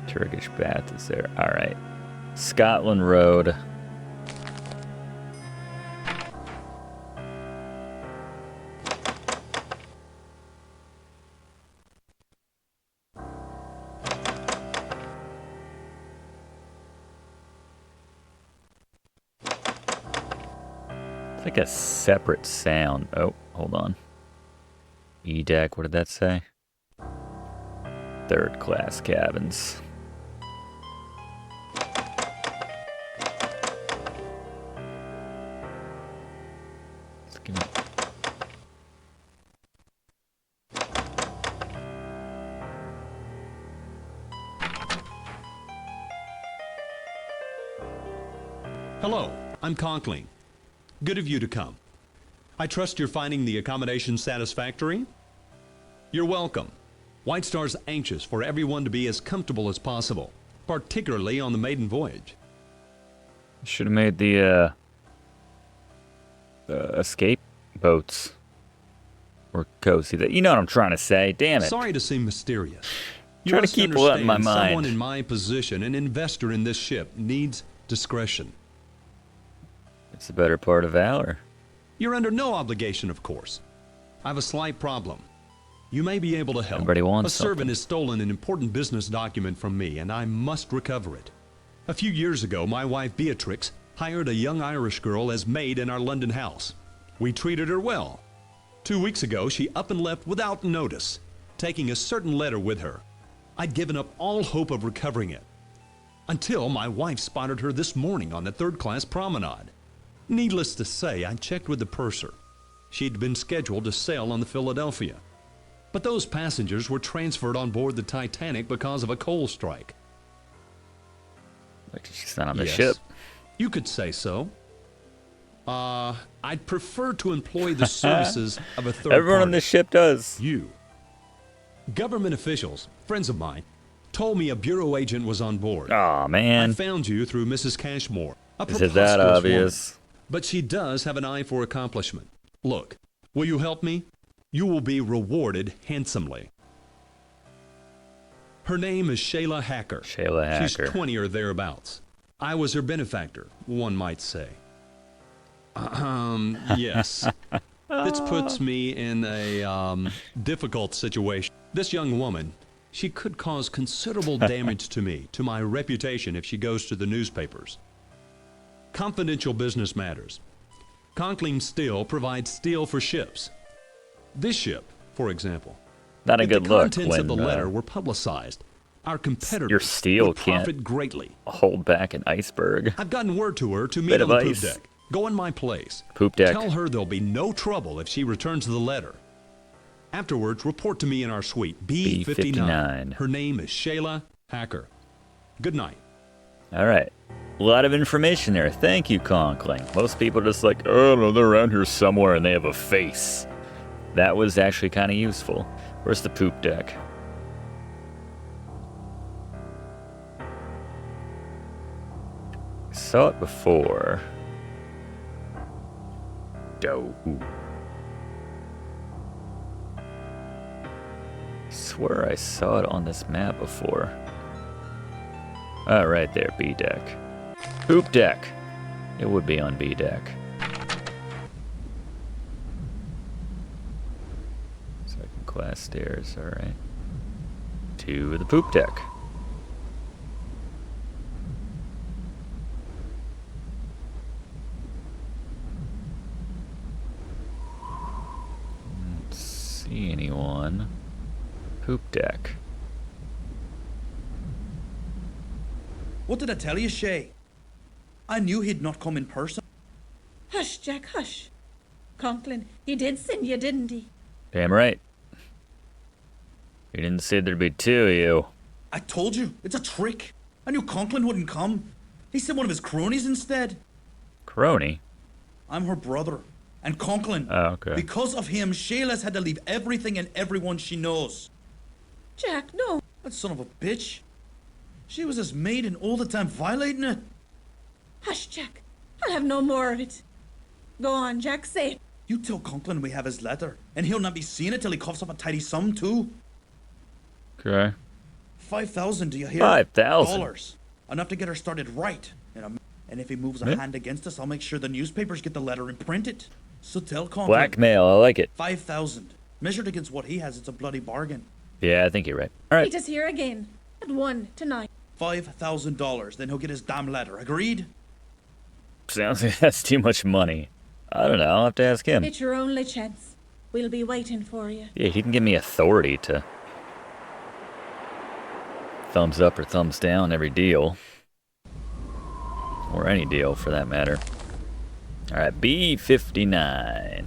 S1: Turkish bath is there. Alright. Scotland Road. It's like a separate sound. Oh, hold on. E-deck, what did that say? Third class cabins. Let's give it...
S12: Hello, I'm Conkling. Good of you to come. I trust you're finding the accommodation satisfactory? You're welcome. White Star's anxious for everyone to be as comfortable as possible, particularly on the maiden voyage.
S1: Should have made the escape boats or cozy. You know what I'm trying to say. Damn it.
S12: Sorry to seem mysterious. You
S1: Trying to
S12: must
S1: keep what in my
S12: understand,
S1: mind.
S12: Someone in my position, an investor in this ship, needs discretion.
S1: It's the better part of valor.
S12: You're under no obligation, of course. I have a slight problem. You may be able to help.
S1: Everybody wants
S12: A servant
S1: something.
S12: has stolen an important business document from me, and I must recover it. A few years ago, my wife Beatrix hired a young Irish girl as maid in our London house. We treated her well. 2 weeks ago, she up and left without notice, taking a certain letter with her. I'd given up all hope of recovering it, until my wife spotted her this morning on the third-class promenade. Needless to say, I checked with the purser. She'd been scheduled to sail on the Philadelphia. But those passengers were transferred on board the Titanic because of a coal strike.
S1: Like she's not on the
S12: Yes,
S1: ship.
S12: You could say so. I'd prefer to employ the services of a third
S1: Everyone on
S12: party.
S1: this ship does.
S12: You. Government officials, friends of mine, told me a bureau agent was on board.
S1: Aw, man.
S12: I found you through Mrs. Cashmore. A
S1: Is it that
S12: preposterous
S1: obvious?
S12: woman. But she does have an eye for accomplishment. Look, will you help me? You will be rewarded handsomely. Her name is Shayla Hacker.
S1: Shayla Hacker.
S12: She's 20 or thereabouts. I was her benefactor, one might say. Yes. This puts me in a difficult situation. This young woman, she could cause considerable damage to me, to my reputation if she goes to the newspapers. Confidential business matters. Conkling Steel provides steel for ships. This ship, for example.
S1: Not a
S12: if
S1: good
S12: the
S1: look
S12: contents
S1: when
S12: of the letter were publicized, our competitors
S1: your steel
S12: would profit
S1: can't
S12: greatly.
S1: hold back an iceberg.
S12: I've gotten word to her to meet
S1: Bit
S12: on
S1: of
S12: the poop
S1: ice.
S12: deck. Go in my place.
S1: Poop deck.
S12: Tell her there'll be no trouble if she returns the letter. Afterwards, report to me in our suite, B59.
S1: B59.
S12: Her name is Shayla Hacker. Good night.
S1: All right. A lot of information there. Thank you, Conkling. Most people are just like, oh, no, they're around here somewhere and they have a face. That was actually kind of useful. Where's the poop deck? I saw it before. Dope. I swear I saw it on this map before. Oh, right there, B deck. Poop deck. It would be on B deck. Second class stairs, alright. To the poop deck. Don't see anyone. Poop deck.
S20: What did I tell you, Shay? I knew he'd not come in person.
S9: Hush, Jack, hush. Conklin, he did send you, didn't he?
S1: Damn right. You didn't say there'd be two of you.
S20: I told you, it's a trick. I knew Conklin wouldn't come. He sent one of his cronies instead.
S1: Crony?
S20: I'm her brother. And Conklin.
S1: Oh, okay.
S20: Because of him, Shayla's had to leave everything and everyone she knows.
S9: Jack, no.
S20: That son of a bitch. She was his maid and all the time violating it.
S9: Hush, Jack. I'll have no more of it. Go on, Jack, say it.
S20: You tell Conklin we have his letter, and he'll not be seeing it till he coughs up a tidy sum, too.
S1: Okay.
S20: 5,000, do you hear?
S1: 5,000?
S20: Dollars. Enough to get her started right. And if he moves a
S1: Yeah.
S20: hand against us, I'll make sure the newspapers get the letter and print it. So tell Conklin.
S1: Blackmail, I like it.
S20: 5,000. Measured against what he has, it's a bloody bargain.
S1: Yeah, I think you're right. All right.
S9: Meet us here again. At 1 tonight.
S20: $5,000, then he'll get his damn letter. Agreed?
S1: Sounds like that's too much money. I don't know. I'll have to ask him.
S9: It's your only chance. We'll be waiting for you.
S1: Yeah, he can give me authority to thumbs up or thumbs down every deal. Or any deal, for that matter. Alright, B59.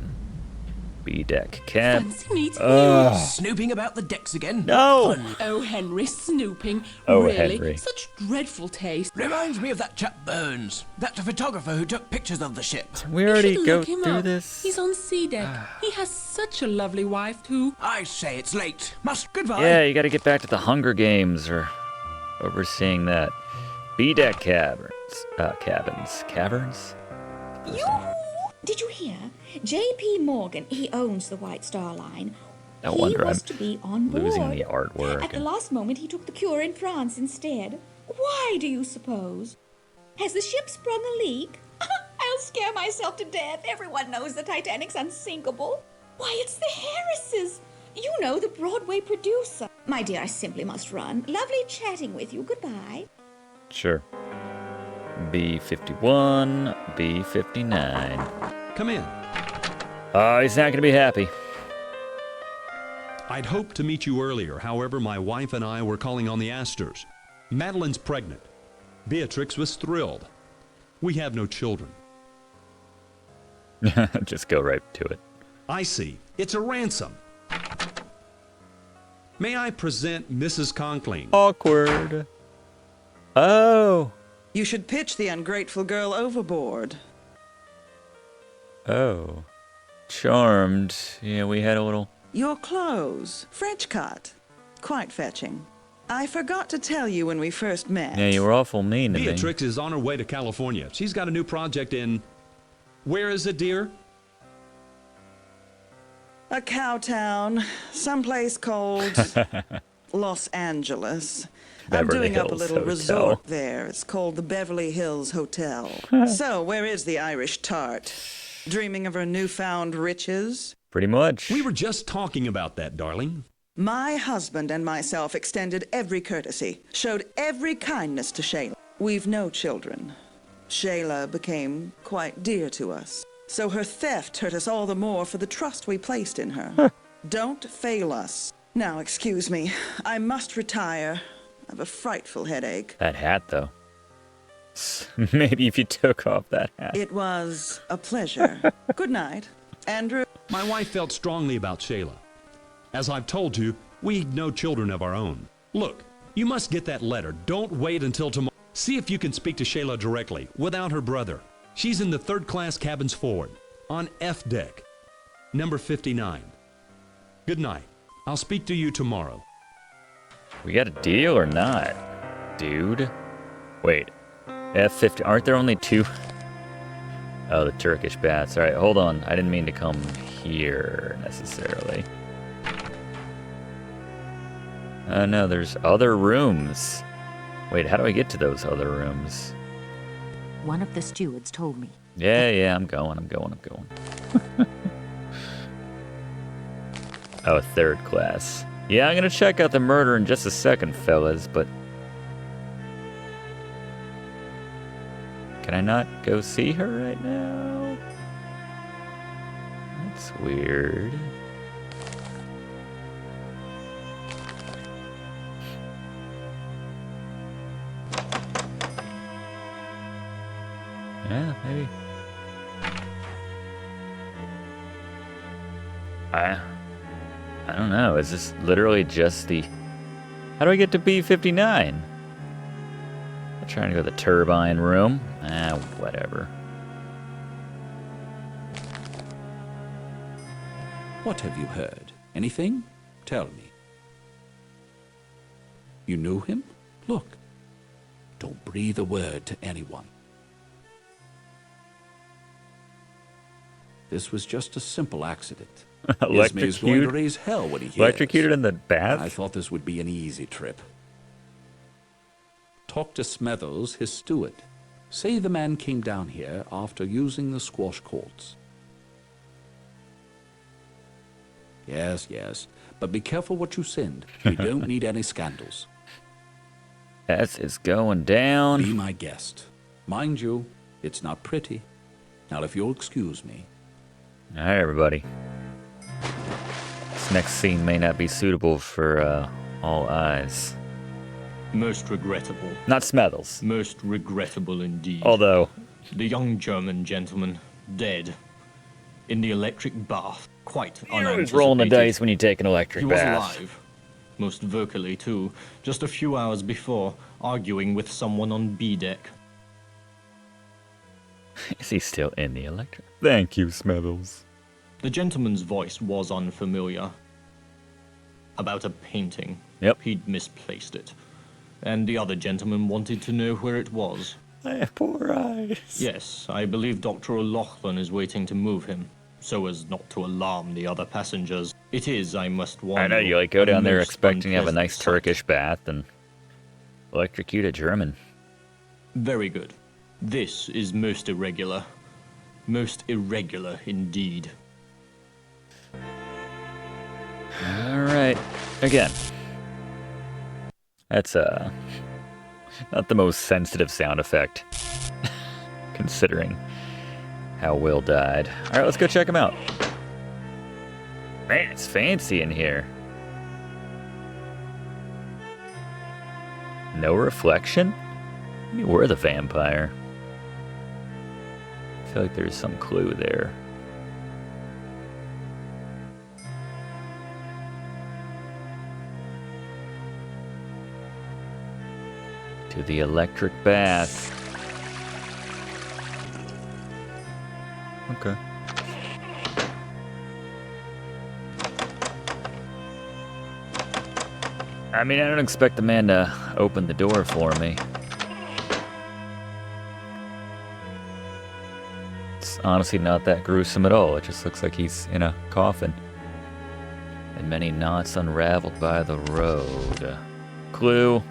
S1: B-deck cap.
S5: Fancy meeting you.
S13: Snooping about the decks again?
S1: No!
S13: Fun.
S5: Oh, Henry, snooping.
S1: Oh,
S5: really?
S1: Henry.
S5: Such dreadful taste.
S13: Reminds me of that chap Burns. That photographer who took pictures of the ship.
S1: We already
S5: You should
S1: go
S5: look him
S1: through
S5: up.
S1: this.
S5: He's on C deck. He has such a lovely wife, too.
S13: I say it's late. Goodbye.
S1: Yeah, you gotta get back to the Hunger Games or overseeing that. B-deck caverns. Caverns?
S3: Did you hear? J.P. Morgan, he owns the White Star Line.
S1: No
S3: he
S1: wonder
S3: was
S1: I'm
S3: to be on board.
S1: losing the artwork.
S3: At the last moment, he took the cure in France instead. Why do you suppose? Has the ship sprung a leak? I'll scare myself to death. Everyone knows the Titanic's unsinkable. Why, it's the Harrises. You know, the Broadway producer. My dear, I simply must run. Lovely chatting with you. Goodbye.
S1: Sure. B51, B59.
S12: Come in.
S1: Oh, he's not gonna be happy.
S12: I'd hoped to meet you earlier. However, my wife and I were calling on the Astors. Madeline's pregnant. Beatrix was thrilled. We have no children.
S1: Just go right to it.
S12: I see. It's a ransom. May I present Mrs. Conkling?
S1: Awkward. Oh.
S21: You should pitch the ungrateful girl overboard.
S1: Oh. Charmed. Yeah, we had a little...
S21: Your clothes, French cut. Quite fetching. I forgot to tell you when we first met.
S1: Yeah, you were awful mean to me.
S12: Beatrix is on her way to California. She's got a new project in... Where is it, dear?
S21: A cow town, someplace called Los Angeles. I'm
S1: Beverly
S21: doing up a
S1: Hills
S21: little
S1: Hotel.
S21: resort there. It's called the Beverly Hills Hotel. So, where is the Irish tart? Dreaming of her newfound riches?
S1: Pretty much.
S12: We were just talking about that, darling.
S21: My husband and myself extended every courtesy, showed every kindness to Shayla. We've no children. Shayla became quite dear to us. So her theft hurt us all the more for the trust we placed in her. Don't fail us. Now, excuse me. I must retire. I have a frightful headache.
S1: That hat, though. Maybe if you took off that hat.
S21: It was a pleasure. Good night. Andrew?
S12: My wife felt strongly about Shayla. As I've told you, we've no children of our own. Look, you must get that letter. Don't wait until tomorrow. See if you can speak to Shayla directly, without her brother. She's in the third-class cabins forward, on F deck, number 59. Good night. I'll speak to you tomorrow.
S1: We got a deal or not, dude? Wait, F50. Aren't there only two? Oh, the Turkish bats. All right, hold on. I didn't mean to come here necessarily. Oh no, there's other rooms. Wait, how do I get to those other rooms?
S2: One of the stewards told me.
S1: Yeah, I'm going. Oh, third class. Yeah, I'm gonna check out the murder in just a second, fellas, but... Can I not go see her right now? That's weird. Yeah, maybe. I don't know. Is this literally just the... How do I get to B59? I'm trying to go to the turbine room. Whatever.
S10: What have you heard? Anything? Tell me. You knew him? Look. Don't breathe a word to anyone. This was just a simple accident. Ismay is going to raise hell when he hears.
S1: Electrocuted in the bath?
S10: I thought this would be an easy trip. Talk to Smethers, his steward. Say the man came down here after using the squash courts. Yes. But be careful what you send. We don't need any scandals.
S1: S is going down.
S10: Be my guest. Mind you, it's not pretty. Now, if you'll excuse me,
S1: Alright, everybody. This next scene may not be suitable for all eyes.
S6: Most regrettable.
S1: Not Smethels.
S6: Most regrettable indeed.
S1: Although...
S6: The young German gentleman, dead. In the electric bath. Quite unanticipated.
S1: You're always rolling the dice when you take an electric bath.
S6: He was alive. Most vocally, too. Just a few hours before, arguing with someone on B deck.
S1: Is he still in the electric? Thank you, Smethels.
S6: The gentleman's voice was unfamiliar. About a painting.
S1: Yep.
S6: He'd misplaced it. And the other gentleman wanted to know where it was.
S1: I have poor eyes.
S6: Yes, I believe Dr. O'Loughlin is waiting to move him, so as not to alarm the other passengers. It is, I must warn you.
S1: I know, you like go down there
S6: most
S1: expecting to have a
S6: unpleasant
S1: nice
S6: sight.
S1: Turkish bath and electrocute a German.
S6: Very good. This is most irregular. Most irregular indeed.
S1: Alright. Again. That's not the most sensitive sound effect. Considering how Will died. Alright, let's go check him out. Man, it's fancy in here. No reflection? You were the vampire. I feel like there's some clue there. To the electric bath. Okay. I mean, I don't expect the man to open the door for me. It's honestly not that gruesome at all. It just looks like he's in a coffin. And many knots unraveled by the road. Clue.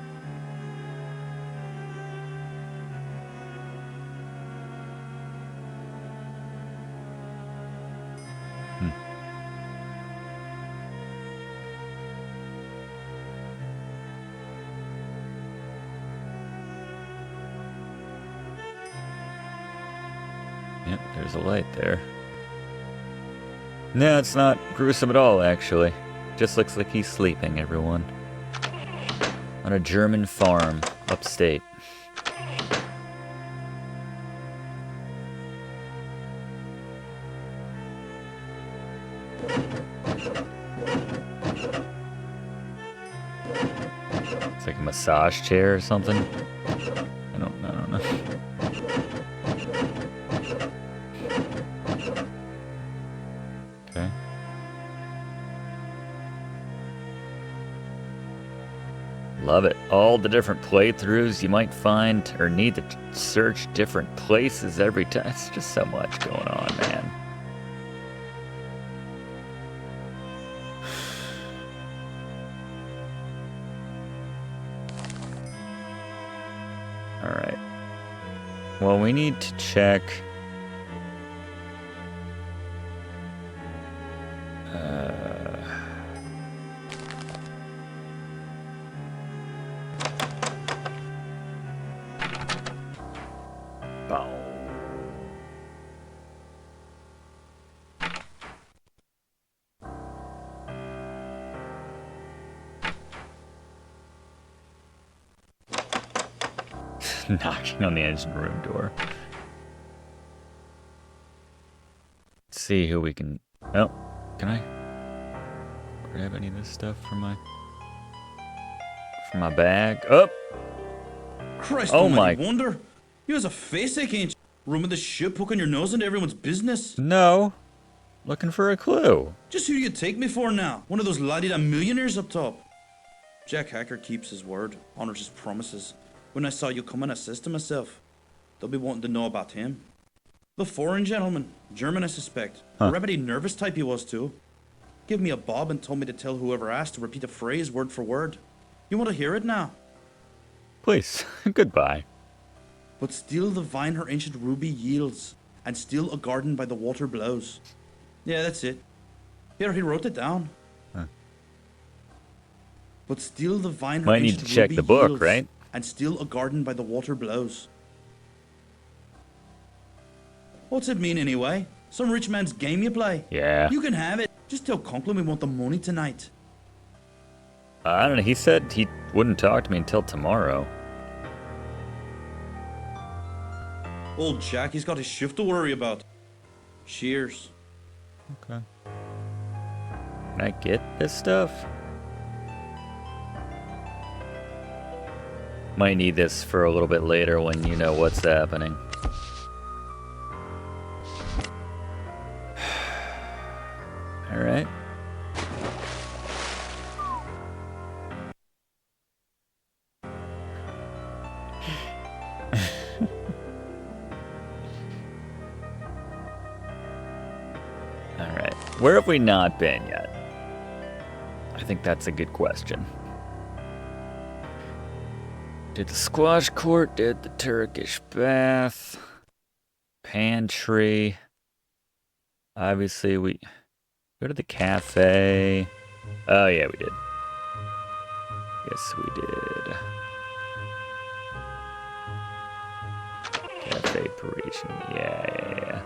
S1: Yep, there's a light there. No, it's not gruesome at all, actually. Just looks like he's sleeping, everyone. On a German farm, upstate. It's like a massage chair or something. I don't know. Okay. Love it. All the different playthroughs you might find or need to search different places every time. It's just so much going on, man. Alright. Well, we need to check... knocking on the engine room door. Let's see who we can... Oh, can I grab any of this stuff from my bag? Oh!
S20: Christ
S1: Oh
S20: almighty
S1: my...
S20: wonder. You has a face ache, ain't you? Roaming the ship, poking your nose into everyone's business.
S1: No. Looking for a clue.
S20: Just who do you take me for now? One of those la-di-da millionaires up top. Jack Hacker keeps his word, honors his promises. When I saw you coming, I says to myself, they'll be wanting to know about him. The foreign gentleman, German I suspect.
S1: Huh.
S20: A remedy nervous type he was too. Give me a bob and told me to tell whoever asked to repeat a phrase word for word. You want to hear it now?
S1: Please. Goodbye.
S20: But still the vine her ancient ruby yields, and still a garden by the water blows. Yeah, that's it. Here, he wrote it down.
S1: Huh.
S20: But still the vine her
S1: Might need
S20: ancient
S1: to check
S20: ruby
S1: the book,
S20: yields,
S1: right?
S20: and still a garden by the water blows. What's it mean anyway? Some rich man's game you play.
S1: Yeah.
S20: You can have it. Just tell Conklin we want the money tonight.
S1: I don't know. He said he wouldn't talk to me until tomorrow.
S20: Old Jack, he's got his shift to worry about. Cheers.
S1: Okay. Can I get this stuff? Might need this for a little bit later when you know what's happening. All right. All right. Where have we not been yet? I think that's a good question. Did the squash court, did the Turkish bath, pantry. Obviously, we go to the cafe. Oh, yeah, we did. Yes, we did. Cafe Parisian. Yeah.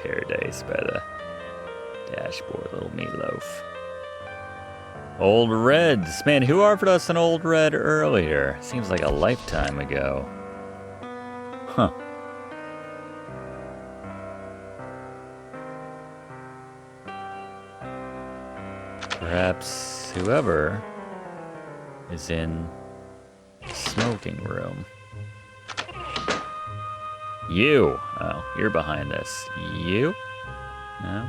S1: Paradise by the dashboard, little meatloaf. Old Reds. Man, who offered us an Old Red earlier? Seems like a lifetime ago. Huh. Perhaps whoever is in the smoking room. You. Oh, you're behind this. You? No?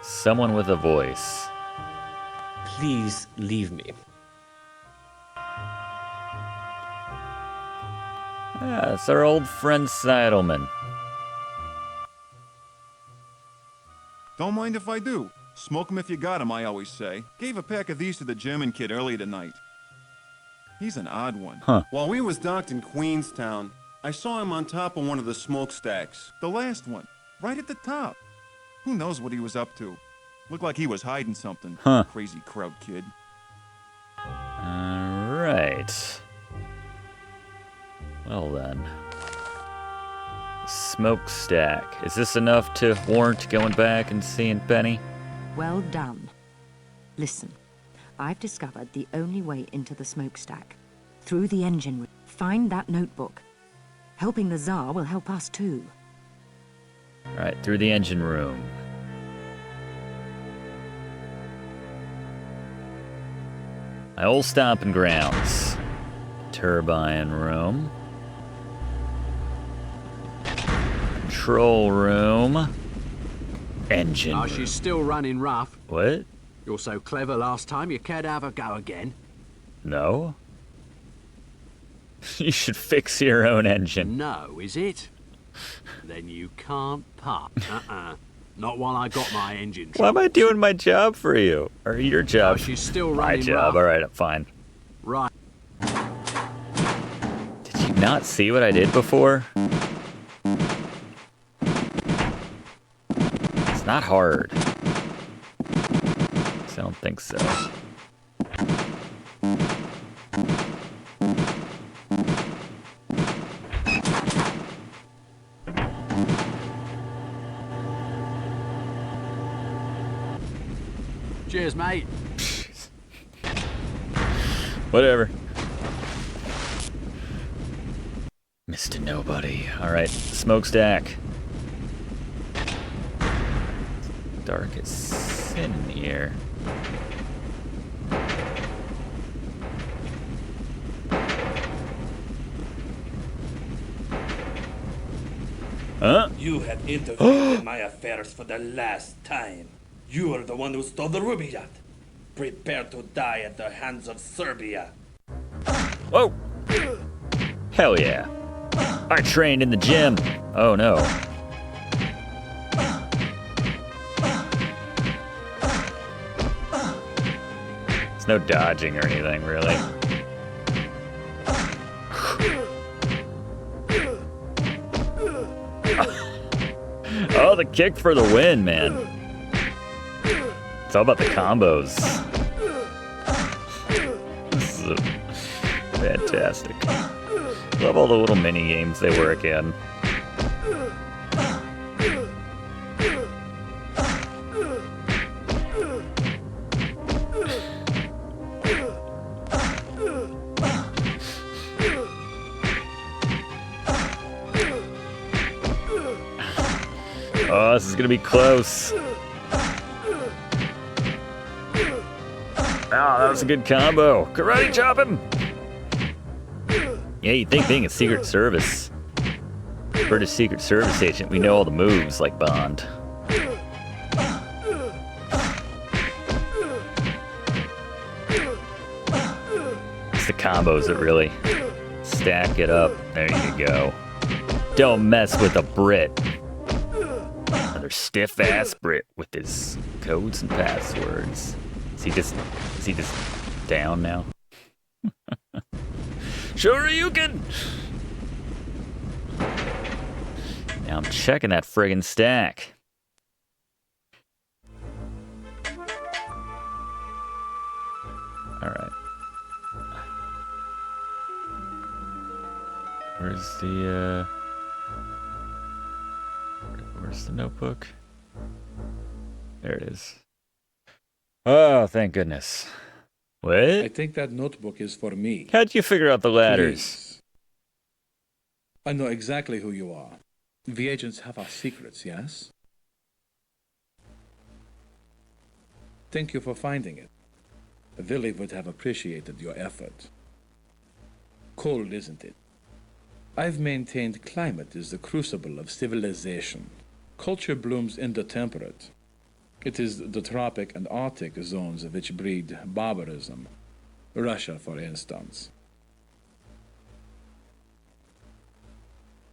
S1: Someone with a voice.
S19: Please leave me.
S1: Ah, it's our old friend Seidelman.
S7: Don't mind if I do. Smoke 'em if you got 'em, I always say. Gave a pack of these to the German kid early tonight. He's an odd one.
S1: Huh.
S16: While we was docked in Queenstown, I saw him on top of one of the smokestacks.
S7: The last one. Right at the top. Who knows what he was up to? Looked like he was hiding something.
S1: Huh.
S7: Crazy crowd kid.
S1: Alright. Well then. Smokestack. Is this enough to warrant going back and seeing Penny?
S2: Well done. Listen, I've discovered the only way into the smokestack. Through the engine room. Find that notebook. Helping the Tsar will help us too.
S1: Alright, through the engine room. My old stomping grounds. Turbine room. Control room. Engine room.
S10: She's still running rough.
S1: What?
S10: You're so clever last time, you cared to have a go again?
S1: No. You should fix your own engine.
S10: No, is it? Then you can't park. Not while I got my engine.
S1: Why am I doing my job for you? Or your job?
S10: She's still
S1: my
S10: running
S1: job.
S10: rough.
S1: Alright, I'm fine.
S10: Right.
S1: Did you not see what I did before? It's not hard. I don't think so.
S10: Cheers, mate.
S1: Whatever. Mr. Nobody. Alright, smokestack. Dark as sin in here. Huh?
S8: You have interfered in my affairs for the last time. You are the one who stole the ruby yacht. Prepare to die at the hands of Serbia.
S1: Whoa! Hell yeah. I trained in the gym. Oh no. There's no dodging or anything, really. Oh, the kick for the win, man. It's all about the combos. fantastic. Love all the little mini games they work in. Oh, this is gonna be close. Oh, that was a good combo. Karate chop him! Yeah, you'd think being a Secret Service, British Secret Service agent, we know all the moves like Bond. It's the combos that really stack it up. There you go. Don't mess with a Brit. Another stiff-ass Brit with his codes and passwords. Is he just down now? Shoryuken! Now I'm checking that friggin' stack. Alright. Where's the notebook? There it is. Oh, thank goodness. What?
S10: I think that notebook is for me.
S1: How'd you figure out the ladders?
S10: Please. I know exactly who you are. The agents have our secrets, yes? Thank you for finding it. Willie would have appreciated your effort. Cold, isn't it? I've maintained climate is the crucible of civilization. Culture blooms in the temperate. It is the tropic and Arctic zones which breed barbarism. Russia, for instance.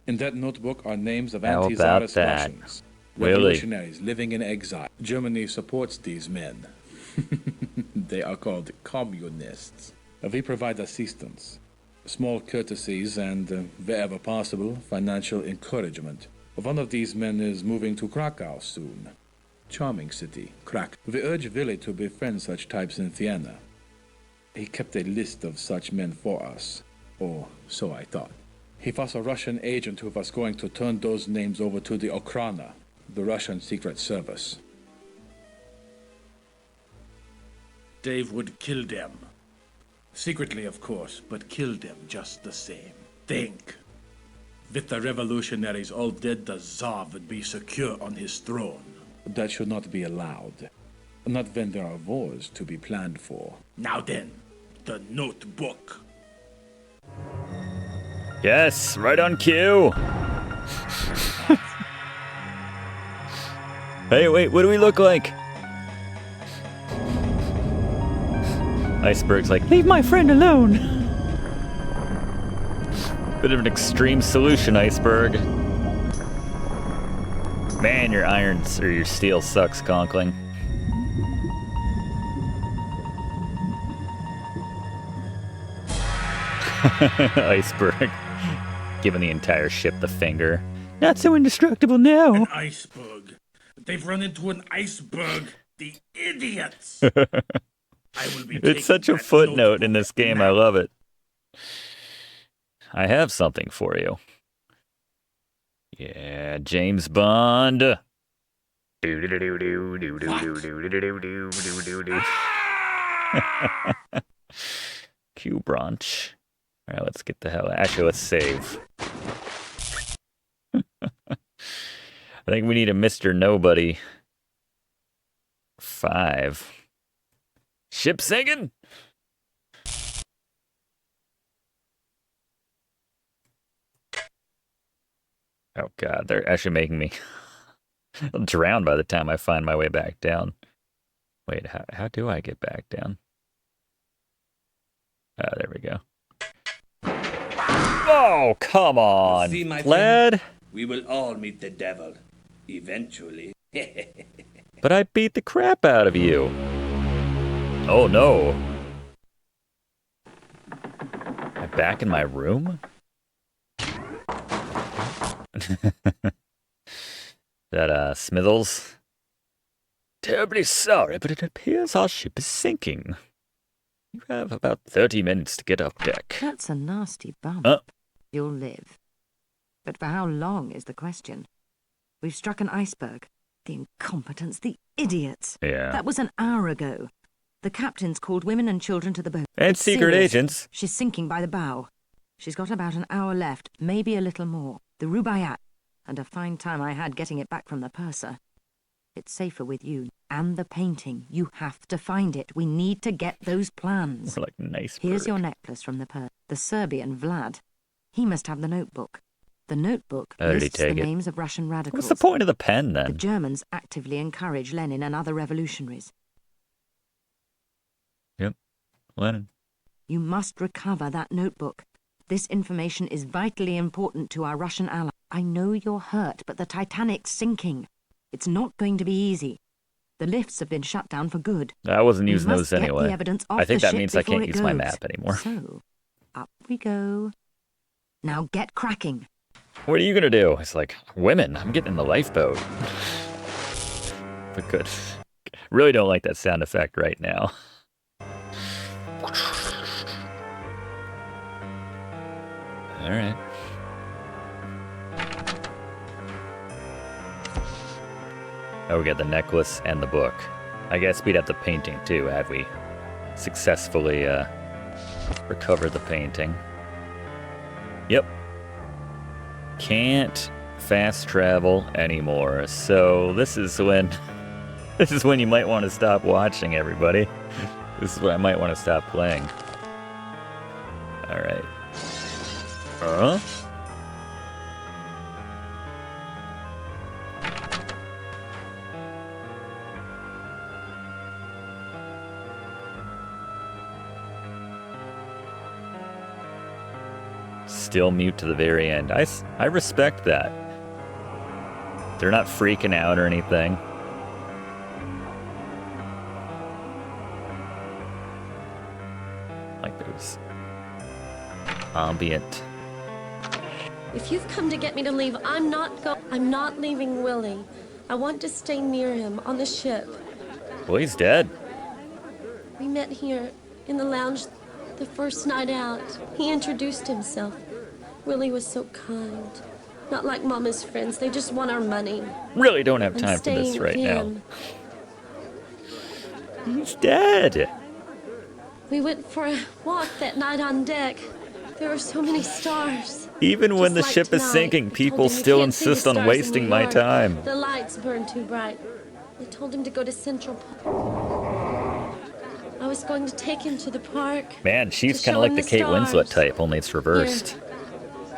S10: In that notebook are names of
S1: How
S10: anti-Tsarist
S1: about that?
S10: Russians,
S1: Really?
S10: revolutionaries living in exile. Germany supports these men. They are called communists. We provide assistance, small courtesies, and, wherever possible, financial encouragement. One of these men is moving to Krakow soon. Charming city, Krakow. We urge Willie to befriend such types in Vienna. He kept a list of such men for us, or so I thought. He was a Russian agent who was going to turn those names over to the Okhrana, the Russian Secret Service. Dave would kill them. Secretly, of course, but kill them just the same. Think. With the revolutionaries all dead, the Tsar would be secure on his throne. That should not be allowed. Not when there are wars to be planned for. Now then, the notebook.
S1: Yes, right on cue. Hey, wait, what do we look like? Iceberg's like, leave my friend alone. Bit of an extreme solution, Iceberg. Man, your irons or your steel sucks, Conkling. Iceberg giving the entire ship the finger. Not so indestructible now.
S18: An iceberg. They've run into an iceberg. The idiots. I will be
S1: It's such a footnote in this game. I love it. I have something for you. Yeah, James Bond. Q brunch. All right, let's get the hell. Actually, let's save. I think we need a Mr. Nobody. 5. Ship singing. Oh God, they're actually making me I'll drown by the time I find my way back down. Wait, how do I get back down? There we go. Oh, come on,
S8: See, my
S1: lad.
S8: friend, we will all meet the devil, eventually.
S1: But I beat the crap out of you. Oh no. Am I back in my room? That, Smithles? Terribly sorry, but it appears our ship is sinking. You have about 30 minutes to get up deck.
S2: That's a nasty bump. You'll live. But for how long is the question? We've struck an iceberg. The incompetence, the idiots.
S1: Yeah.
S2: That was an hour ago. The captain's called women and children to the boat.
S1: And
S2: It's
S1: secret
S2: serious.
S1: agents.
S2: She's sinking by the bow. She's got about an hour left, maybe a little more. The Rubaiyat. And a fine time I had getting it back from the purser. It's safer with you. And the painting. You have to find it. We need to get those plans.
S1: We're like nice.
S2: Here's your necklace from the purser. The Serbian Vlad. He must have the notebook. The notebook
S1: How did he
S2: lists the
S1: take it?
S2: names of Russian radicals.
S1: What's the point of the pen
S2: The
S1: then?
S2: Germans actively encourage Lenin and other revolutionaries.
S1: Yep. Lenin.
S2: You must recover that notebook. This information is vitally important to our Russian ally. I know you're hurt, but the Titanic's sinking. It's not going to be easy. The lifts have been shut down for good.
S1: I wasn't
S2: We
S1: using
S2: must
S1: those
S2: get
S1: anyway.
S2: the evidence off
S1: I think
S2: the
S1: that
S2: ship
S1: means I
S2: before
S1: can't
S2: it
S1: use my
S2: goes.
S1: map anymore.
S2: So, up we go. Now get cracking.
S1: What are you gonna do? It's like, women, I'm getting in the lifeboat. But good. Really don't like that sound effect right now. Alright. Oh, we got the necklace and the book. I guess we'd have the painting too, had we successfully recovered the painting. Yep. Can't fast travel anymore. So this is when you might want to stop watching, everybody. This is when I might want to stop playing. Alright. Still mute to the very end. I respect that. They're not freaking out or anything. Like there's ambient.
S11: If you've come to get me to leave, I'm not leaving Willie. I want to stay near him on the ship.
S1: Well, he's dead.
S11: We met here in the lounge the first night out. He introduced himself. Willie was so kind. Not like Mama's friends. They just want our money.
S1: Really don't have
S11: I'm
S1: time for this
S11: staying
S1: right
S11: with
S1: now.
S11: him.
S1: He's dead.
S11: We went for a walk that night on deck. There were so many stars.
S1: Even when the
S11: Just like
S1: ship is
S11: tonight.
S1: sinking,
S11: They
S1: people
S11: told him you
S1: still
S11: can't see the
S1: insist on
S11: stars in
S1: wasting
S11: New
S1: my
S11: York.
S1: time.
S11: The lights burn too bright. They told him to go to Central Park. I was going to take him to the park.
S1: Man, she's
S11: to
S1: kind
S11: show
S1: of like
S11: him
S1: the
S11: the
S1: Kate Winslet
S11: stars.
S1: type, only it's reversed.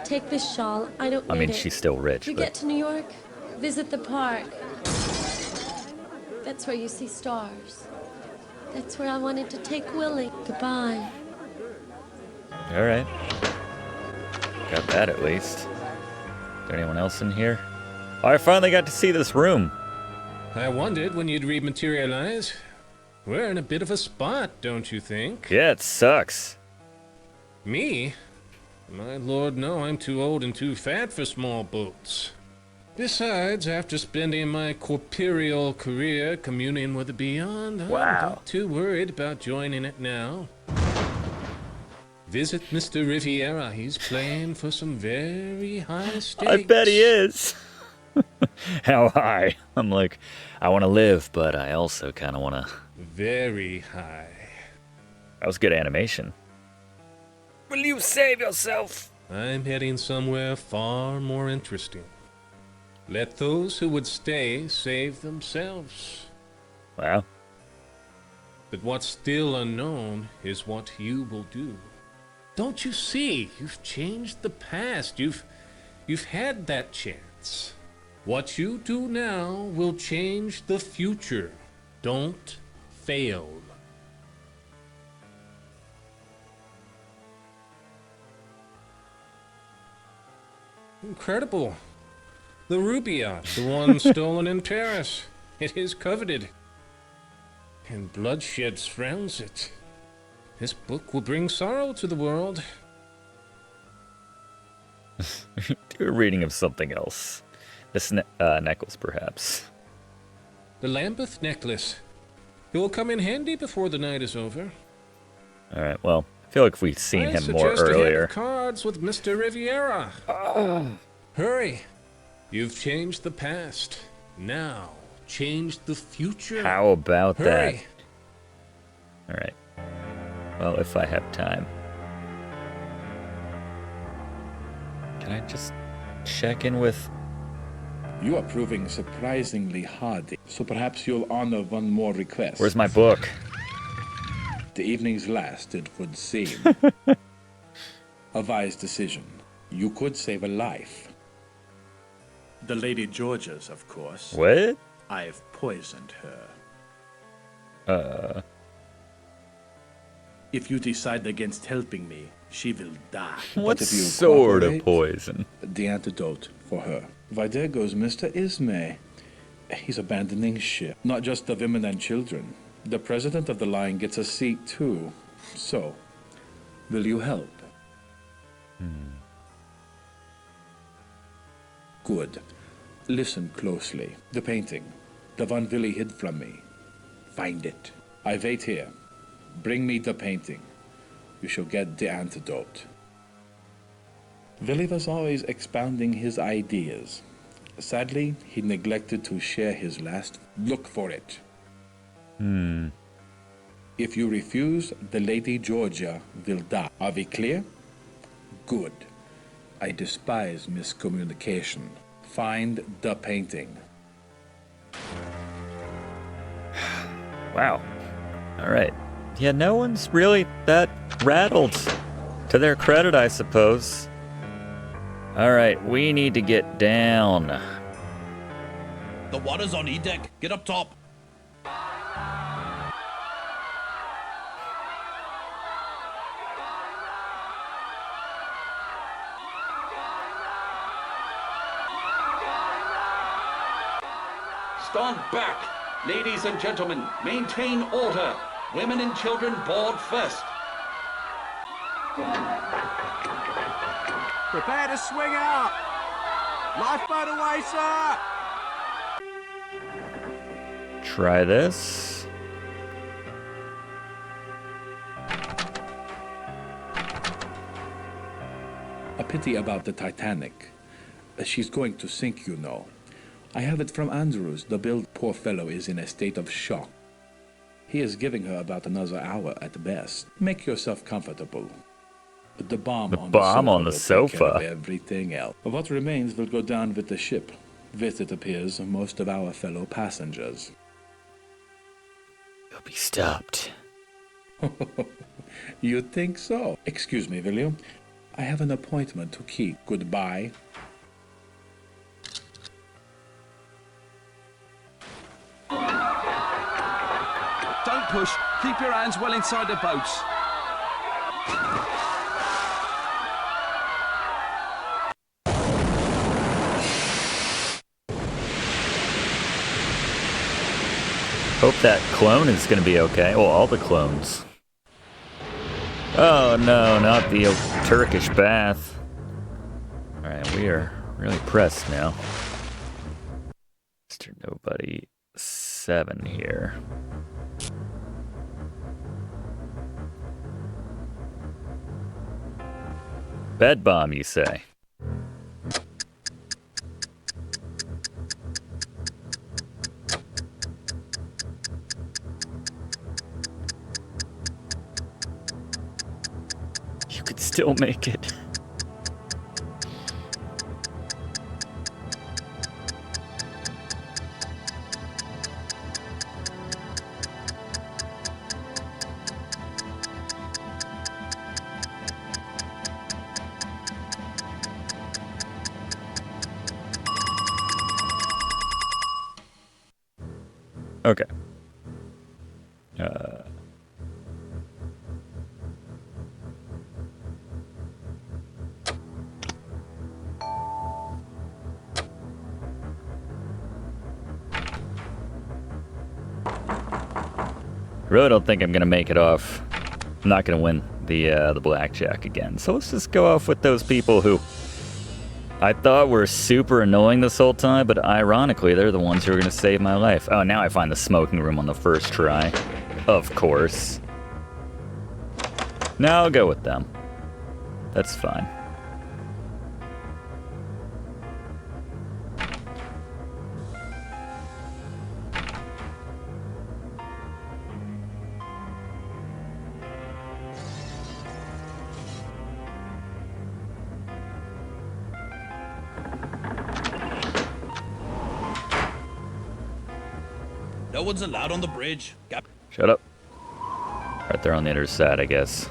S11: Take this shawl. I don't
S1: I
S11: need
S1: mean,
S11: it.
S1: she's still rich,
S11: You
S1: but-
S11: get to New York, visit the park. That's where you see stars. That's where I wanted to take Willie. Goodbye.
S1: Alright. Got that at least. Is there anyone else in here? Oh, I finally got to see this room.
S14: I wondered when you'd rematerialize. We're in a bit of a spot, don't you think?
S1: Yeah, it sucks.
S14: Me? My lord, no, I'm too old and too fat for small boats. Besides, after spending my corporeal career communing with the beyond, I'm not too worried about joining it now. Visit Mr. Riviera. He's playing for some very high stakes.
S1: I bet he is. How high? I'm like, I want to live, but I also kind of want to...
S14: Very high.
S1: That was good animation. Will you save yourself?
S14: I'm heading somewhere far more interesting. Let those who would stay save themselves.
S1: Wow.
S14: But what's still unknown is what you will do. Don't you see? You've changed the past. You've had that chance. What you do now will change the future. Don't fail. Incredible. The Rubaiyat, the one stolen in Paris. It is coveted. And bloodshed surrounds it. This book will bring sorrow to the world.
S1: Do a reading of something else. This necklace, perhaps.
S14: The Lambeth necklace. It will come in handy before the night is over.
S1: All right, well, I feel like we've seen him more
S14: suggest a hand
S1: earlier.
S14: of cards with Mr. Riviera. Hurry. You've changed the past. Now, change the future.
S1: How about
S14: Hurry.
S1: that? All right. Well, if I have time. Can I just check in with...
S15: You are proving surprisingly hardy, so perhaps you'll honor one more request.
S1: Where's my book?
S15: The evening's last, it would seem. A wise decision. You could save a life. The Lady Georgia's, of course.
S1: What?
S15: I've poisoned her. If you decide against helping me, she will die.
S1: What
S15: But if you
S1: sort of
S15: cooperate,
S1: poison?
S15: The antidote for her. Why, there goes Mr. Ismay. He's abandoning ship. Not just the women and children. The president of the line gets a seat, too. So, will you help? Good. Listen closely. The painting. The one Willie hid from me. Find it. I wait here. Bring me the painting. You shall get the antidote. Willie was always expounding his ideas. Sadly, he neglected to share his last. Look for it. If you refuse, the Lady Georgia will die. Are we clear? Good. I despise miscommunication. Find the painting.
S1: Wow. All right. Yeah, no one's really that rattled. To their credit, I suppose. All right, we need to get down.
S17: The water's on E-deck. Get up top.
S22: Stand back! Ladies and gentlemen, maintain order. Women and children board first.
S23: Prepare to swing out! Lifeboat away, sir!
S1: Try this.
S15: A pity about the Titanic. She's going to sink, you know. I have it from Andrews. The build poor fellow is in a state of shock. He is giving her about another hour at best. Make yourself comfortable. The bomb on
S1: on
S15: the
S1: the
S15: sofa will take care
S1: sofa.
S15: of everything else. What remains will go down with the ship. With, it appears, most of our fellow passengers.
S1: You'll be stopped.
S15: You think so? Excuse me, will you? I have an appointment to keep. Goodbye.
S17: Don't push. Keep your hands well inside the boats.
S1: Hope that clone is going to be okay. Well, all the clones. Oh no, not the Turkish bath. Alright, we are really pressed now. Mr. Nobody 7 here. Bed bomb, you say? You could still make it. Okay. Really don't think I'm gonna make it off. I'm not gonna win the blackjack again. So let's just go off with those people who I thought were super annoying this whole time, but ironically, they're the ones who are gonna save my life. Oh, now I find the smoking room on the first try. Of course. No, I'll go with them. That's fine.
S20: No one's allowed on the bridge.
S1: Shut up. Right there on the other side, I guess.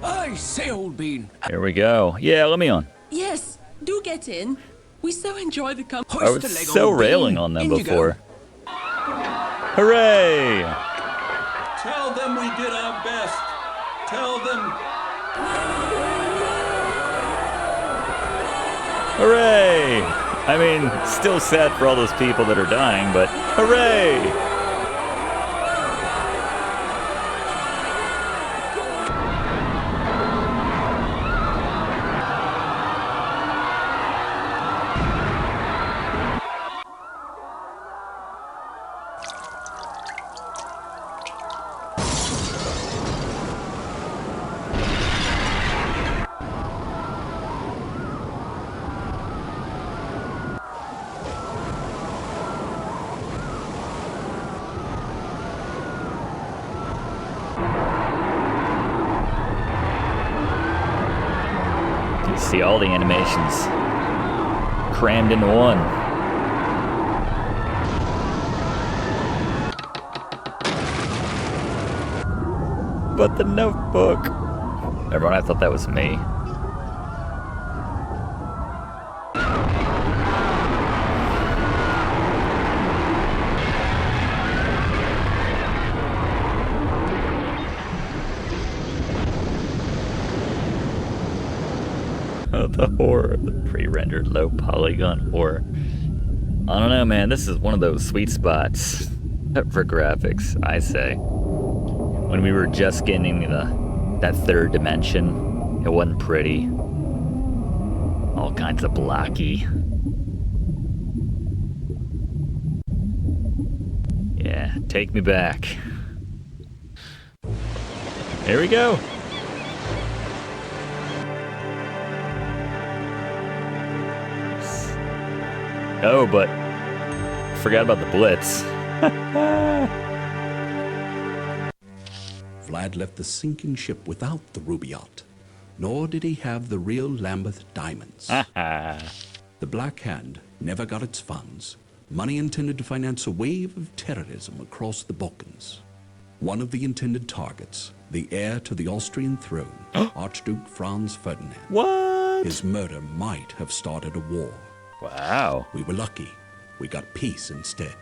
S13: I say, old bean.
S1: Here we go. Yeah, let me on.
S4: Yes, do get in. We so enjoy the company.
S1: I was so railing on them before. Hooray!
S22: Tell them we did our best. Tell them.
S1: Hooray! I mean, still sad for all those people that are dying, but hooray! See all the animations crammed into one. But the notebook. Everyone, I thought that was me. The horror, the pre-rendered low polygon horror. I don't know, man. This is one of those sweet spots for graphics, I say. When we were just getting that third dimension, it wasn't pretty. All kinds of blocky. Yeah, take me back. Here we go. Oh, but forgot about the Blitz.
S10: Vlad left the sinking ship without the Rubaiyat, nor did he have the real Lambeth diamonds. The Black Hand never got its funds, money intended to finance a wave of terrorism across the Balkans. One of the intended targets, the heir to the Austrian throne, Archduke Franz Ferdinand.
S1: What?
S10: His murder might have started a war.
S1: Wow.
S10: We were lucky. We got peace instead.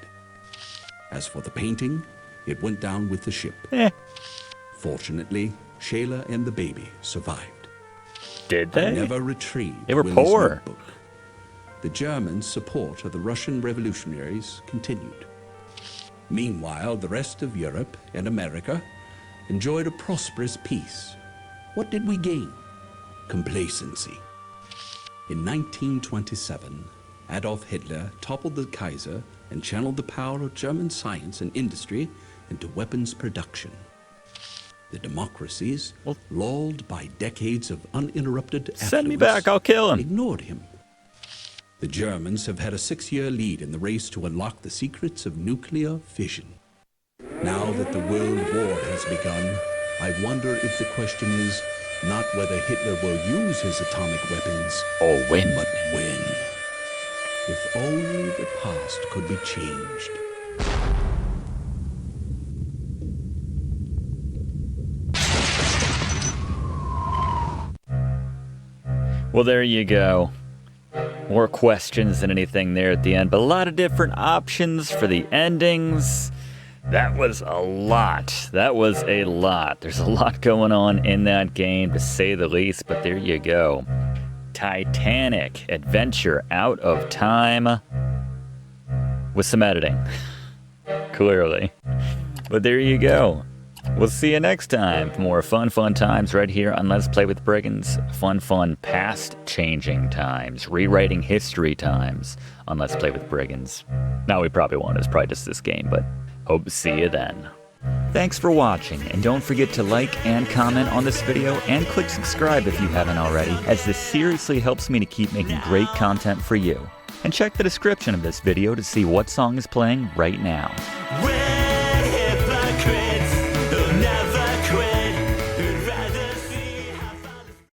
S10: As for the painting, it went down with the ship. Fortunately, Shayla and the baby survived.
S1: Did they?
S10: I never retrieved
S1: They were
S10: Willie's
S1: poor.
S10: notebook. The Germans' support of the Russian revolutionaries continued. Meanwhile, the rest of Europe and America enjoyed a prosperous peace. What did we gain? Complacency. In 1927, Adolf Hitler toppled the Kaiser and channeled the power of German science and industry into weapons production. The democracies, lulled by decades of uninterrupted affluence,
S1: Send me back, I'll kill him.
S10: ignored him. The Germans have had a 6-year lead in the race to unlock the secrets of nuclear fission. Now that the World War has begun, I wonder if the question is not whether Hitler will use his atomic weapons,
S1: or when.
S10: But when. If only the past could be changed.
S1: Well, there you go. More questions than anything there at the end, but a lot of different options for the endings. That was a lot. That was a lot. There's a lot going on in that game, to say the least, but there you go. Titanic, Adventure Out of Time. With some editing. Clearly. But there you go. We'll see you next time for more fun times right here on Let's Play with Brigands. Fun past-changing times. Rewriting history times on Let's Play with Brigands. Now we probably won't. It's probably just this game, but Hope to see you then. Thanks for watching, and don't forget to like and comment on this video, and click subscribe if you haven't already, as this seriously helps me to keep making great content for you. And check the description of this video to see what song is playing right now.